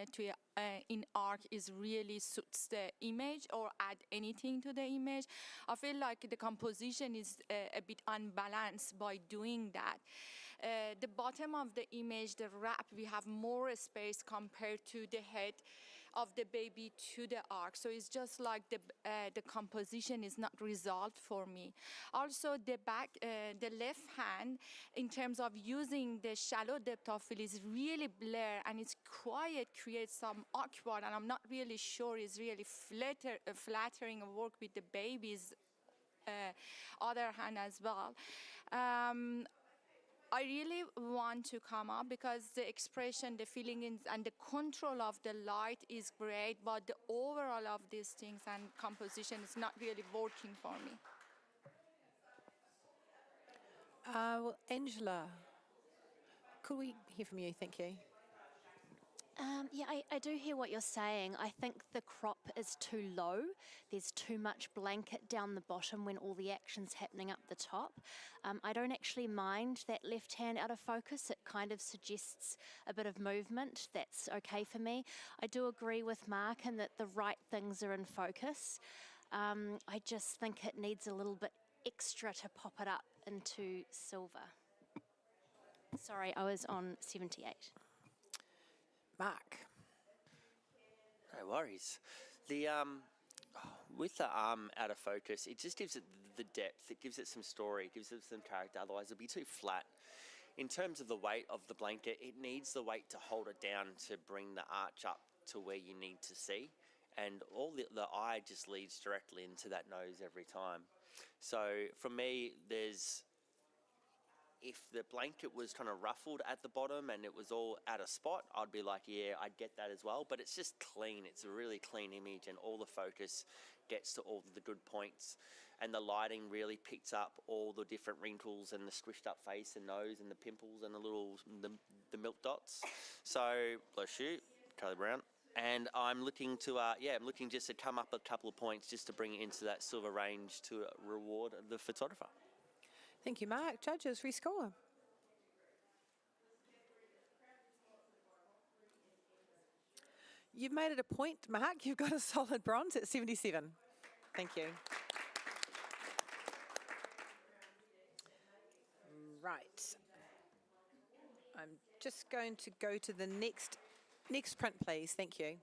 [SPEAKER 3] in arc is really suits the image or add anything to the image. I feel like the composition is a bit unbalanced by doing that. The bottom of the image, the wrap, we have more space compared to the head of the baby to the arc, so it's just like the composition is not resolved for me. Also, the left hand, in terms of using the shallow depth of field, is really blur and it's quiet, creates some awkward, and I'm not really sure it's really flattering work with the baby's other hand as well. I really want to come up because the expression, the feelings, and the control of the light is great, but the overall of these things and composition is not really working for me.
[SPEAKER 1] Well, Angela, could we hear from you? Thank you.
[SPEAKER 7] Yeah, I do hear what you're saying. I think the crop is too low. There's too much blanket down the bottom when all the action's happening up the top. I don't actually mind that left hand out of focus. It kind of suggests a bit of movement. That's okay for me. I do agree with Mark in that the right things are in focus. I just think it needs a little bit extra to pop it up into silver. Sorry, I was on 78.
[SPEAKER 1] Mark.
[SPEAKER 6] No worries. The with the arm out of focus, it just gives it the depth. It gives it some story. It gives it some character. Otherwise, it'll be too flat. In terms of the weight of the blanket, it needs the weight to hold it down to bring the arch up to where you need to see, and all the eye just leads directly into that nose every time. So for me, if the blanket was kind of ruffled at the bottom and it was all out of spot, I'd be like, yeah, I'd get that as well. But it's just clean. It's a really clean image, and all the focus gets to all the good points. And the lighting really picks up all the different wrinkles and the squished up face and nose and the pimples and the milk dots. So, bless you, Charlie Brown. And I'm looking to, I'm looking just to come up a couple of points just to bring it into that silver range to reward the photographer.
[SPEAKER 1] Thank you, Mark. Judges, rescore. You've made it a point, Mark. You've got a solid bronze at 77. Thank you. Right. I'm just going to go to the next print, please. Thank you.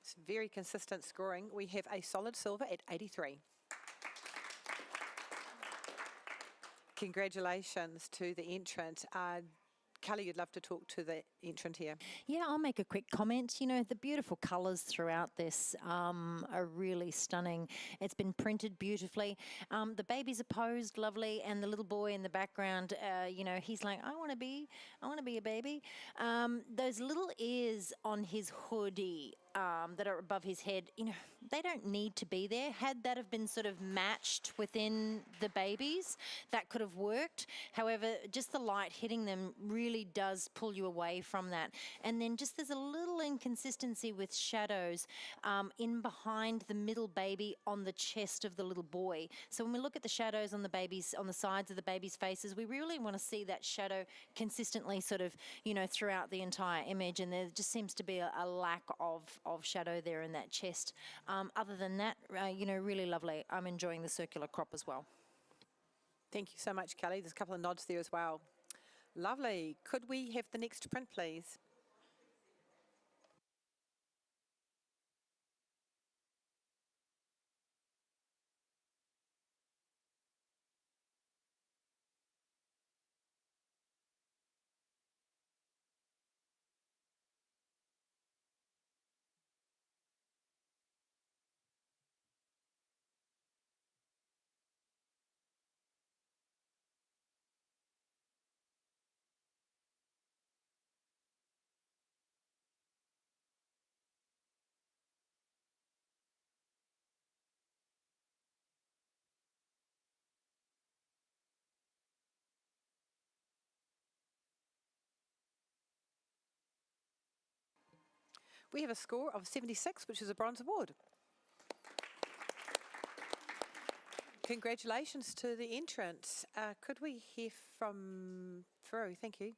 [SPEAKER 1] It's very consistent scoring. We have a solid silver at 83. Congratulations to the entrant. Kelly, you'd love to talk to the entrant here.
[SPEAKER 8] Yeah, I'll make a quick comment. You know, the beautiful colours throughout this are really stunning. It's been printed beautifully. The babies are posed lovely, and the little boy in the background, you know, he's like, I want to be a baby. Those little ears on his hoodie that are above his head, you know, they don't need to be there. Had that have been sort of matched within the babies, that could have worked. However, just the light hitting them really does pull you away from that. And then just there's a little inconsistency with shadows in behind the middle baby on the chest of the little boy. So when we look at the shadows on the babies, on the sides of the babies' faces, we really want to see that shadow consistently sort of, you know, throughout the entire image. And there just seems to be a lack of shadow there in that chest. Other than that, you know, really lovely. I'm enjoying the circular crop as well.
[SPEAKER 1] Thank you so much, Kelly. There's a couple of nods there as well. Lovely. Could we have the next print, please? We have a score of 76, which is a bronze award. Congratulations to the entrant. Could we hear from Fru? Thank you.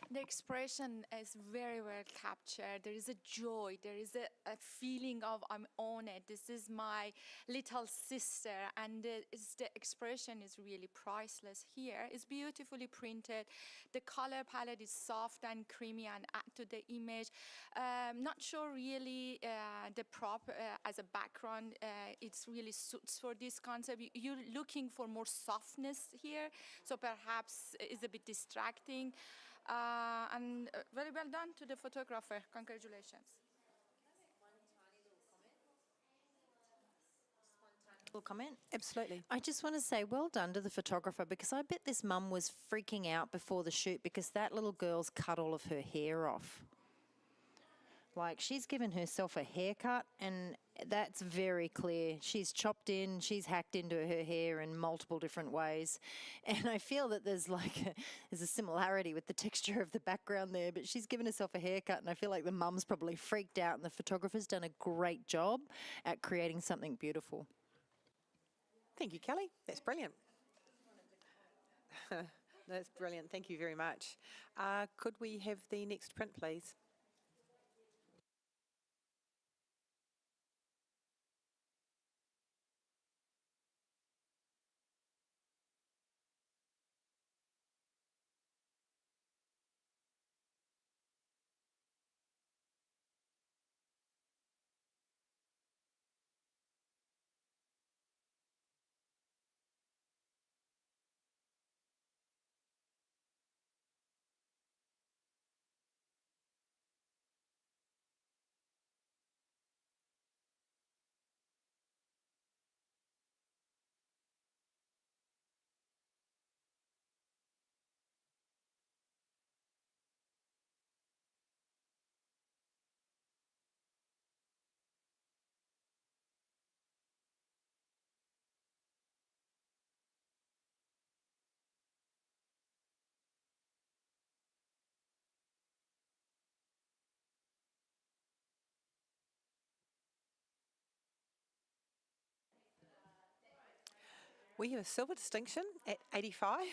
[SPEAKER 3] The expression is very well captured. There is a joy. There is a feeling of I'm on it. This is my little sister, and the expression is really priceless here. It's beautifully printed. The color palette is soft and creamy and add to the image. Not sure really the prop as a background it's really suits for this concept. You're looking for more softness here, so perhaps it's a bit distracting. And very well done to the photographer. Congratulations.
[SPEAKER 8] Little comment?
[SPEAKER 1] Absolutely.
[SPEAKER 8] I just want to say well done to the photographer, because I bet this mum was freaking out before the shoot because that little girl's cut all of her hair off. Like, she's given herself a haircut, and that's very clear. She's chopped in, she's hacked into her hair in multiple different ways. And I feel that there's a similarity with the texture of the background there, but she's given herself a haircut, and I feel like the mum's probably freaked out, and the photographer's done a great job at creating something beautiful.
[SPEAKER 1] Thank you, Kelly. That's brilliant. That's brilliant. Thank you very much. Could we have the next print, please? We have a silver distinction at 85.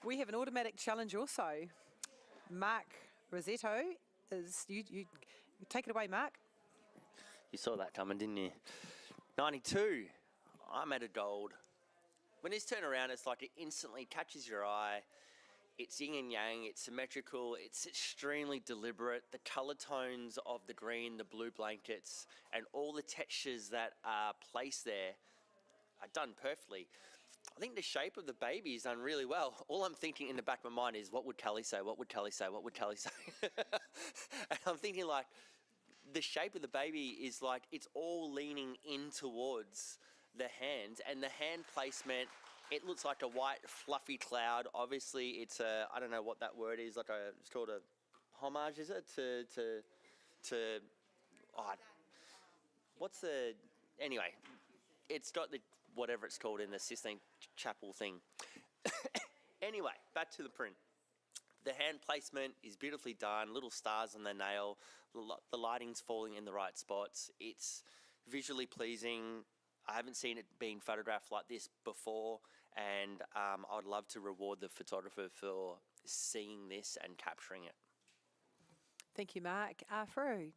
[SPEAKER 1] We have an automatic challenge also. Mark Rosetto is, you take it away, Mark.
[SPEAKER 6] You saw that coming, didn't you? 92. I'm at a gold. When this turn around, it's like it instantly catches your eye. It's yin and yang, it's symmetrical, it's extremely deliberate. The color tones of the green, the blue blankets, and all the textures that are placed there are done perfectly. I think the shape of the baby is done really well. All I'm thinking in the back of my mind is, what would Kelly say? What would Kelly say? What would Kelly say? And I'm thinking like, the shape of the baby is like, it's all leaning in towards the hands, and the hand placement, it looks like a white fluffy cloud. Obviously it's a, I don't know what that word is, like a, it's called a homage, is it? Oh, what's the, anyway, it's got the, whatever it's called in the Sistine Chapel thing. Anyway, back to the print. The hand placement is beautifully done, little stars on the nail, the lighting's falling in the right spots. It's visually pleasing. I haven't seen it being photographed like this before, and I would love to reward the photographer for seeing this and capturing it.
[SPEAKER 1] Thank you, Mark. Fru.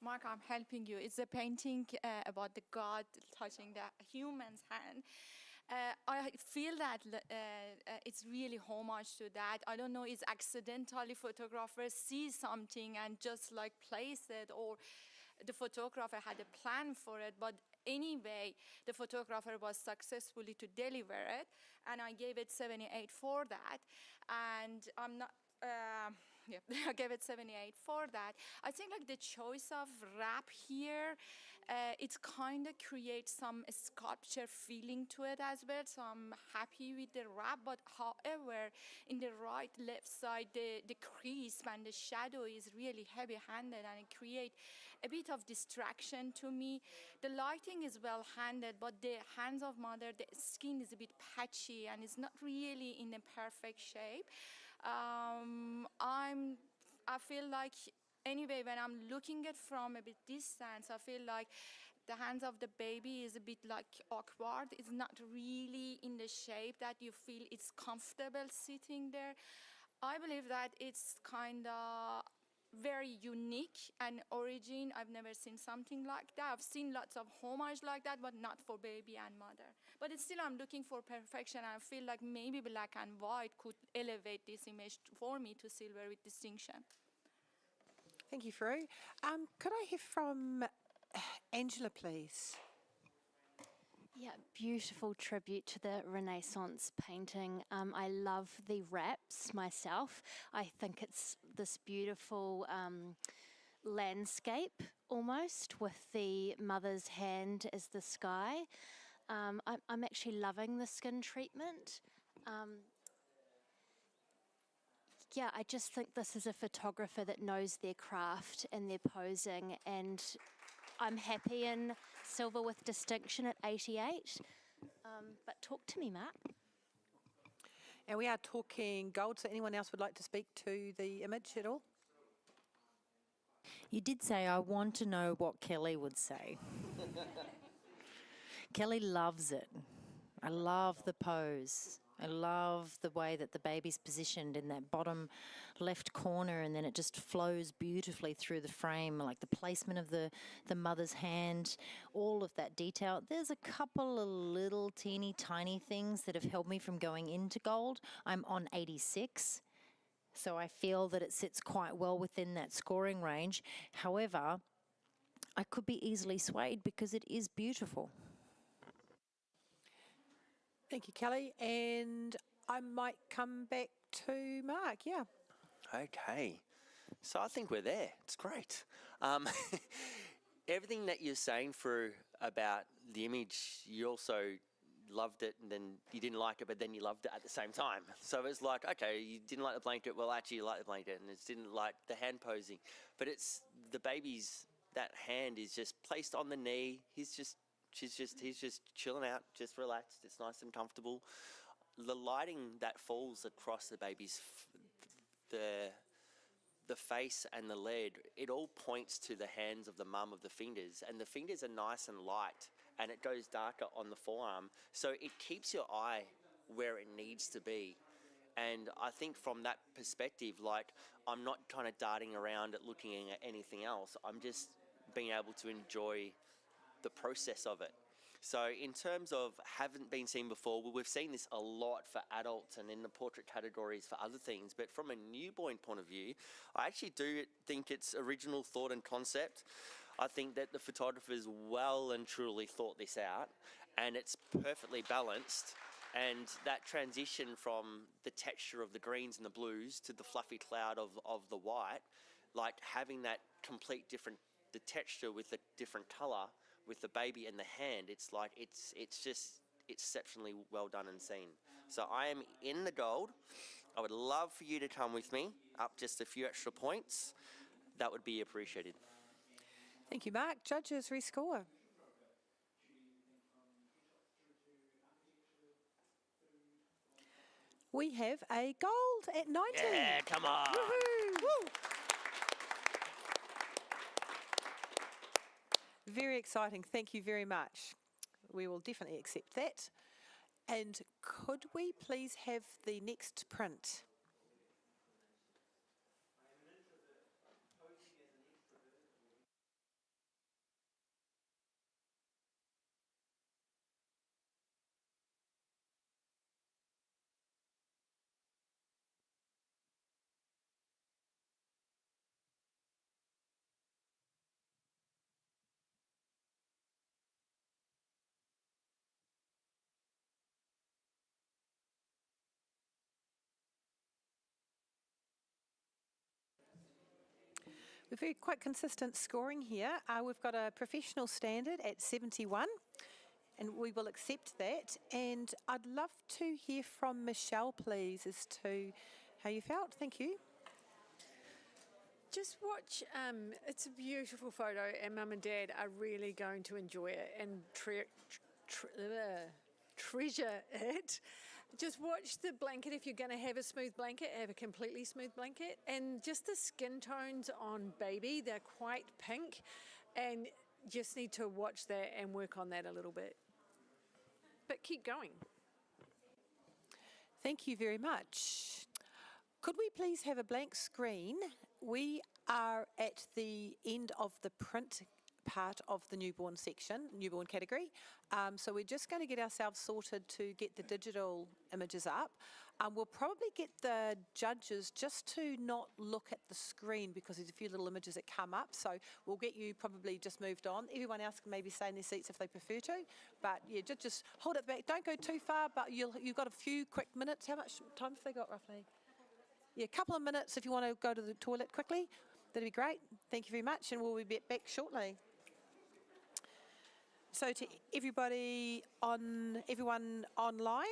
[SPEAKER 3] Mark, I'm helping you. It's a painting about the God touching the human's hand. I feel that it's really homage to that. I don't know, it's accidentally photographers see something and just like place it, or the photographer had a plan for it, but anyway, the photographer was successfully to deliver it, and I gave it 78 for that. And I'm not, yeah, I gave it 78 for that. I think like the choice of wrap here, it kind of creates some sculpture feeling to it as well, so I'm happy with the wrap. But however, in the right left side, the crease and the shadow is really heavy handed, and it creates a bit of distraction to me. The lighting is well handled, but the hands of mother, the skin is a bit patchy and it's not really in a perfect shape. I feel like, anyway, when I'm looking at from a bit distance, I feel like the hands of the baby is a bit like awkward. It's not really in the shape that you feel it's comfortable sitting there. I believe that it's kind of very unique and origin. I've never seen something like that. I've seen lots of homage like that, but not for baby and mother. But it's still, I'm looking for perfection. I feel like maybe black and white could elevate this image for me to silver with distinction.
[SPEAKER 1] Thank you, Fru. Could I hear from Angela, please?
[SPEAKER 7] Yeah, beautiful tribute to the Renaissance painting. I love the wraps myself. I think it's this beautiful landscape almost, with the mother's hand as the sky. I'm actually loving the skin treatment. Yeah, I just think this is a photographer that knows their craft and their posing, and I'm happy in silver with distinction at 88. But talk to me, Mark.
[SPEAKER 1] And we are talking gold, so anyone else would like to speak to the image at all?
[SPEAKER 8] You did say, I want to know what Kelly would say. Kelly loves it. I love the pose. I love the way that the baby's positioned in that bottom left corner, and then it just flows beautifully through the frame, like the placement of the mother's hand, all of that detail. There's a couple of little teeny tiny things that have held me from going into gold. I'm on 86, so I feel that it sits quite well within that scoring range. However, I could be easily swayed because it is beautiful.
[SPEAKER 1] Thank you, Kelly. And I might come back to Mark, yeah.
[SPEAKER 6] Okay, so I think we're there. It's great. Everything that you're saying through about the image, you also loved it, and then you didn't like it, but then you loved it at the same time. So it's like, okay, you didn't like the blanket, well, actually you like the blanket, and it didn't like the hand posing. But it's the baby's, that hand is just placed on the knee. He's just chilling out, just relaxed. It's nice and comfortable. The lighting that falls across the baby's, the face and the lid, it all points to the hands of the mum, of the fingers, and the fingers are nice and light, and it goes darker on the forearm, so it keeps your eye where it needs to be. And I think from that perspective, like, I'm not kind of darting around at looking at anything else. I'm just being able to enjoy the process of it. So in terms of haven't been seen before, well, we've seen this a lot for adults and in the portrait categories for other things, but from a newborn point of view, I actually do think it's original thought and concept. I think that the photographers well and truly thought this out, and it's perfectly balanced. And that transition from the texture of the greens and the blues to the fluffy cloud of the white, like having that complete different, the texture with the different colour with the baby and the hand, it's like, it's just exceptionally well done and seen. So I am in the gold. I would love for you to come with me up just a few extra points. That would be appreciated.
[SPEAKER 1] Thank you, Mark. Judges, rescore. We have a gold at 90.
[SPEAKER 6] Yeah, come on.
[SPEAKER 1] Woohoo! Woo! Very exciting. Thank you very much. We will definitely accept that. And could we please have the next print? We're very quite consistent scoring here. We've got a professional standard at 71, and we will accept that. And I'd love to hear from Michelle, please, as to how you felt. Thank you.
[SPEAKER 4] Just watch, it's a beautiful photo, and Mum and Dad are really going to enjoy it and treasure it. Just watch the blanket. If you're going to have a smooth blanket, have a completely smooth blanket. And just the skin tones on baby, they're quite pink, and just need to watch that and work on that a little bit. But keep going.
[SPEAKER 1] Thank you very much. Could we please have a blank screen? We are at the end of the print part of the newborn section, newborn category. So we're just going to get ourselves sorted to get the digital images up. We'll probably get the judges just to not look at the screen because there's a few little images that come up. So we'll get you probably just moved on. Everyone else can maybe stay in their seats if they prefer to. But yeah, just hold it back. Don't go too far, but you've got a few quick minutes. How much time have they got roughly? Yeah, a couple of minutes if you want to go to the toilet quickly. That'd be great. Thank you very much, and we'll be back shortly. So to everyone online,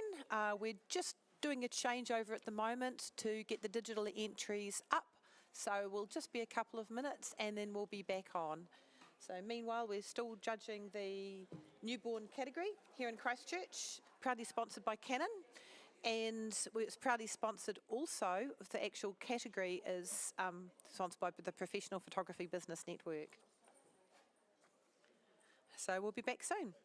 [SPEAKER 1] we're just doing a changeover at the moment to get the digital entries up. So we'll just be a couple of minutes and then we'll be back on. So meanwhile, we're still judging the newborn category here in Christchurch, proudly sponsored by Canon. And it's proudly sponsored also, the actual category is sponsored by the Professional Photography Business Network. So we'll be back soon.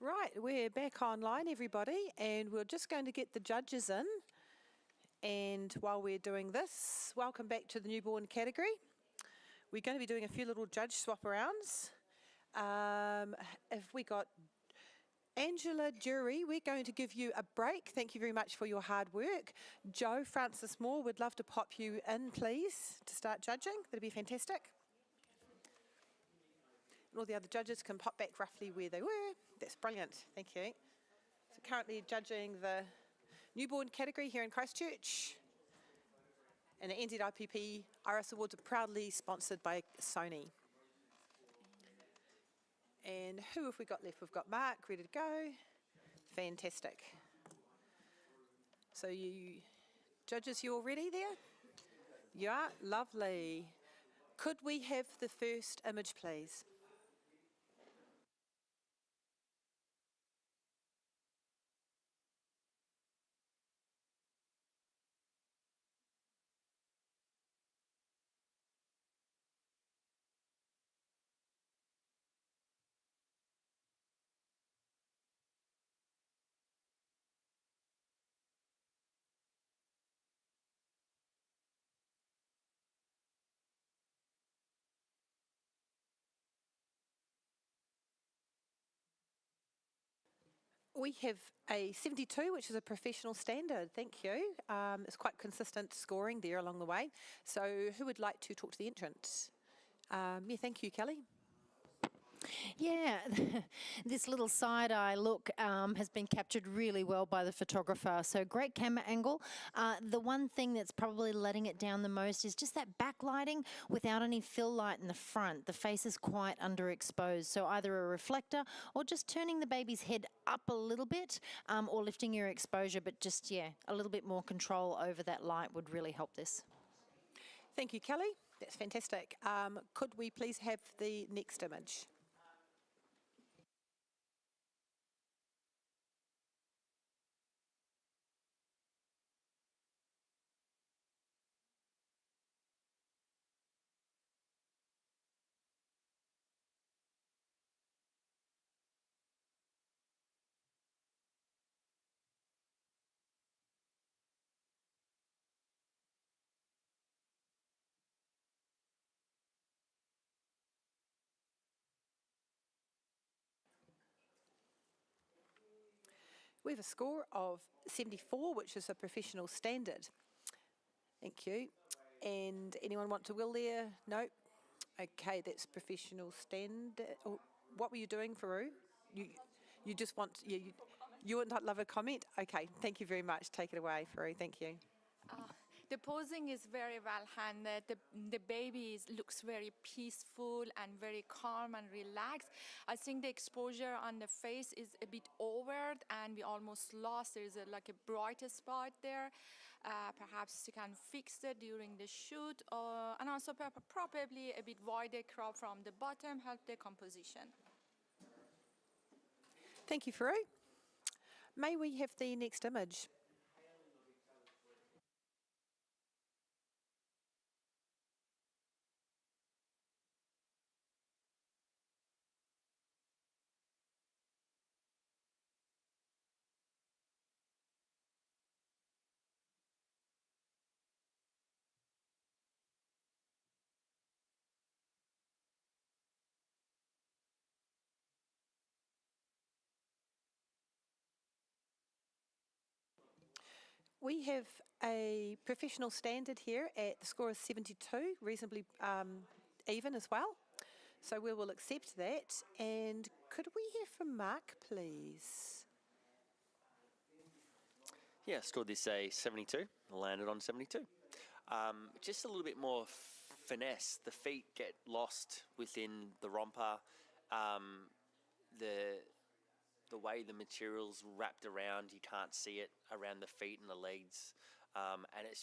[SPEAKER 1] Right, we're back online, everybody, and we're just going to get the judges in. And while we're doing this, welcome back to the newborn category. We're going to be doing a few little judge swap arounds. If we got Angela Jury, we're going to give you a break. Thank you very much for your hard work. Joe Francis Moore, would love to pop you in, please, to start judging. That'd be fantastic. And all the other judges can pop back roughly where they were. That's brilliant. Thank you. So currently judging the newborn category here in Christchurch. And the NZIPP RS Awards are proudly sponsored by Sony. And who have we got left? We've got Mark, ready to go. Fantastic. So you judges, you all ready there? You are? Lovely. Could we have the first image, please? We have a 72, which is a professional standard. Thank you. It's quite consistent scoring there along the way. So who would like to talk to the entrant? Yeah, thank you, Kelly.
[SPEAKER 8] Yeah, this little side-eye look has been captured really well by the photographer. So great camera angle. The one thing that's probably letting it down the most is just that backlighting without any fill light in the front. The face is quite underexposed. So either a reflector or just turning the baby's head up a little bit or lifting your exposure, but just, yeah, a little bit more control over that light would really help this.
[SPEAKER 1] Thank you, Kelly. That's fantastic. Could we please have the next image? We have a score of 74, which is a professional standard. Thank you. And anyone want to will there? No? Okay, that's professional standard. Oh, what were you doing, Faru? You just want, you would not love a comment? Okay, thank you very much. Take it away, Faru. Thank you.
[SPEAKER 3] The posing is very well handled. The baby looks very peaceful and very calm and relaxed. I think the exposure on the face is a bit over and we almost lost. There's like a brighter spot there. Perhaps you can fix it during the shoot. And also probably a bit wider crop from the bottom help the composition.
[SPEAKER 1] Thank you, Faru. May we have the next image? We have a professional standard here at the score of 72, reasonably even as well. So we will accept that. And could we hear from Mark, please?
[SPEAKER 6] Yeah, scored this a 72, landed on 72. Just a little bit more finesse. The feet get lost within the romper. The way the material's wrapped around, you can't see it around the feet and the legs. And it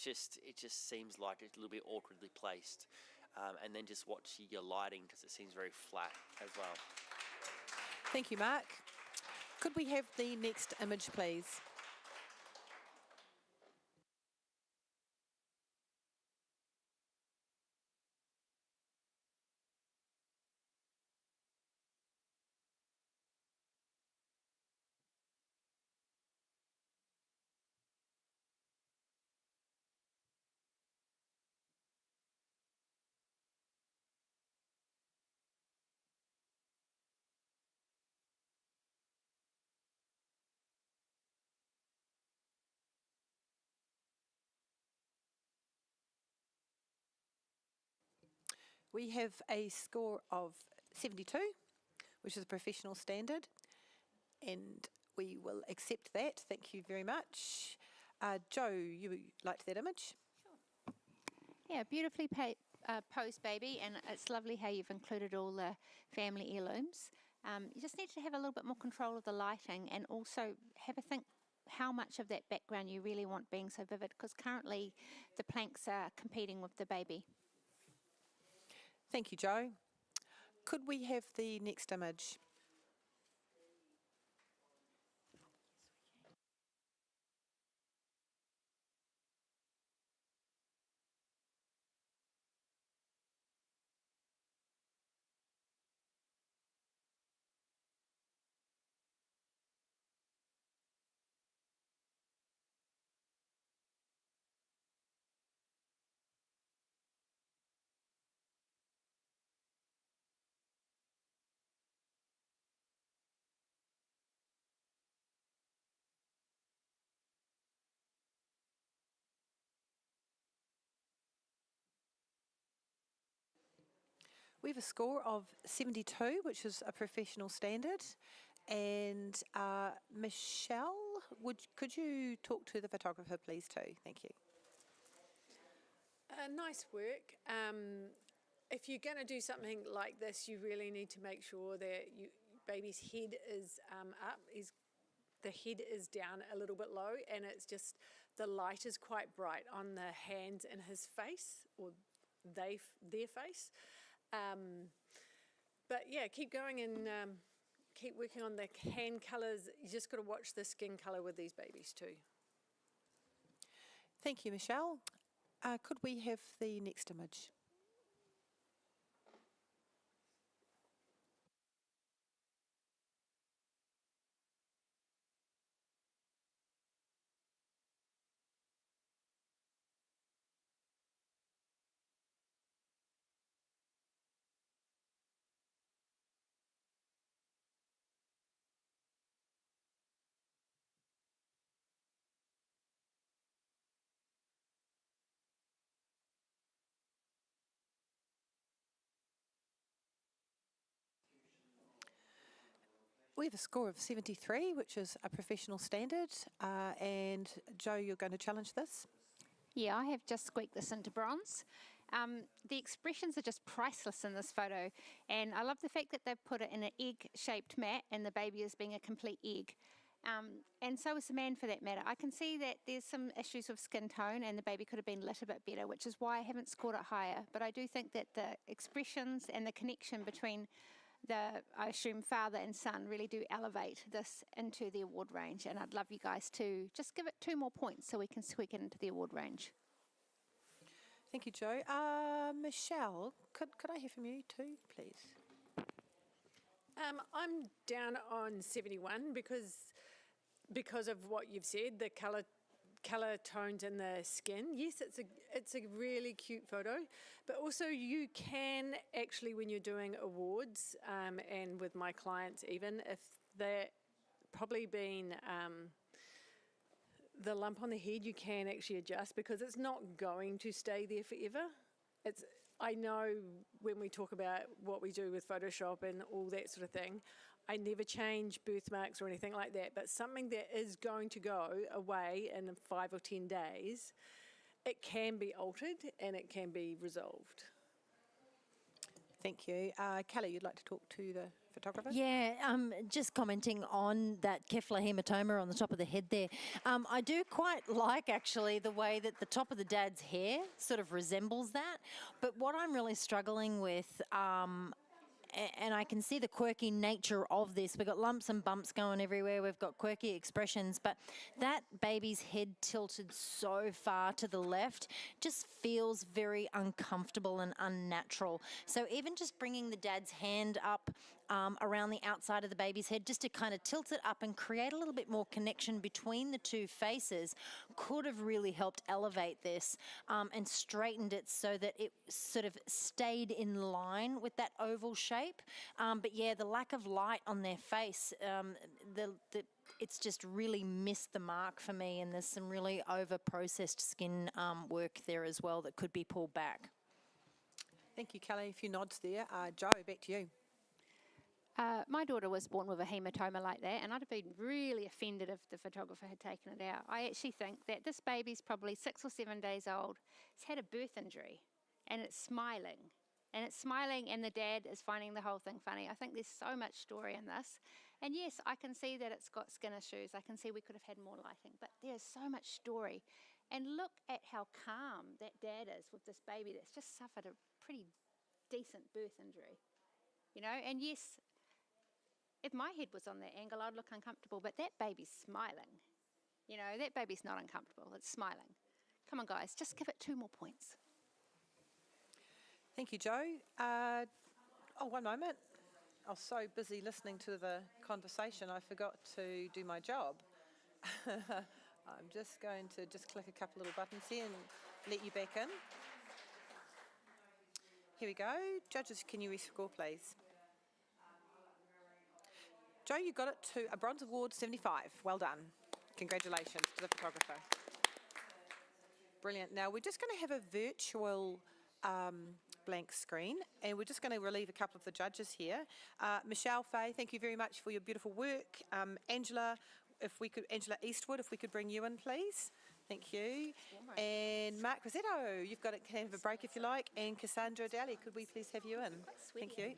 [SPEAKER 6] just seems like it's a little bit awkwardly placed. And then just watch your lighting because it seems very flat as well.
[SPEAKER 1] Thank you, Mark. Could we have the next image, please? We have a score of 72, which is a professional standard, and we will accept that. Thank you very much. Joe, you liked that image?
[SPEAKER 5] Yeah, beautifully posed baby, and it's lovely how you've included all the family heirlooms. You just need to have a little bit more control of the lighting, and also have a think how much of that background you really want being so vivid, because currently the planks are competing with the baby.
[SPEAKER 1] Thank you, Joe. Could we have the next image? We have a score of 72, which is a professional standard. And Michelle, could you talk to the photographer, please, too? Thank you.
[SPEAKER 4] Nice work. If you're going to do something like this, you really need to make sure that baby's head is up, the head is down a little bit low, and it's just the light is quite bright on the hands and his face, or their face. But yeah, keep going and keep working on the hand colours. You just got to watch the skin colour with these babies too.
[SPEAKER 1] Thank you, Michelle. Could we have the next image? We have a score of 73, which is a professional standard. And Joe, you're going to challenge this?
[SPEAKER 5] Yeah, I have just squeaked this into bronze. The expressions are just priceless in this photo, and I love the fact that they've put it in an egg-shaped mat and the baby is being a complete egg. And so is the man, for that matter. I can see that there's some issues with skin tone and the baby could have been lit a bit better, which is why I haven't scored it higher. But I do think that the expressions and the connection between I assume, father and son really do elevate this into the award range, and I'd love you guys to just give it 2 more points so we can squeak it into the award range.
[SPEAKER 1] Thank you, Joe. Michelle, could I hear from you too, please?
[SPEAKER 4] I'm down on 71 because of what you've said, the colour tones in the skin. Yes, it's a really cute photo, but also you can actually, when you're doing awards, and with my clients even, if they're probably been the lump on the head, you can actually adjust because it's not going to stay there forever. I know when we talk about what we do with Photoshop and all that sort of thing, I never change birthmarks or anything like that, but something that is going to go away in 5 or 10 days, it can be altered and it can be resolved.
[SPEAKER 1] Thank you. Kelly, you'd like to talk to the photographer?
[SPEAKER 8] Yeah, just commenting on that Kefla hematoma on the top of the head there. I do quite like, actually, the way that the top of the dad's hair sort of resembles that. But what I'm really struggling with, and I can see the quirky nature of this. We've got lumps and bumps going everywhere. We've got quirky expressions, but that baby's head tilted so far to the left just feels very uncomfortable and unnatural. So even just bringing the dad's hand up around the outside of the baby's head, just to kind of tilt it up and create a little bit more connection between the two faces, could have really helped elevate this and straightened it so that it sort of stayed in line with that oval shape. But yeah, the lack of light on their face, it's just really missed the mark for me, and there's some really over-processed skin work there as well that could be pulled back.
[SPEAKER 1] Thank you, Kelly. A few nods there. Joe, back to you.
[SPEAKER 5] My daughter was born with a hematoma like that, and I'd have been really offended if the photographer had taken it out. I actually think that this baby's probably 6 or 7 days old. It's had a birth injury, and it's smiling. And the dad is finding the whole thing funny. I think there's so much story in this. And yes, I can see that it's got skin issues. I can see we could have had more lighting, but there's so much story. And look at how calm that dad is with this baby that's just suffered a pretty decent birth injury. You know, and yes, if my head was on that angle, I'd look uncomfortable, but that baby's smiling. You know, that baby's not uncomfortable, it's smiling. Come on, guys, just give it 2 more points.
[SPEAKER 1] Thank you, Joe. One moment. I was so busy listening to the conversation, I forgot to do my job. I'm just going to click a couple little buttons here and let you back in. Here we go. Judges, can you rescore, please? Joe, you got it to a Bronze Award 75. Well done. Congratulations to the photographer. Brilliant. Now, we're just going to have a virtual blank screen, and we're just going to relieve a couple of the judges here. Michelle Fay, thank you very much for your beautiful work. Angela Eastwood, if we could bring you in, please. Thank you. And Mark Rosetto, you've got can have a break if you like. And Cassandra Daly, could we please have you in? Thank you.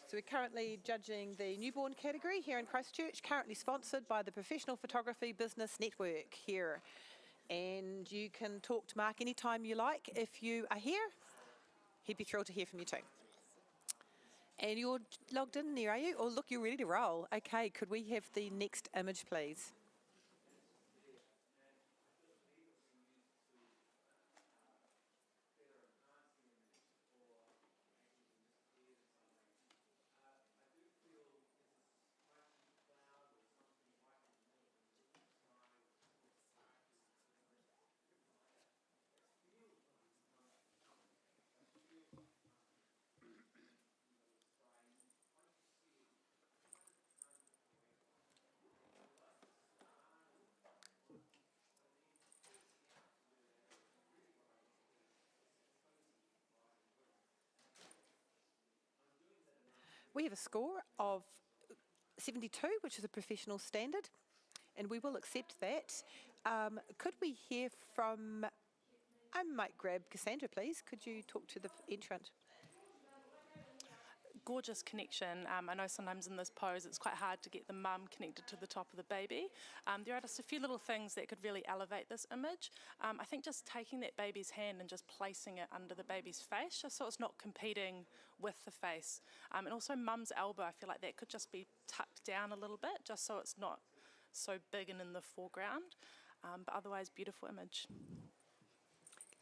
[SPEAKER 1] So we're currently judging the newborn category here in Christchurch, currently sponsored by the Professional Photography Business Network here. And you can talk to Mark anytime you like. If you are here, he'd be thrilled to hear from you too. And you're logged in there, are you? Oh, look, you're ready to roll. Okay, could we have the next image, please? We have a score of 72, which is a professional standard, and we will accept that. Could we hear from, I might grab Cassandra, please. Could you talk to the entrant?
[SPEAKER 11] Gorgeous connection. I know sometimes in this pose it's quite hard to get the mum connected to the top of the baby. There are just a few little things that could really elevate this image. I think just taking that baby's hand and just placing it under the baby's face, just so it's not competing with the face. And also mum's elbow, I feel like that could just be tucked down a little bit, just so it's not so big and in the foreground. But otherwise, beautiful image.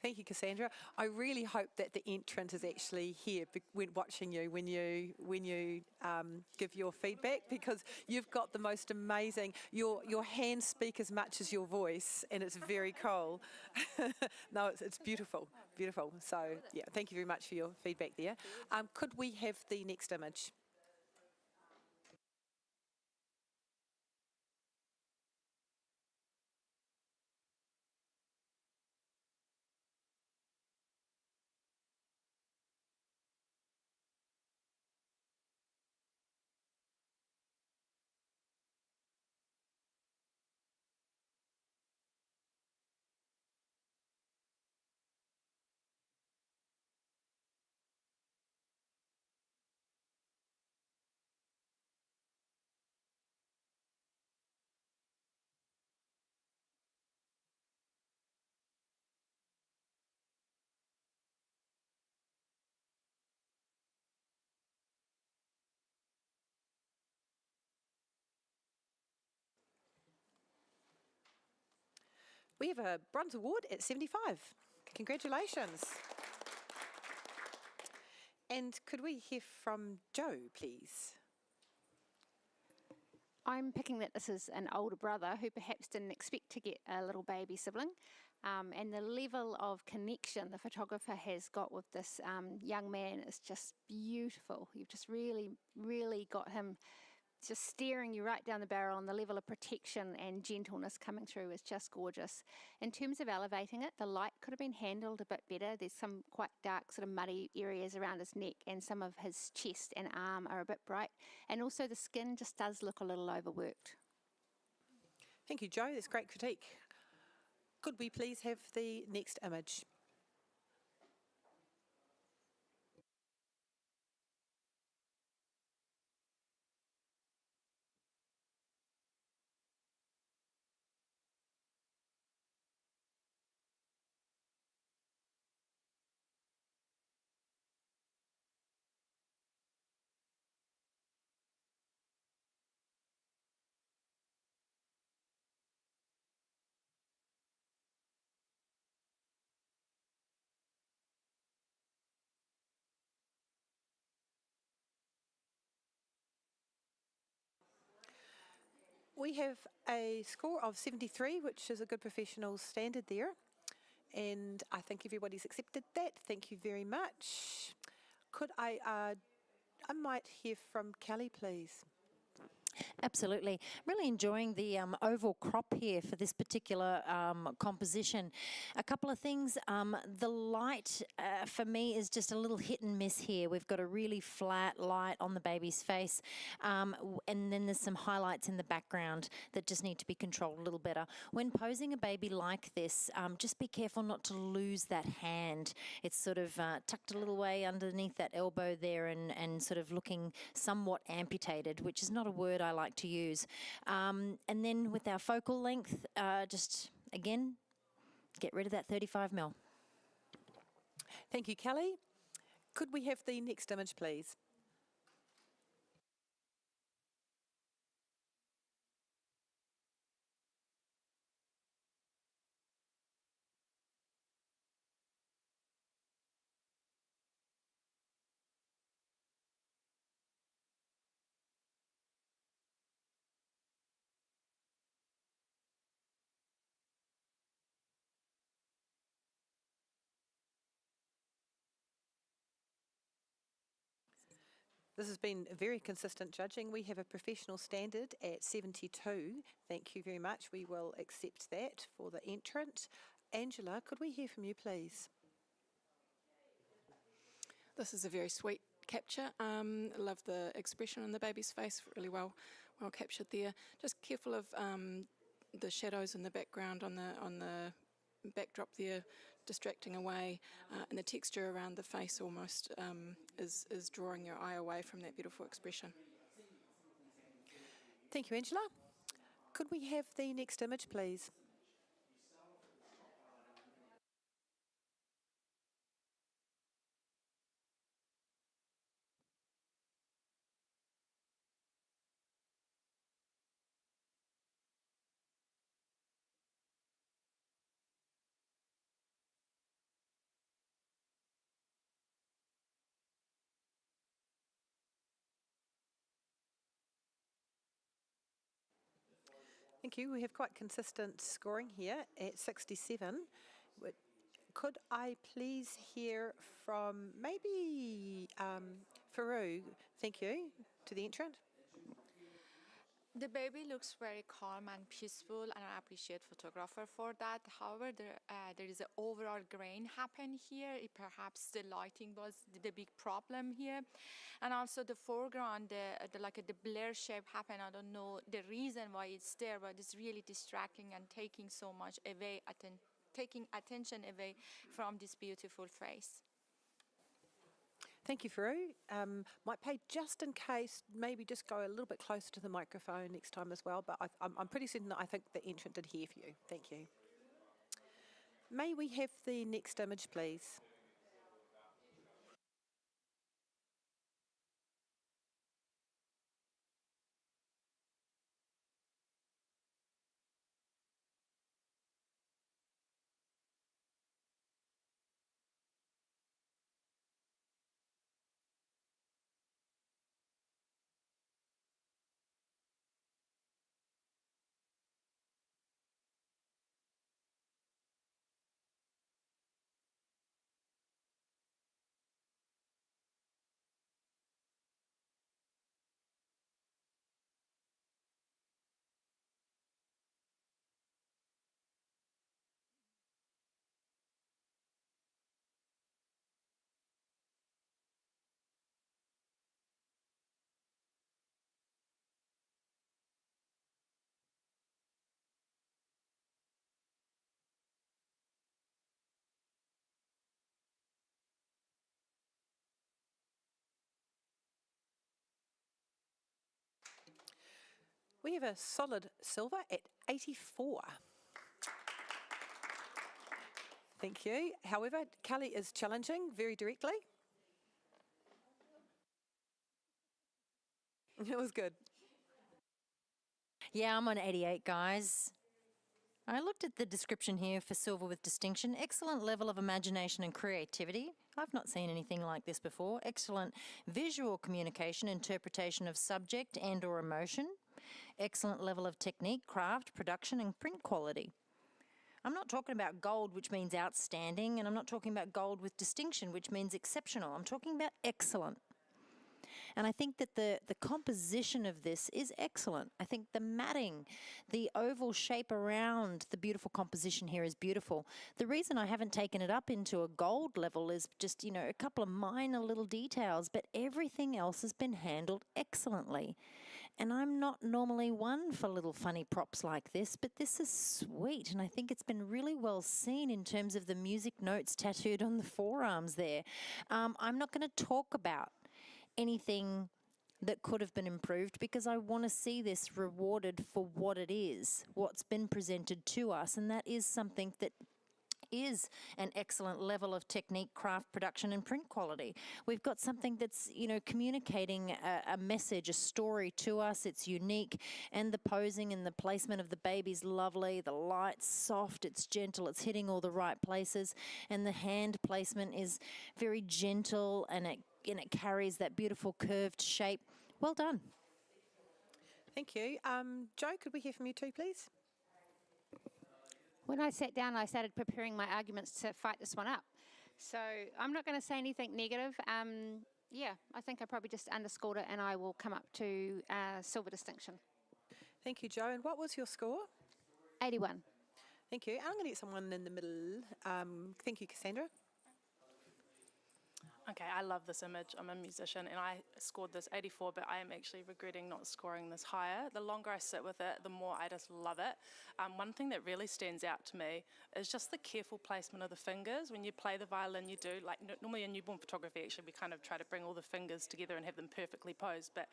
[SPEAKER 1] Thank you, Cassandra. I really hope that the entrant is actually here when watching you when you give your feedback, because you've got the most amazing. Your hands speak as much as your voice, and it's very cool. No, it's beautiful, beautiful. So yeah, thank you very much for your feedback there. Could we have the next image? We have a Bronze Award at 75. Congratulations. And could we hear from Joe, please?
[SPEAKER 5] I'm picking that this is an older brother who perhaps didn't expect to get a little baby sibling. And the level of connection the photographer has got with this young man is just beautiful. You've just really, really got him just staring you right down the barrel, and the level of protection and gentleness coming through is just gorgeous. In terms of elevating it, the light could have been handled a bit better. There's some quite dark sort of muddy areas around his neck, and some of his chest and arm are a bit bright. And also the skin just does look a little overworked.
[SPEAKER 1] Thank you, Jo. That's great critique. Could we please have the next image? We have a score of 73, which is a good professional standard there. And I think everybody's accepted that. Thank you very much. Could I might hear from Kelly, please.
[SPEAKER 8] Absolutely. Really enjoying the oval crop here for this particular composition. A couple of things. The light for me is just a little hit and miss here. We've got a really flat light on the baby's face, and then there's some highlights in the background that just need to be controlled a little better. When posing a baby like this, just be careful not to lose that hand. It's sort of tucked a little way underneath that elbow there, and sort of looking somewhat amputated, which is not a word I like to use. And then with our focal length, just again, get rid of that 35 mil.
[SPEAKER 1] Thank you, Kelly. Could we have the next image, please? This has been very consistent judging. We have a professional standard at 72. Thank you very much. We will accept that for the entrant. Angela, could we hear from you, please?
[SPEAKER 10] This is a very sweet capture. I love the expression on the baby's face, really well captured there. Just careful of the shadows in the background on the backdrop there, distracting away, and the texture around the face almost is drawing your eye away from that beautiful expression.
[SPEAKER 1] Thank you, Angela. Could we have the next image, please? Thank you. We have quite consistent scoring here at 67. Could I please hear from maybe Faru? Thank you to the entrant.
[SPEAKER 3] The baby looks very calm and peaceful, and I appreciate photographer for that. However, there is an overall grain happen here. Perhaps the lighting was the big problem here, and also the foreground, the blur shape happen. I don't know the reason why it's there, but it's really distracting and taking so much away, taking attention away from this beautiful face.
[SPEAKER 1] Thank you, Faru. Might pay just in case, maybe just go a little bit closer to the microphone next time as well, but I'm pretty certain that I think the entrant did hear for you. Thank you. May we have the next image, please? We have a solid silver at 84. Thank you. However, Kelly is challenging very directly. It was good.
[SPEAKER 8] Yeah, I'm on 88, guys. I looked at the description here for silver with distinction. Excellent level of imagination and creativity. I've not seen anything like this before. Excellent visual communication, interpretation of subject and or emotion. Excellent level of technique, craft, production and print quality. I'm not talking about gold, which means outstanding, and I'm not talking about gold with distinction, which means exceptional. I'm talking about excellent. And I think that the composition of this is excellent. I think the matting, the oval shape around the beautiful composition here is beautiful. The reason I haven't taken it up into a gold level is just, you know, a couple of minor little details, but everything else has been handled excellently. And I'm not normally one for little funny props like this, but this is sweet. And I think it's been really well seen in terms of the music notes tattooed on the forearms there. I'm not going to talk about anything that could have been improved because I want to see this rewarded for what it is, what's been presented to us, and that is something that is an excellent level of technique, craft, production and print quality. We've got something that's, you know, communicating a message, a story to us. It's unique, and the posing and the placement of the baby's lovely. The light's soft, it's gentle, it's hitting all the right places, and the hand placement is very gentle, and it carries that beautiful curved shape. Well done.
[SPEAKER 1] Thank you. Joe, could we hear from you too, please?
[SPEAKER 5] When I sat down, I started preparing my arguments to fight this one up. So I'm not going to say anything negative. Yeah, I think I probably just underscored it, and I will come up to silver distinction.
[SPEAKER 1] Thank you, Joe. And what was your score?
[SPEAKER 5] 81.
[SPEAKER 1] Thank you. I'm going to get someone in the middle. Thank you, Cassandra.
[SPEAKER 11] Okay, I love this image. I'm a musician and I scored this 84, but I am actually regretting not scoring this higher. The longer I sit with it, the more I just love it. One thing that really stands out to me is just the careful placement of the fingers. When you play the violin, you do, like normally in newborn photography, actually we kind of try to bring all the fingers together and have them perfectly posed, but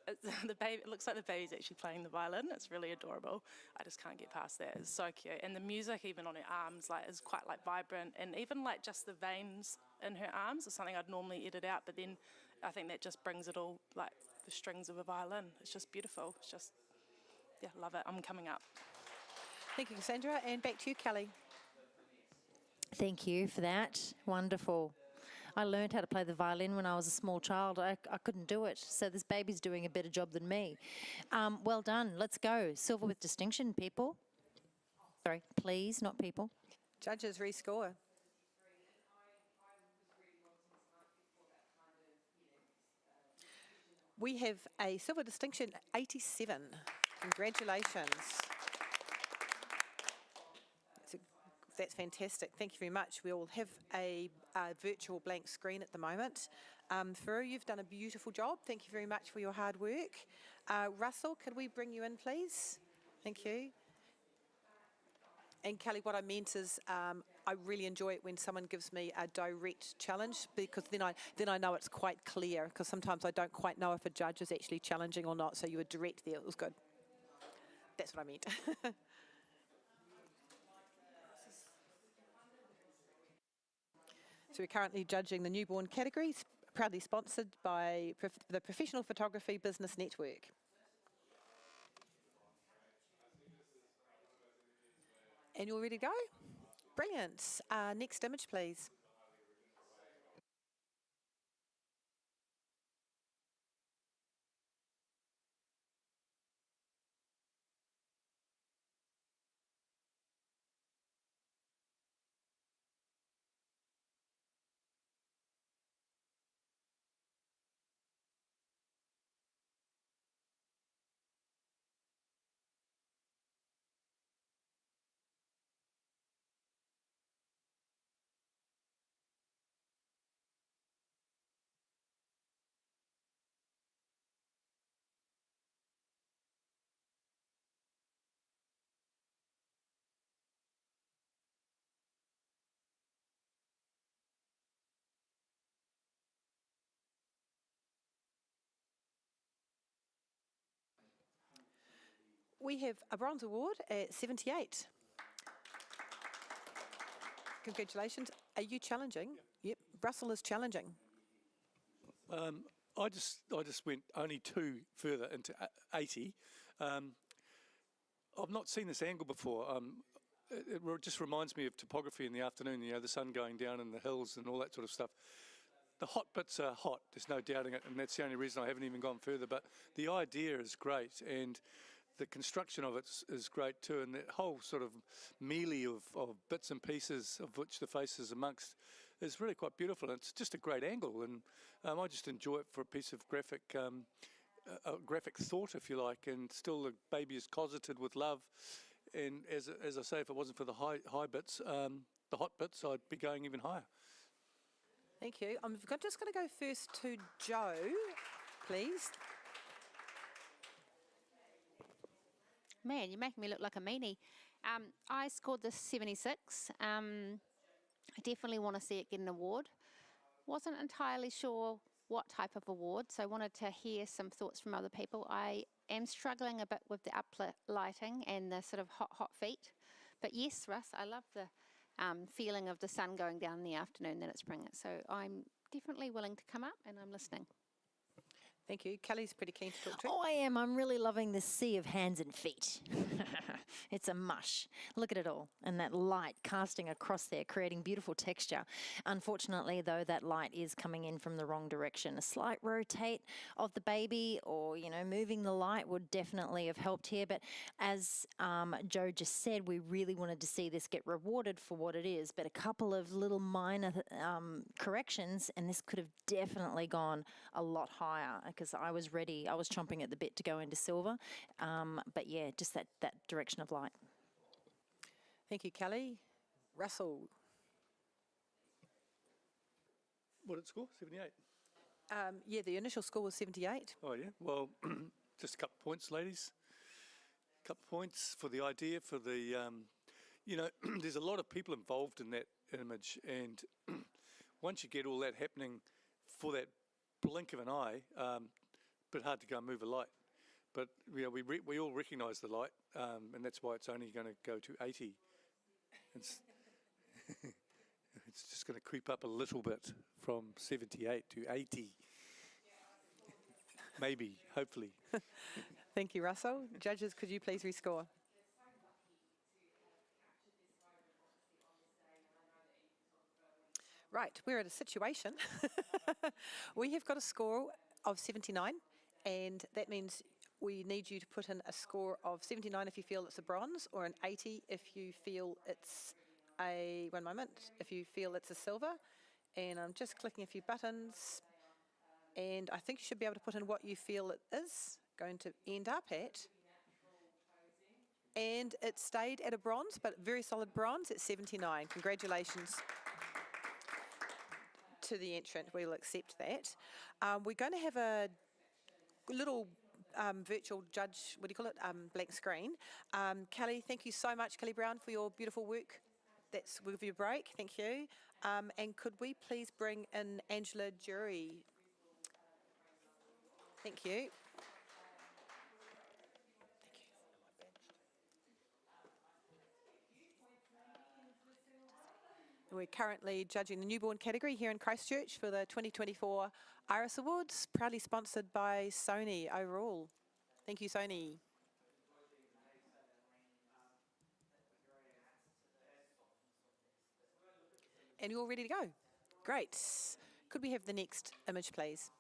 [SPEAKER 11] it looks like the baby's actually playing the violin. It's really adorable. I just can't get past that. It's so cute. And the music, even on her arms, like is quite like vibrant. And even like just the veins in her arms is something I'd normally edit out. But then I think that just brings it all, like the strings of a violin. It's just beautiful. It's just, yeah, love it. I'm coming up.
[SPEAKER 1] Thank you, Cassandra. And back to you, Kelly.
[SPEAKER 8] Thank you for that. Wonderful. I learned how to play the violin when I was a small child. I couldn't do it, so this baby's doing a better job than me. Well done. Let's go. Silver with distinction, people. Sorry, please, not people.
[SPEAKER 1] Judges rescore. We have a silver distinction, 87. Congratulations. That's fantastic. Thank you very much. We all have a virtual blank screen at the moment. Furu, you've done a beautiful job. Thank you very much for your hard work. Russell, could we bring you in, please? Thank you. And Kelly, what I meant is I really enjoy it when someone gives me a direct challenge, because then I know it's quite clear, because sometimes I don't quite know if a judge is actually challenging or not, so you were direct there. It was good. That's what I meant. So we're currently judging the newborn categories, proudly sponsored by the Professional Photography Business Network. And you're ready to go? Brilliant. Next image, please. we have a bronze award at 78. Congratulations. Are you challenging? Yep. Russell is challenging.
[SPEAKER 9] I just went only 2 further into 80. I've not seen this angle before. It just reminds me of topography in the afternoon, you know, the sun going down in the hills and all that sort of stuff. The hot bits are hot, there's no doubting it, and that's the only reason I haven't even gone further. But the idea is great, and the construction of it is great too, and that whole sort of melee of bits and pieces of which the face is amongst is really quite beautiful. And it's just a great angle, and I just enjoy it for a piece of graphic thought, if you like, and still the baby is cosseted with love. And as I say, if it wasn't for the high bits, the hot bits, I'd be going even higher.
[SPEAKER 1] Thank you. I'm just going to go first to Joe, please.
[SPEAKER 5] Man, you're making me look like a meanie. I scored this 76. I definitely want to see it get an award. Wasn't entirely sure what type of award, so I wanted to hear some thoughts from other people. I am struggling a bit with the uplit lighting and the sort of hot feet. But yes, Russ, I love the feeling of the sun going down in the afternoon that it's bringing. So I'm definitely willing to come up, and I'm listening.
[SPEAKER 1] Thank you. Kelly's pretty keen to talk to.
[SPEAKER 8] Oh, I am. I'm really loving this sea of hands and feet. It's a mush. Look at it all. And that light casting across there, creating beautiful texture. Unfortunately, though, that light is coming in from the wrong direction. A slight rotate of the baby or, you know, moving the light would definitely have helped here. But as Joe just said, we really wanted to see this get rewarded for what it is. But a couple of little minor corrections, and this could have definitely gone a lot higher, because I was ready. I was chomping at the bit to go into silver. But yeah, just that direction of light.
[SPEAKER 1] Thank you, Kelly. Russell.
[SPEAKER 9] What did it score? 78?
[SPEAKER 1] Yeah, the initial score was 78.
[SPEAKER 9] Oh, yeah. Well, just a couple of points, ladies. A couple of points for the idea, for the, you know, there's a lot of people involved in that image. And once you get all that happening for that blink of an eye, bit hard to go and move a light. But you know, we all recognise the light, and that's why it's only going to go to 80. It's, it's just going to creep up a little bit from 78 to 80. Maybe, hopefully.
[SPEAKER 1] Thank you, Russell. Judges, could you please rescore? Right, we're at a situation. We have got a score of 79, and that means we need you to put in a score of 79 if you feel it's a bronze, or an 80 if you feel it's a, one moment, if you feel it's a silver. And I'm just clicking a few buttons, and I think you should be able to put in what you feel it is going to end up at. And it stayed at a bronze, but very solid bronze at 79. Congratulations to the entrant. We'll accept that. We're going to have a little virtual judge, what do you call it, blank screen. Kelly, thank you so much, Kelly Brown, for your beautiful work. We'll give you a break, thank you. And could we please bring in Angela Jury? Thank you. We're currently judging the newborn category here in Christchurch for the 2024 Iris Awards, proudly sponsored by Sony overall. Thank you, Sony. And you're all ready to go? Great. Could we have the next image, please?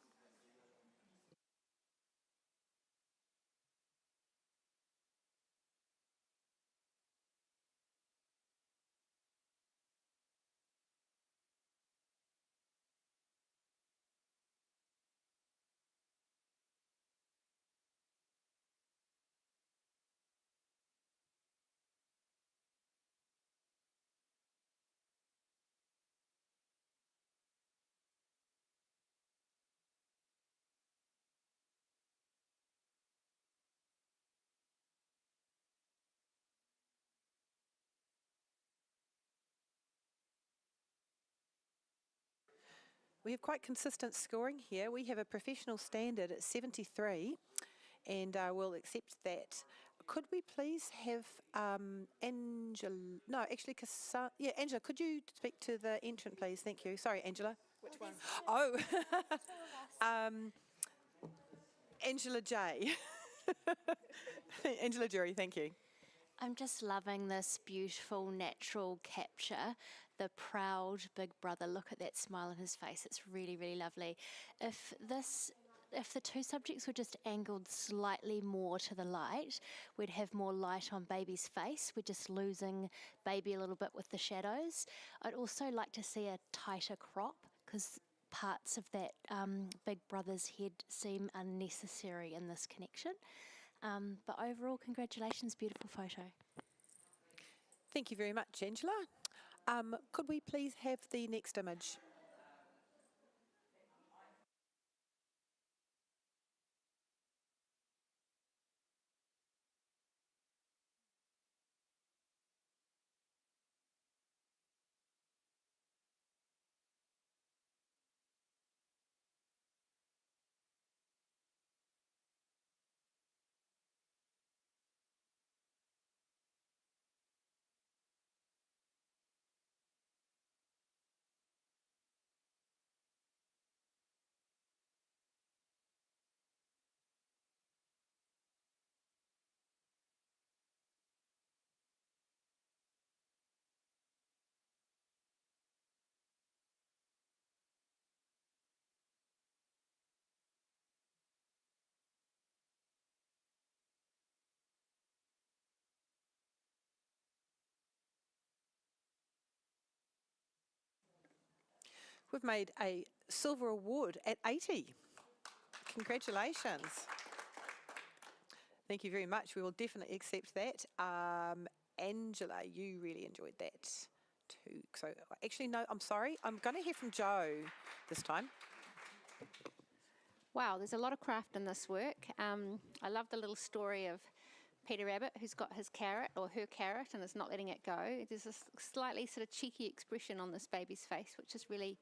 [SPEAKER 1] We have quite consistent scoring here. We have a professional standard at 73, and we'll accept that. Could we please have Angela? No, actually, yeah, Angela, could you speak to the entrant, please? Thank you. Sorry, Angela. Which one? Oh, Angela J. Angela Jury, thank you.
[SPEAKER 7] I'm just loving this beautiful natural capture. The proud big brother, look at that smile on his face. It's really, really lovely. If the two subjects were just angled slightly more to the light, we'd have more light on baby's face. We're just losing baby a little bit with the shadows. I'd also like to see a tighter crop because parts of that big brother's head seem unnecessary in this connection. But overall, congratulations, beautiful photo.
[SPEAKER 1] Thank you very much, Angela. Could we please have the next image? We've made a silver award at 80. Congratulations. Thank you very much. We will definitely accept that. Angela, you really enjoyed that too. So actually, no, I'm sorry. I'm going to hear from Joe this time.
[SPEAKER 5] Wow, there's a lot of craft in this work. I love the little story of Peter Rabbit who's got his carrot or her carrot and is not letting it go. There's a slightly sort of cheeky expression on this baby's face, which is really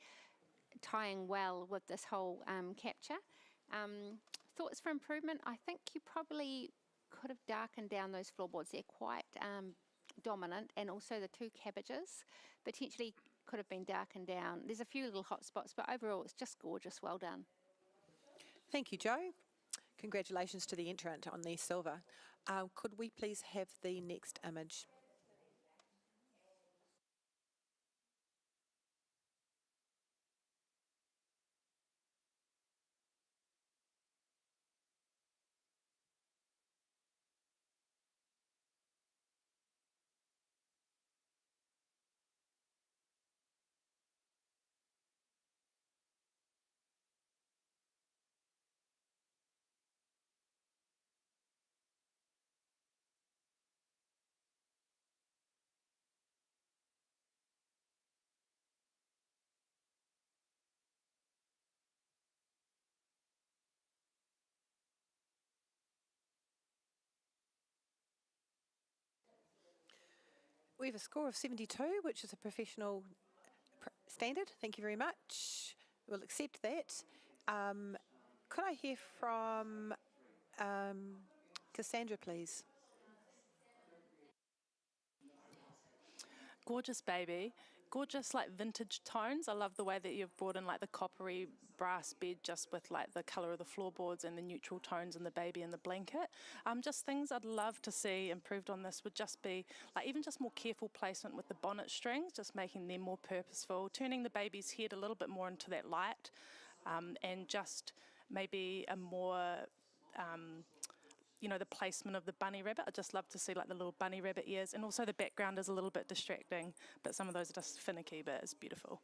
[SPEAKER 5] tying well with this whole capture. Thoughts for improvement? I think you probably could have darkened down those floorboards. They're quite dominant, and also the two cabbages potentially could have been darkened down. There's a few little hot spots, but overall it's just gorgeous. Well done.
[SPEAKER 1] Thank you, Joe. Congratulations to the entrant on the silver. Could we please have the next image? We have a score of 72, which is a professional standard. Thank you very much. We'll accept that. Could I hear from Cassandra, please?
[SPEAKER 11] Gorgeous baby. Gorgeous like vintage tones. I love the way that you've brought in like the coppery brass bed just with like the colour of the floorboards and the neutral tones in the baby and the blanket. Just things I'd love to see improved on this would just be like even just more careful placement with the bonnet strings, just making them more purposeful, turning the baby's head a little bit more into that light, and just maybe a more the placement of the bunny rabbit. I'd just love to see like the little bunny rabbit ears, and also the background is a little bit distracting, but some of those are just finicky, but it's beautiful.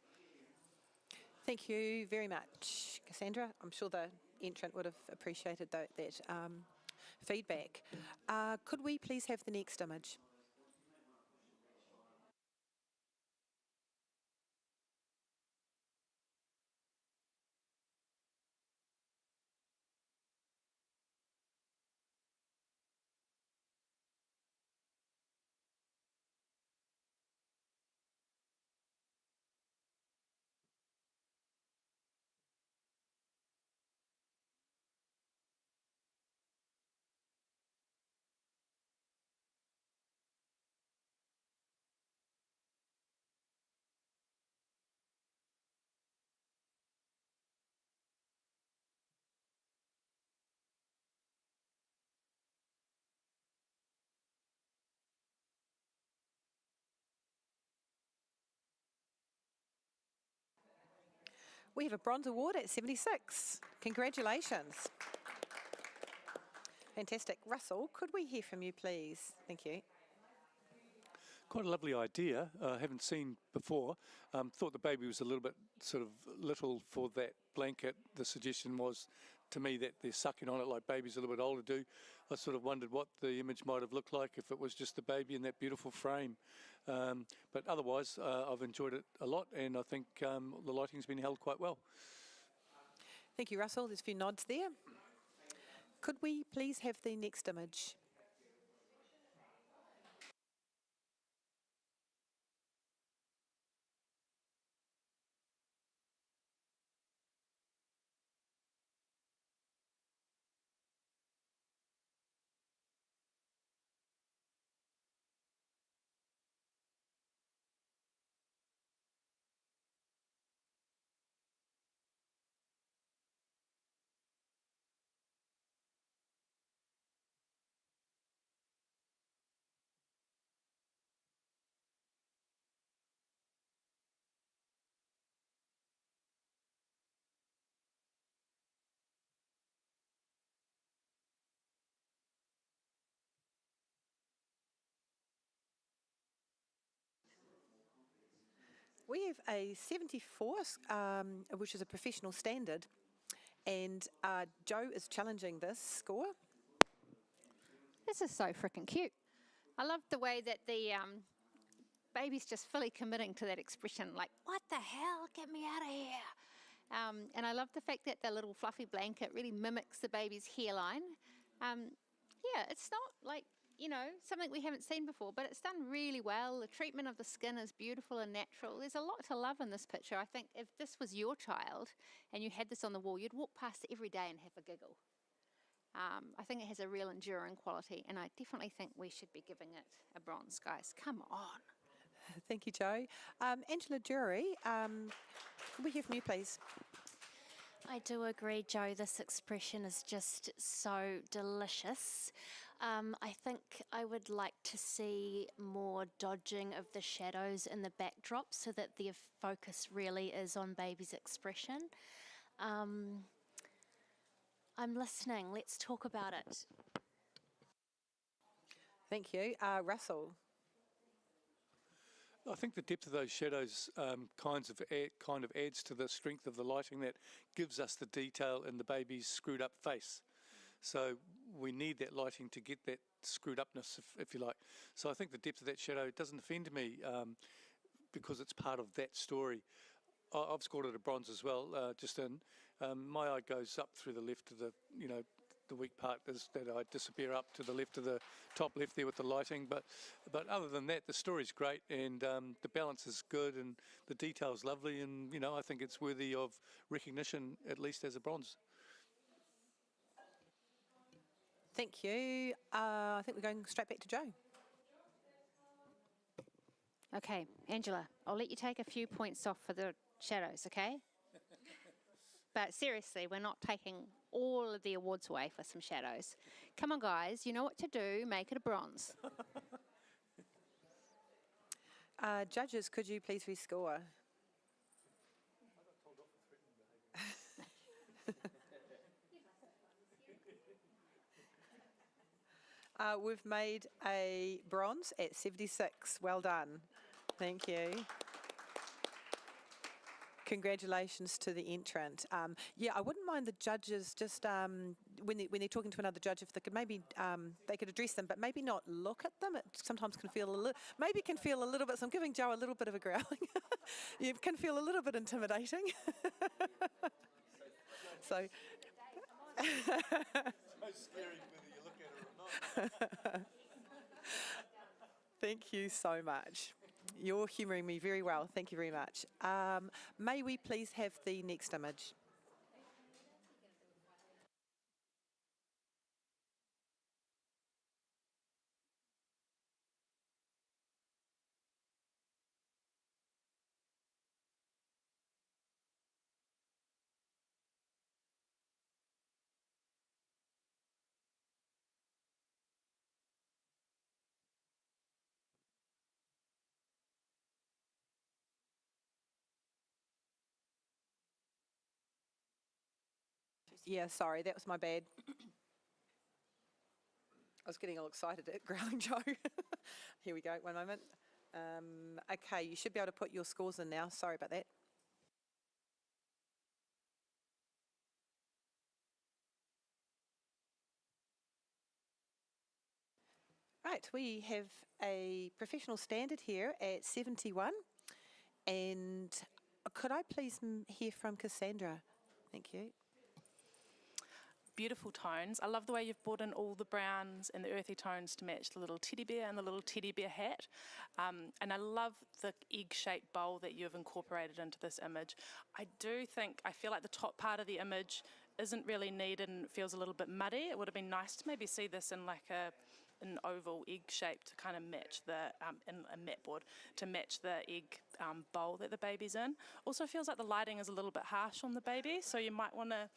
[SPEAKER 1] Thank you very much, Cassandra. I'm sure the entrant would have appreciated that feedback. Could we please have the next image? We have a bronze award at 76. Congratulations. Fantastic. Russell, could we hear from you, please? Thank you.
[SPEAKER 9] Quite a lovely idea. I haven't seen before. Thought the baby was a little bit sort of little for that blanket. The suggestion was to me that they're sucking on it like babies a little bit older do. I sort of wondered what the image might have looked like if it was just the baby in that beautiful frame. But otherwise, I've enjoyed it a lot, and I think the lighting's been held quite well.
[SPEAKER 1] Thank you, Russell. There's a few nods there. Could we please have the next image? We have a 74, which is a professional standard, and Joe is challenging this score.
[SPEAKER 5] This is so freaking cute. I love the way that the baby's just fully committing to that expression, like, what the hell, get me out of here. And I love the fact that the little fluffy blanket really mimics the baby's hairline. Yeah, it's not like, you know, something we haven't seen before, but it's done really well. The treatment of the skin is beautiful and natural. There's a lot to love in this picture. I think if this was your child and you had this on the wall, you'd walk past it every day and have a giggle. I think it has a real enduring quality, and I definitely think we should be giving it a bronze, guys. Come on.
[SPEAKER 1] Thank you, Joe. Angela Jury, could we hear from you, please?
[SPEAKER 7] I do agree, Joe. This expression is just so delicious. I think I would like to see more dodging of the shadows in the backdrop so that the focus really is on baby's expression. I'm listening. Let's talk about it.
[SPEAKER 1] Thank you. Russell.
[SPEAKER 9] I think the depth of those shadows kind of adds to the strength of the lighting that gives us the detail in the baby's screwed up face. So we need that lighting to get that screwed upness, if you like. So I think the depth of that shadow doesn't offend me because it's part of that story. I've scored it a bronze as well, just in. My eye goes up through the left of the, you know, the weak part is that I disappear up to the left of the top left there with the lighting. But other than that, the story's great, and the balance is good, and the detail's lovely, and, you know, I think it's worthy of recognition, at least as a bronze.
[SPEAKER 1] Thank you. I think we're going straight back to Joe.
[SPEAKER 5] Okay, Angela, I'll let you take a few points off for the shadows, okay? But seriously, we're not taking all of the awards away for some shadows. Come on, guys, you know what to do. Make it a bronze.
[SPEAKER 1] Judges, could you please rescore? We've made a bronze at 76. Well done. Thank you. Congratulations to the entrant. Yeah, I wouldn't mind the judges just when they're talking to another judge, if they could maybe they could address them, but maybe not look at them. It sometimes can feel a little bit. So I'm giving Joe a little bit of a growling. It can feel a little bit intimidating. So. Thank you so much. You're humouring me very well. Thank you very much. May we please have the next image? Yeah, sorry, that was my bad. I was getting all excited at Growling Joe. Here we go, one moment. Okay, you should be able to put your scores in now. Sorry about that. Right, we have a professional standard here at 71. And could I please hear from Cassandra? Thank you.
[SPEAKER 11] Beautiful tones. I love the way you've brought in all the browns and the earthy tones to match the little teddy bear and the little teddy bear hat. And I love the egg-shaped bowl that you've incorporated into this image. I feel like the top part of the image isn't really needed and feels a little bit muddy. It would have been nice to maybe see this in like an oval egg shape to kind of match in a mat board to match the egg bowl that the baby's in. Also feels like the lighting is a little bit harsh on the baby, so you might want to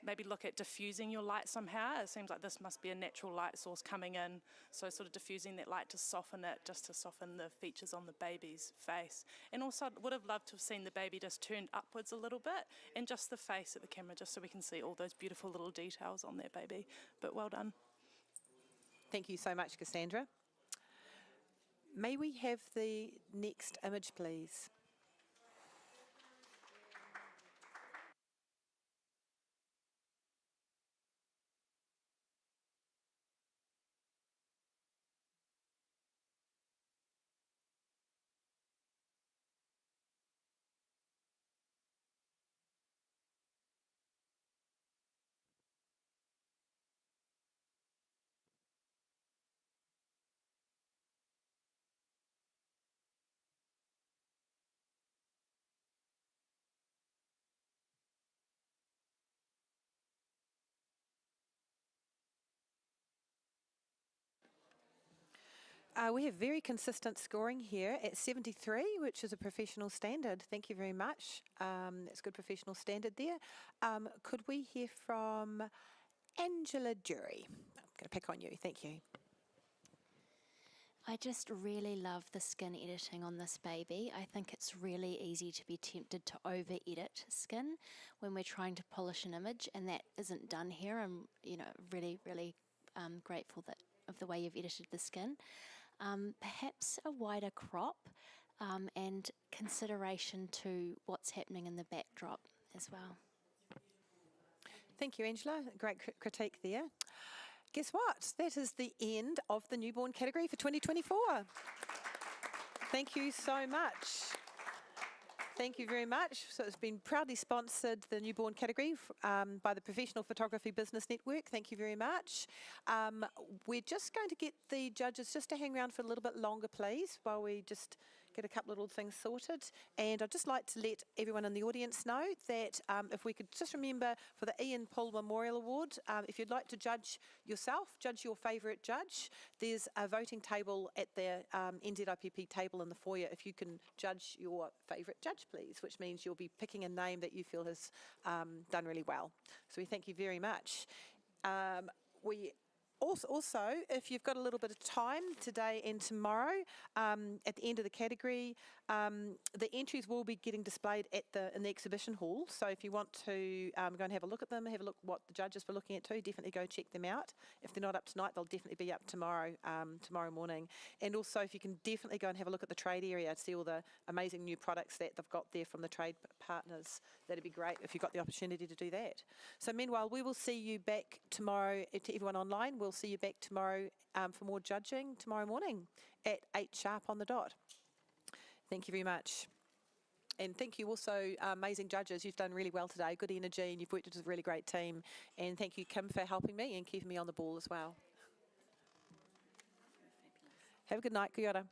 [SPEAKER 11] maybe look at diffusing your light somehow. It seems like this must be a natural light source coming in, so sort of diffusing that light to soften it, just to soften the features on the baby's face. And also would have loved to have seen the baby just turned upwards a little bit, and just the face at the camera, just so we can see all those beautiful little details on that baby. But well done.
[SPEAKER 1] Thank you so much, Cassandra. May we have the next image, please? We have very consistent scoring here at 73, which is a professional standard. Thank you very much. That's good professional standard there. Could we hear from Angela Jury? I'm going to pick on you. Thank you.
[SPEAKER 7] I just really love the skin editing on this baby. I think it's really easy to be tempted to over-edit skin when we're trying to polish an image, and that isn't done here. I'm, really, really grateful of the way you've edited the skin. Perhaps a wider crop and consideration to what's happening in the backdrop as well.
[SPEAKER 1] Thank you, Angela. Great critique there. Guess what? That is the end of the newborn category for 2024. Thank you so much. Thank you very much. So it's been proudly sponsored, the newborn category, by the Professional Photography Business Network. Thank you very much. We're just going to get the judges just to hang around for a little bit longer, please, while we just get a couple of little things sorted. And I'd just like to let everyone in the audience know that if we could just remember for the Ian Paul Memorial Award, if you'd like to judge yourself, judge your favourite judge, there's a voting table at the NZIPP table in the foyer if you can judge your favourite judge, please, which means you'll be picking a name that you feel has done really well. So we thank you very much. We Also, if you've got a little bit of time today and tomorrow, at the end of the category, the entries will be getting displayed in the exhibition hall. So if you want to go and have a look at them, have a look what the judges were looking at too, definitely go check them out. If they're not up tonight, they'll definitely be up tomorrow morning. And also, if you can definitely go and have a look at the trade area to see all the amazing new products that they've got there from the trade partners, that'd be great if you've got the opportunity to do that. So meanwhile, we will see you back tomorrow. To everyone online, we'll see you back tomorrow for more judging tomorrow morning at 8 sharp on the dot. Thank you very much. And thank you also, amazing judges. You've done really well today. Good energy, and you've worked with a really great team. And thank you, Kim, for helping me and keeping me on the ball as well. Have a good night. Kia ora.